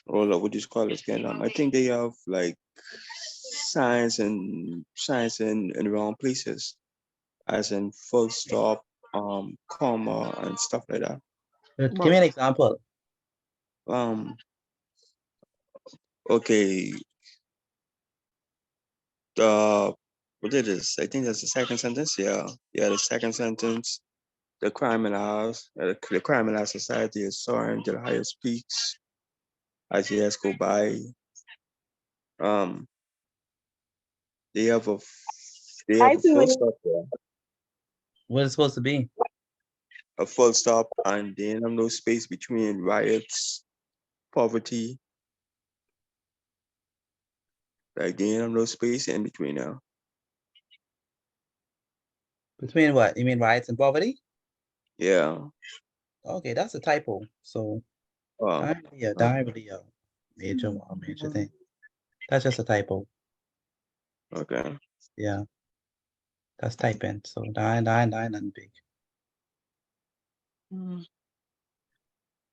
what do you call it again? I think they have like signs in the wrong places, as in full stop, comma, and stuff like that. Give me an example. Okay. What it is? I think that's the second sentence. Yeah, the second sentence. The criminalized society is soaring to the highest peaks as years go by. They have a full stop there. What is it supposed to be? A full stop, and then no space between riots, poverty. Like then no space in between now. Between what? You mean riots and poverty? Yeah. Okay, that's a typo. So that ain't really a major thing. That's just a typo. Okay. Yeah. That's typing. So that ain't nothing big.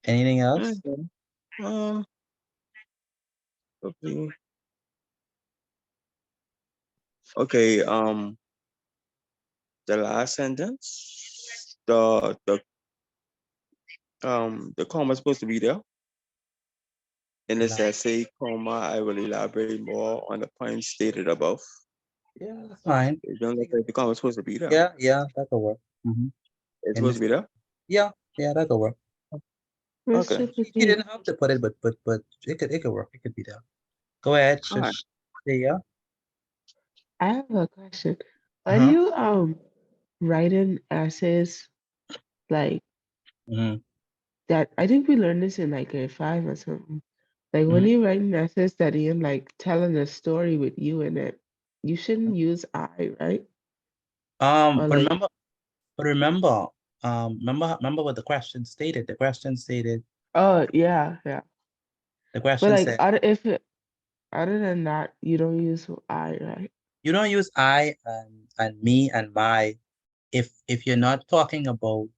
Anything else? Okay. The last sentence, the comma is supposed to be there. In this essay, comma, I will elaborate more on the points stated above. Yeah, that's fine. It don't look like the comma is supposed to be there. Yeah, that'll work. It's supposed to be there? Yeah, that'll work. Okay. She didn't have to put it, but it could work. It could be there. Go ahead. Just yeah. I have a question. Are you writing essays like that? I think we learned this in like grade 5 or something. Like when you're writing essays that in like telling a story with you in it, you shouldn't use I, right? But remember, remember what the question stated. The question stated. Oh yeah. The But question like said. other than that, you don't use I, right? You don't use I and me and my if you're not talking about.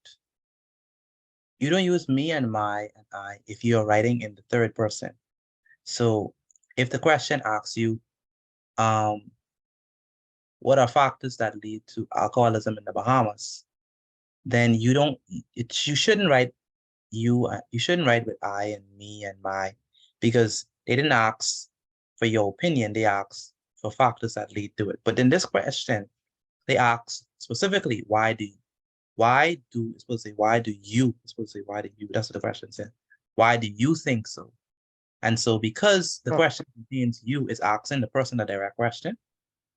You don't use me and my and I if you're writing in the third person. So if the question asks you, what are factors that lead to alcoholism in the Bahamas, then you shouldn't write you shouldn't write with I and me and my, because they didn't ask for your opinion, they asked for factors that lead to it. But in this question, they ask specifically, why do you, it's supposed to say, why do you, it's supposed to say, why do you, that's what the question said. Why do you think so? And so because the question contains you, is asking the person a direct question,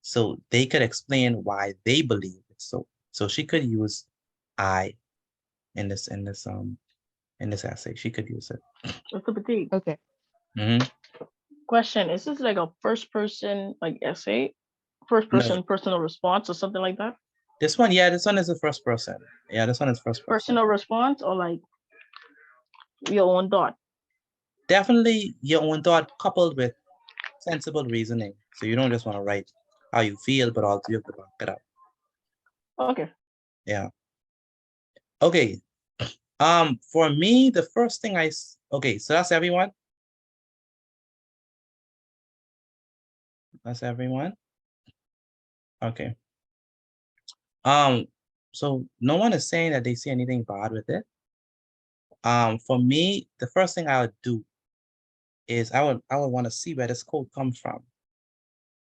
so they could explain why they believe it's so. So she could use I in this essay. She could use it. Mr. Petit. Okay. Question: is this like a first person like essay, first person personal response or something like that? This one, yeah, this one is the first person. Yeah, this one is first person. Personal response or like your own thought? Definitely your own thought coupled with sensible reasoning. So you don't just want to write how you feel, but also you have to back it up. Okay. Yeah. Okay. For me, the first thing okay, so that's everyone. That's everyone. Okay. So no one is saying that they see anything bad with it. For me, the first thing I would do is I would want to see where this quote comes from.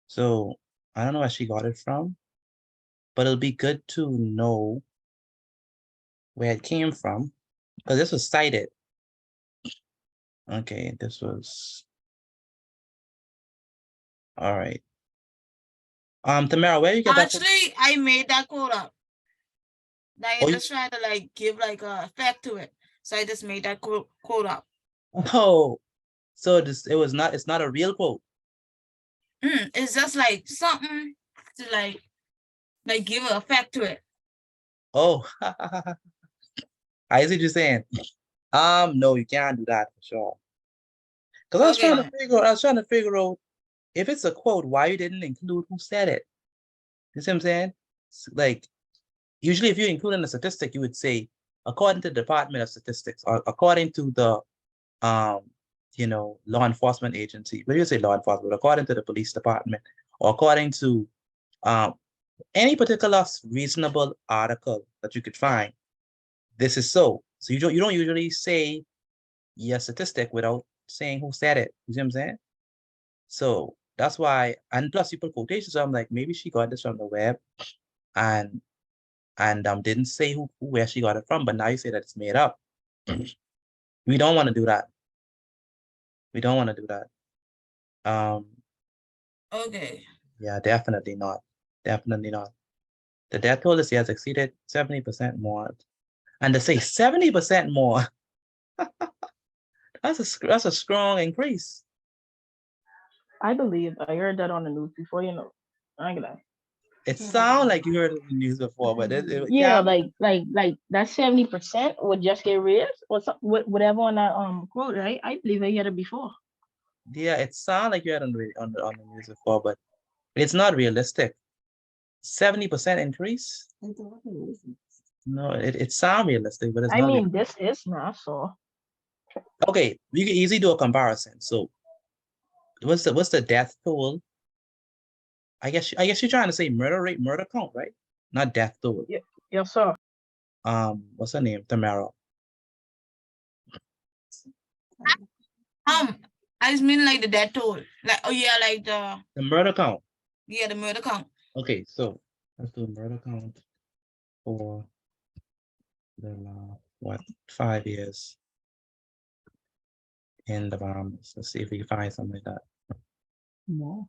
So I don't know where she got it from, but it'll be good to know where it came from, because this was cited. Okay, this was, all right. Tamara, where you get that? Actually, I made that quote up. Like, I just trying to like give like a effect to it. So I just made that quote up. Oh, so it's not a real quote. It's just like something to like give an effect to it. Oh, I see what you're saying. No, you can't do that for sure. Because I was trying to figure out if it's a quote, why you didn't include who said it. You see what I'm saying? Like, usually if you include in a statistic, you would say, according to the Department of Statistics, or according to the law enforcement agency. But you say law enforcement, according to the police department, or according to any particular reasonable article that you could find. This is so. So you don't usually say your statistic without saying who said it. You see what I'm saying? So that's why, and plus you put quotations, so I'm like, maybe she got this from the web and didn't say where she got it from, but now you say that it's made up. We don't want to do that. We don't want to do that. Okay. Yeah, definitely not. Definitely not. The death toll this year has exceeded 70% more. And to say 70% more, that's a strong increase. I believe I heard that on the news before, you know. I ain't gonna lie. It sounds like you heard it on the news before, but yeah, like that 70% would just get raised or something, whatever on that quote, right? I believe I heard it before. Yeah, it sounds like you had on the news before, but it's not realistic. 70% increase? No, it sounds realistic, but it's not. I mean, this is not so. Okay, we can easily do a comparison. So, what's the death toll? I guess you're trying to say murder rate, murder count, right? Not death toll. Yeah, yes, sir. What's her name? Tamara. I just mean like the death toll. Like, oh yeah, like the murder count. Yeah, the murder count. Okay, so let's do murder count for the last 5 years in the Bahamas. Let's see if we can find something like that. No.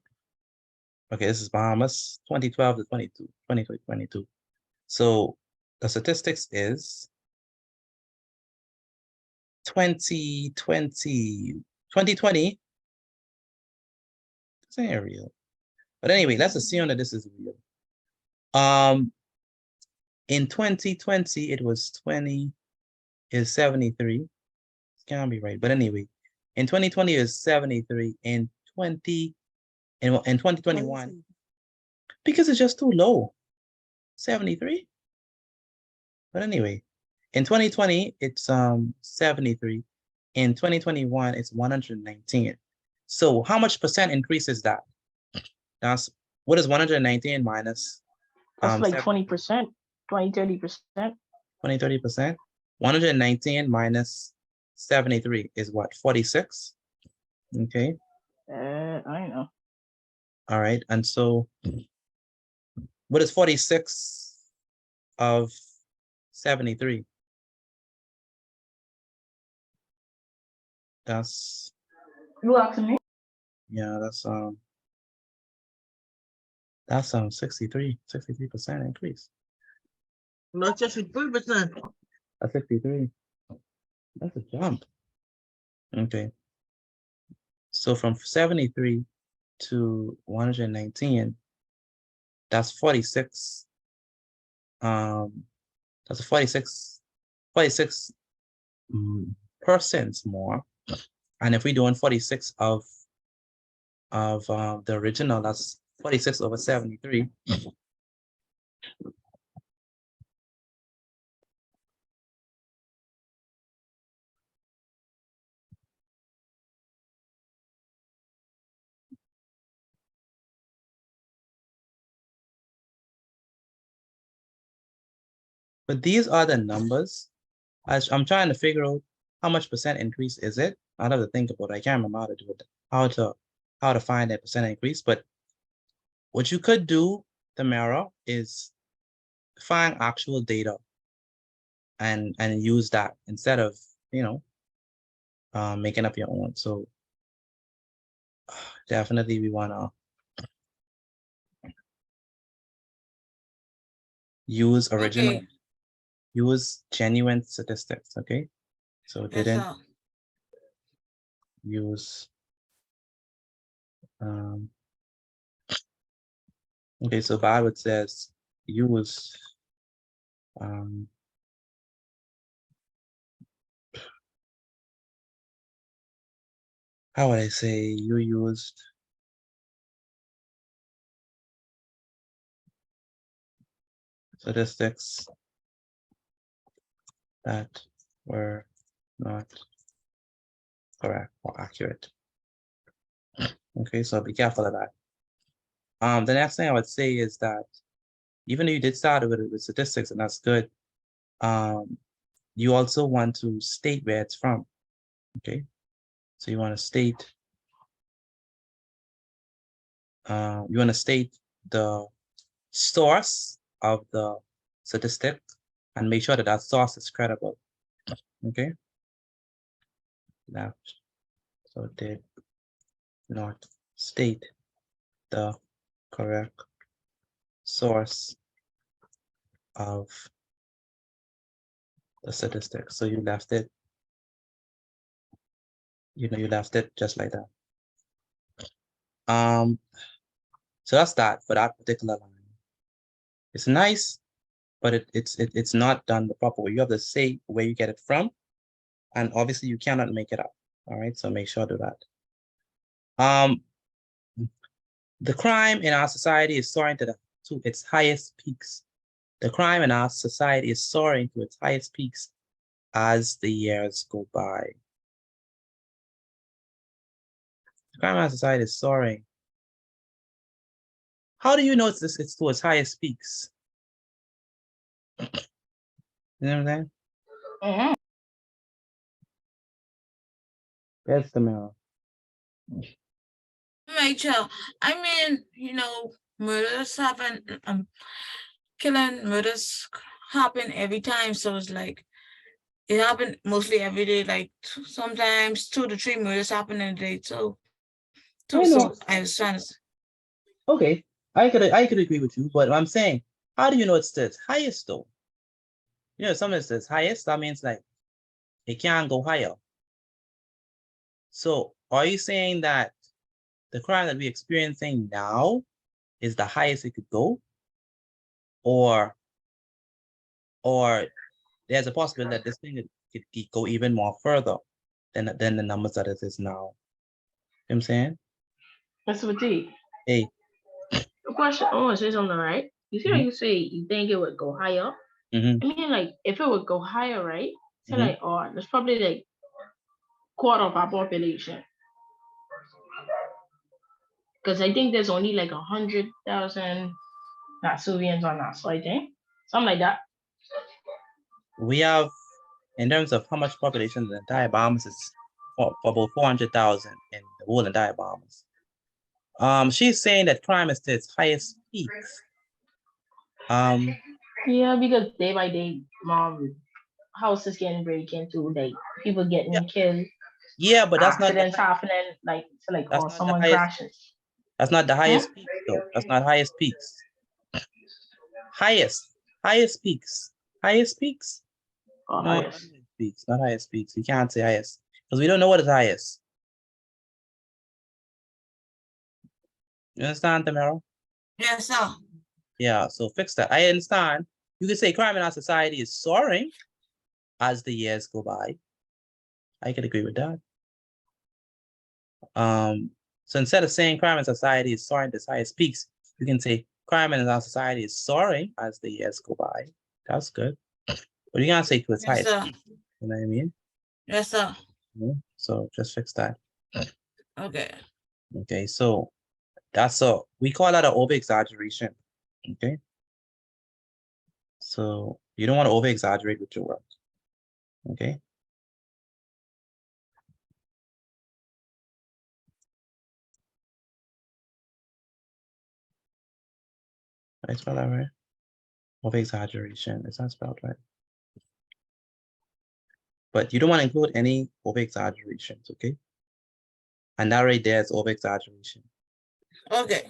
Okay, this is Bahamas 2012 to 2022. So the statistics is 2020. This ain't real. But anyway, let's assume that this is real. In 2020, it was 73. It can't be right. But anyway, in 2020 is 73. In 2021, because it's just too low. 73. But anyway, in 2020, it's 73. In 2021, it's 119. So how much percent increase is that? That's What is 119 minus That's like 20%, 20, 30%. 20, 30%? 119 minus 73 is what? 46? Okay. I know. All right. And so what is 46 of 73? That's, You asking me? yeah, that's 63% increase. Not just 3%. A 63. That's a jump. Okay. So from 73 to 119, that's 46. That's a 46% more. And if we're doing 46 of the original, that's 46 over 73. But these are the numbers. I'm trying to figure out how much percent increase is it. I'd have to think about it. I can't remember how to do it, how to find that percent increase. But what you could do, Tamara, is find actual data and use that instead of, making up your own. So definitely we wanna use original, Okay. use genuine statistics, okay? So Yes, didn't sir. use, okay, so Bible says use, how would I say you used statistics that were not correct or accurate. Okay, so be careful of that. The next thing I would say is that even though you did start with statistics, and that's good, you also want to state where it's from. Okay, so you want to state, the source of the statistic and make sure that that source is credible. Okay, left. So did not state the correct source of the statistic. So you left it, you left it just like that. So that's that for that particular line. It's nice, but it's not done the proper way. You have to say where you get it from, and obviously you cannot make it up. All right, so make sure to do that. The crime in our society is soaring to its highest peaks. The crime in our society is soaring to its highest peaks as the years go by. The crime in our society is soaring. How do you know it's to its highest peaks? You know what I'm saying? That's the mirror. Rachel, I mean, murders happen, murders happen every time. So it's like, it happened mostly every day, like sometimes 2 to 3 murders happen in a day too. I So know. I was trying to. Okay, I could agree with you, but I'm saying, how do you know it's the highest though? Something that's the highest, that means like it can't go higher. So are you saying that the crime that we're experiencing now is the highest it could go? Or there's a possibility that this thing could go even more further than the numbers that it is now? You know what I'm saying? That's what it. Hey. The question, I want to say something, right? You see how you say you think it would go higher? I mean, like, if it would go higher, right? So, like, there's probably like quarter of our population. Because I think there's only like 100,000 Nasuvians on that, so I think something like that. We have, in terms of how much population the entire Bahamas is, for about 400,000 in the whole entire Bahamas. She's saying that crime is to its highest peaks. Yeah, because day by day, houses getting breaking into, like people getting killed. Yeah, but that's not accidents happening, like so like that's or not the someone highest. crashes. That's not the highest peak, though. That's not highest peaks. Highest peaks. Highest peaks. Oh, No, highest. not highest peaks. Not highest peaks. We can't say highest because we don't know what is highest. You understand, Tamara? Yes, sir. Yeah, so fix that. I understand. You can say crime in our society is soaring as the years go by. I can agree with that. So instead of saying crime in society is soaring to its highest peaks, you can say crime in our society is soaring as the years go by. That's good. But you can't say to its Yes, highest sir. peak. You know what I mean? Yes, sir. So just fix that. Okay. Okay, so we call that an over exaggeration. Okay. So you don't want to over exaggerate with your work. Okay. I spell that right? Over exaggeration. It's not spelled right. But you don't want to include any over exaggerations, okay? And that right there is over exaggeration. Okay.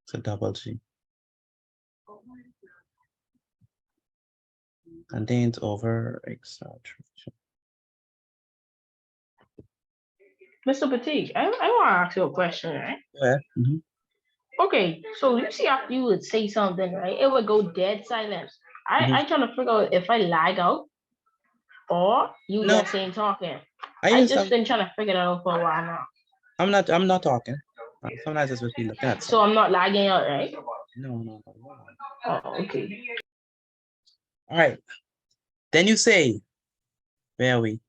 It's a double G. Contains over exaggeration. Mr. Petit, I want to ask you a question, right? Yeah. Okay, so you see after you would say something, right? It would go dead silent. I trying to figure out if I lag out or you No. just ain't talking. I I didn't just stop. been trying to figure that out for a while now. I'm not talking. Sometimes it's just be looking at So I'm not lagging out, right? No. Oh, okay. All right. Then you say, where are we?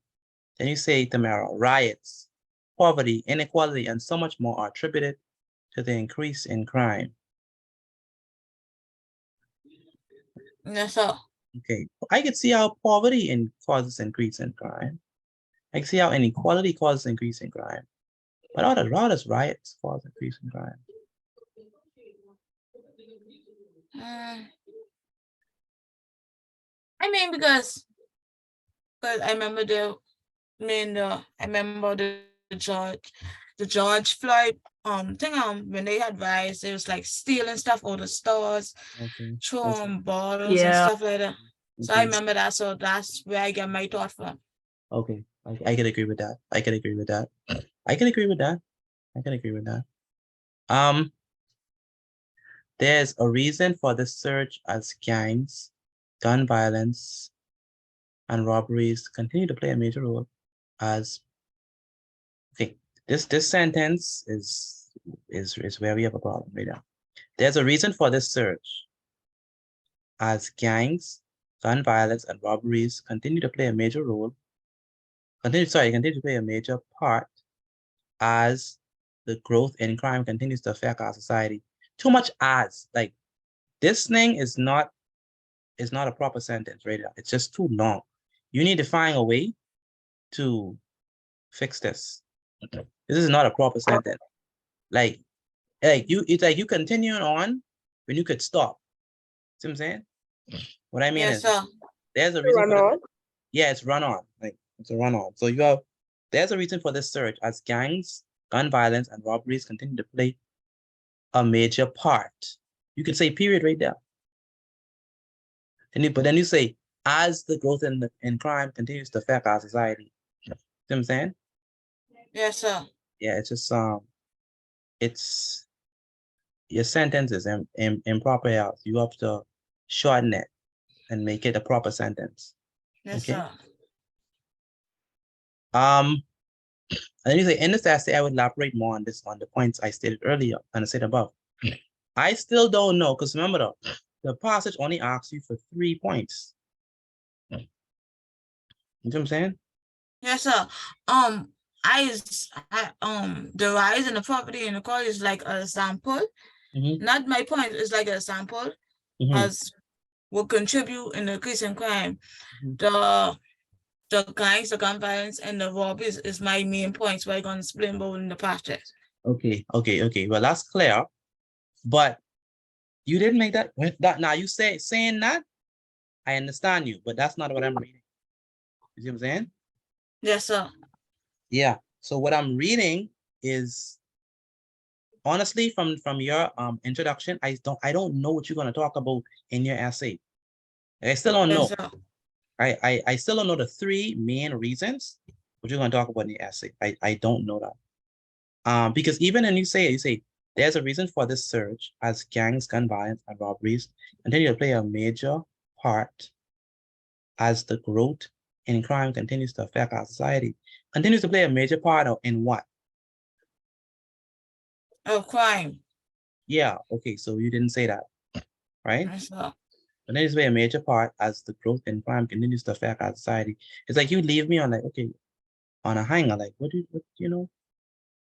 Then you say, Tamara, riots, poverty, inequality, and so much more are attributed to the increase in crime. Yes, sir. Okay, I can see how poverty causes increase in crime. I can see how inequality causes increase in crime. But how does riots cause increase in crime? I mean, because I remember the George Floyd thing when they had riots, it was like stealing stuff out of stores, throwing bottles and stuff like that. So I remember that. So that's where I get my thought from. Okay, I can agree with that. I can agree with that. I can agree with that. I can agree with that. There's a reason for this surge as gangs, gun violence, and robberies continue to play a major role as this sentence is where we have a problem right now. There's a reason for this surge as gangs, gun violence, and robberies continue to play a major role. Continue to play a major part as the growth in crime continues to affect our society. Too much as, like, this thing is not a proper sentence right now. It's just too long. You need to find a way to fix this. This is not a proper sentence. It's like you continuing on when you could stop. See what I'm saying? What I mean is, there's a reason for this. Yeah, it's run on. Like, it's a run on. So there's a reason for this surge as gangs, gun violence, and robberies continue to play a major part. You could say period right there. But then you say, as the growth in crime continues to affect our society. See what I'm saying? Yes, sir. Yeah, it's just it's your sentence is improper else. You have to shorten it and make it a proper sentence. Yes, Okay. sir. And then you say, in this essay, I would elaborate more on the points I stated earlier and I said above. I still don't know, because remember the passage only asks you for 3 points. You know what I'm saying? Yes, sir. The rise in the property in the court is like a sample. Not my point, it's like a sample as will contribute in the increase in crime. The crimes, the gun violence, and the robberies is my main points. We're going to explain both in the passage. Okay. Well, that's clear. But you didn't make that now you saying that, I understand you, but that's not what I'm reading. You see what I'm saying? Yes, sir. Yeah. So what I'm reading is honestly from your introduction, I don't know what you're going to talk about in your essay. I still don't know. Yes, I still don't know the 3 main reasons what you're going to talk about in the essay. I don't know that. Because even when you say there's a reason for this surge as gangs, gun violence, and robberies continue to play a major part as the growth in crime continues to affect our society. Continues to play a major part in what? Of crime. Yeah, okay, so you didn't say that, right? Yes, sir. Continues to play a major part as the growth in crime continues to affect our society. It's like you leave me on like, okay, on a hanger, like, what you know?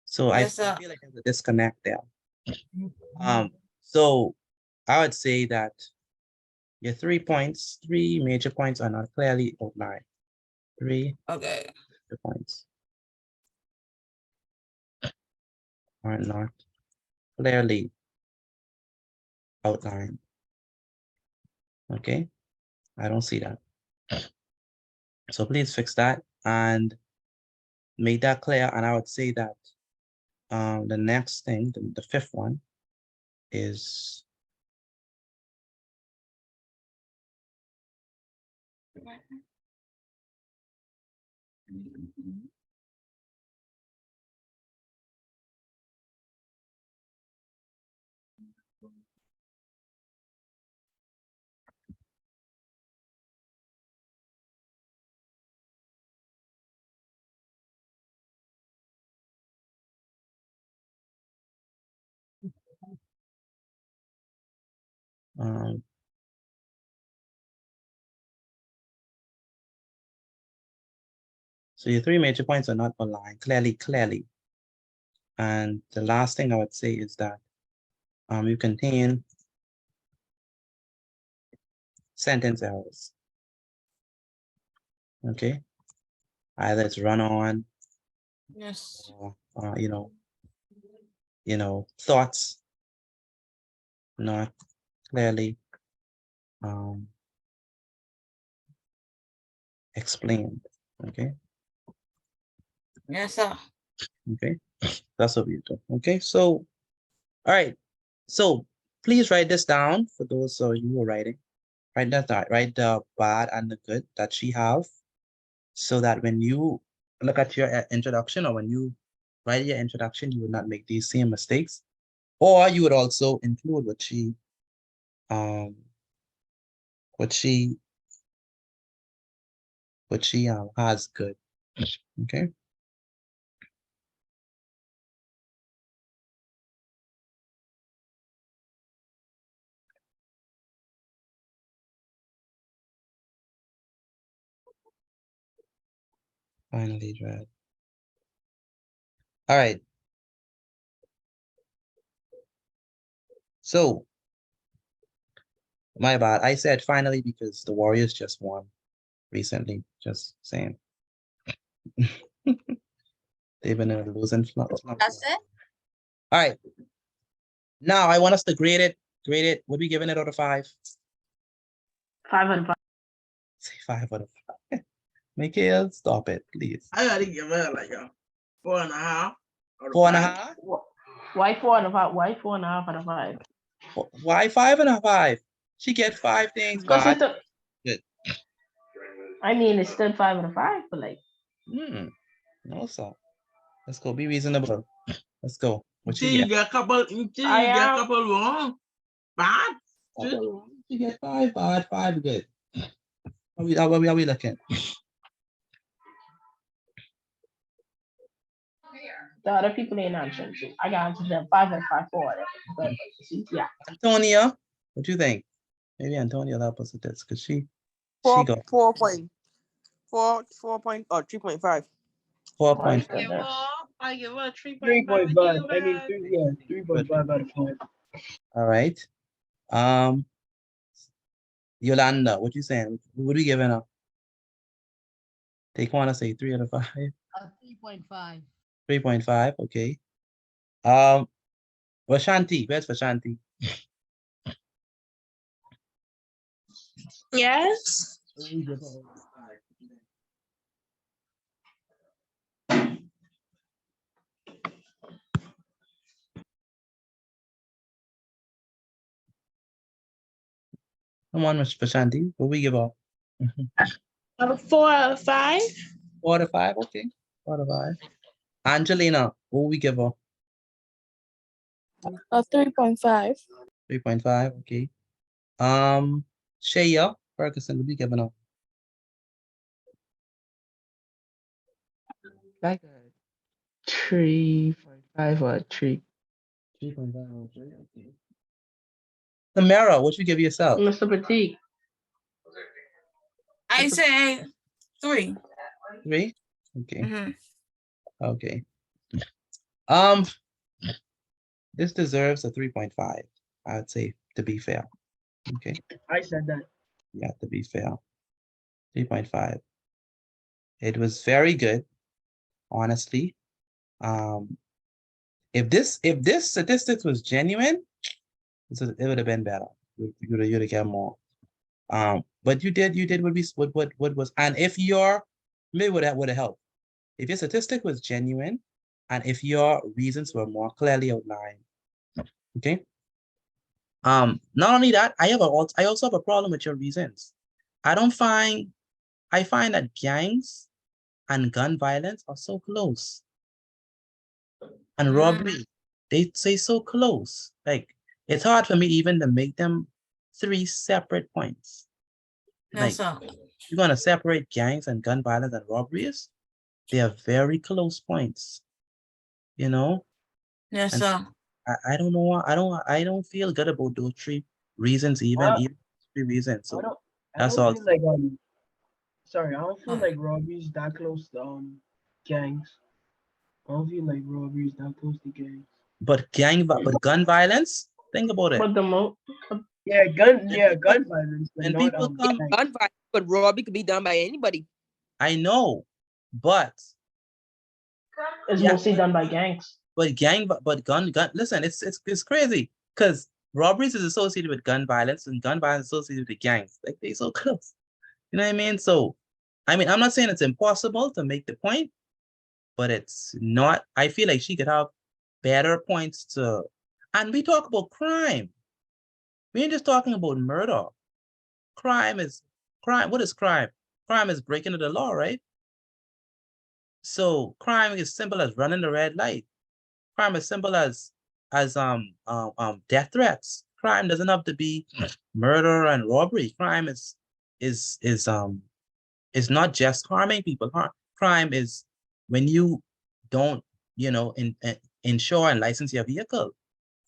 So yes, I feel like there's a disconnect there. So I would say that your 3 major points are not clearly outlined. 3 major points are not clearly outlined. Okay, I don't see that. So please fix that and make that clear. And I would say that the next thing, the 5th one is so your 3 major points are not aligned clearly. And the last thing I would say is that you contain sentence errors. Okay, either it's run on, yes, or thoughts not clearly explained. Okay. Yes, sir. Okay, that's what we do. Okay, so all right, so please write this down for those of you who are writing. Write that down. Write the bad and the good that she have, so that when you look at your introduction or when you write your introduction, you would not make these same mistakes, or you would also include what she has good. Okay. Finally read. All right. So, my bad. I said finally because the Warriors just won recently. Just saying. They've been in a losing slump. That's it? All right. Now I want us to grade it. Grade it. What are we giving it out of 5? 5 out of 5. Say 5 out of 5. Mikhail, stop it, please. I gotta give her like a 4.5. 4.5? Why 4.5? Why 4.5 out of 5? Why 5 out of 5? She get 5 things, but good. I mean, it's still 5 out of 5, but like. No, sir. Let's go. Be reasonable. Let's go. What you get a couple wrong. Bad. You get 5 bad, 5 good. How are we looking? The other people ain't answering too. I got answered them 5 and 5 4. But yeah. Antonia, what do you think? Maybe Antonia will help us with this because she got 4.4 or 3.5. 4.5. I give her a 3.5. 3.5. I mean, 3.5 out of 5. All right. Yolanda, what you saying? What are you giving her? Take one to say 3 out of 5. 3.5. 3.5. Okay. Vashanti, where's Vashanti? Yes. Come on, Miss Vashanti. What we give up? 4 out of 5. 4 out of 5. Okay. 4 out of 5. Angelina, what we give her? A 3.5. 3.5. Okay. Shaya Ferguson, what we giving her? Like a 3.5 or 3. 3.5. Okay. Tamara, what you give yourself? Mr. Petit. I say 3. 3. Okay. Mm-hmm. Okay. This deserves a 3.5. I would say, to be fair. Okay. I said that. Yeah, to be fair. 3.5. It was very good, honestly. If this statistics was genuine, it would have been better. You'd have get more. But you did what was, and if your maybe would have helped. If your statistic was genuine, and if your reasons were more clearly outlined. Okay. Not only that, I also have a problem with your reasons. I find that gangs and gun violence are so close. And robbery, they say so close. Like, it's hard for me even to make them 3 separate points. Yes, Like, sir. you're gonna separate gangs and gun violence and robberies. They are very close points. You know? Yes, And sir. I don't know. I don't feel good about those 3 reasons, even 3 reasons. So I that's don't all. feel like sorry, I don't feel like robberies that close to gangs. I don't feel like robberies that close to gangs. But gun violence, think about it. But gun violence, but And not people come. Gun violence, but robbery could be done by anybody. I know, but it's mostly done by gangs. But gun. Listen, it's crazy because robberies is associated with gun violence, and gun violence is associated with gangs. Like, they so close. You know what I mean? So, I mean, I'm not saying it's impossible to make the point, but it's not. I feel like she could have better points to. And we talk about crime. We ain't just talking about murder. Crime. What is crime? Crime is breaking the law, right? So crime is simple as running the red light. Crime is simple as death threats. Crime doesn't have to be murder and robbery. Crime is not just harming people. Crime is when you don't, insure and license your vehicle.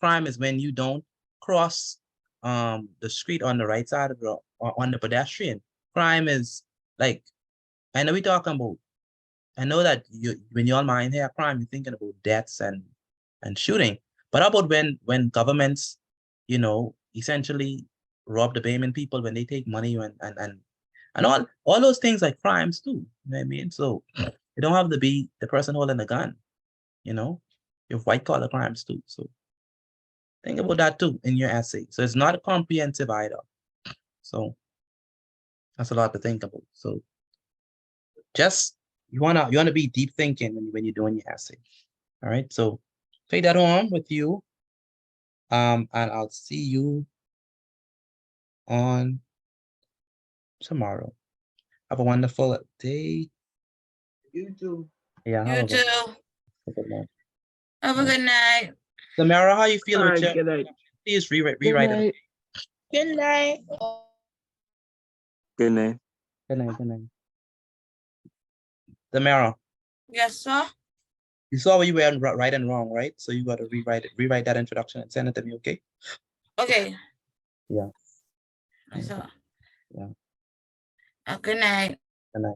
Crime is when you don't cross the street on the right side of the or on the pedestrian. Crime is like, I know that when you're mind here crime, you're thinking about deaths and shooting. But how about when governments, essentially rob the payment people, when they take money and all those things like crimes too. You know what I mean? So it don't have to be the person holding the gun, you have white collar crimes too. So think about that too in your essay. So it's not comprehensive either. So that's a lot to think about. So just you wanna be deep thinking when you're doing your essay. All right. So take that home with you. And I'll see you on tomorrow. Have a wonderful day. You too. Yeah. You too. Have a good night. Samara, how you feel All with right, your? good night. Please rewrite it. Good night. Good night. Good night. Samara. Yes, sir. You saw where you were right and wrong, right? So you got to rewrite that introduction and send it to me, okay? Okay. Yeah. I saw. Yeah. Good night. Good night.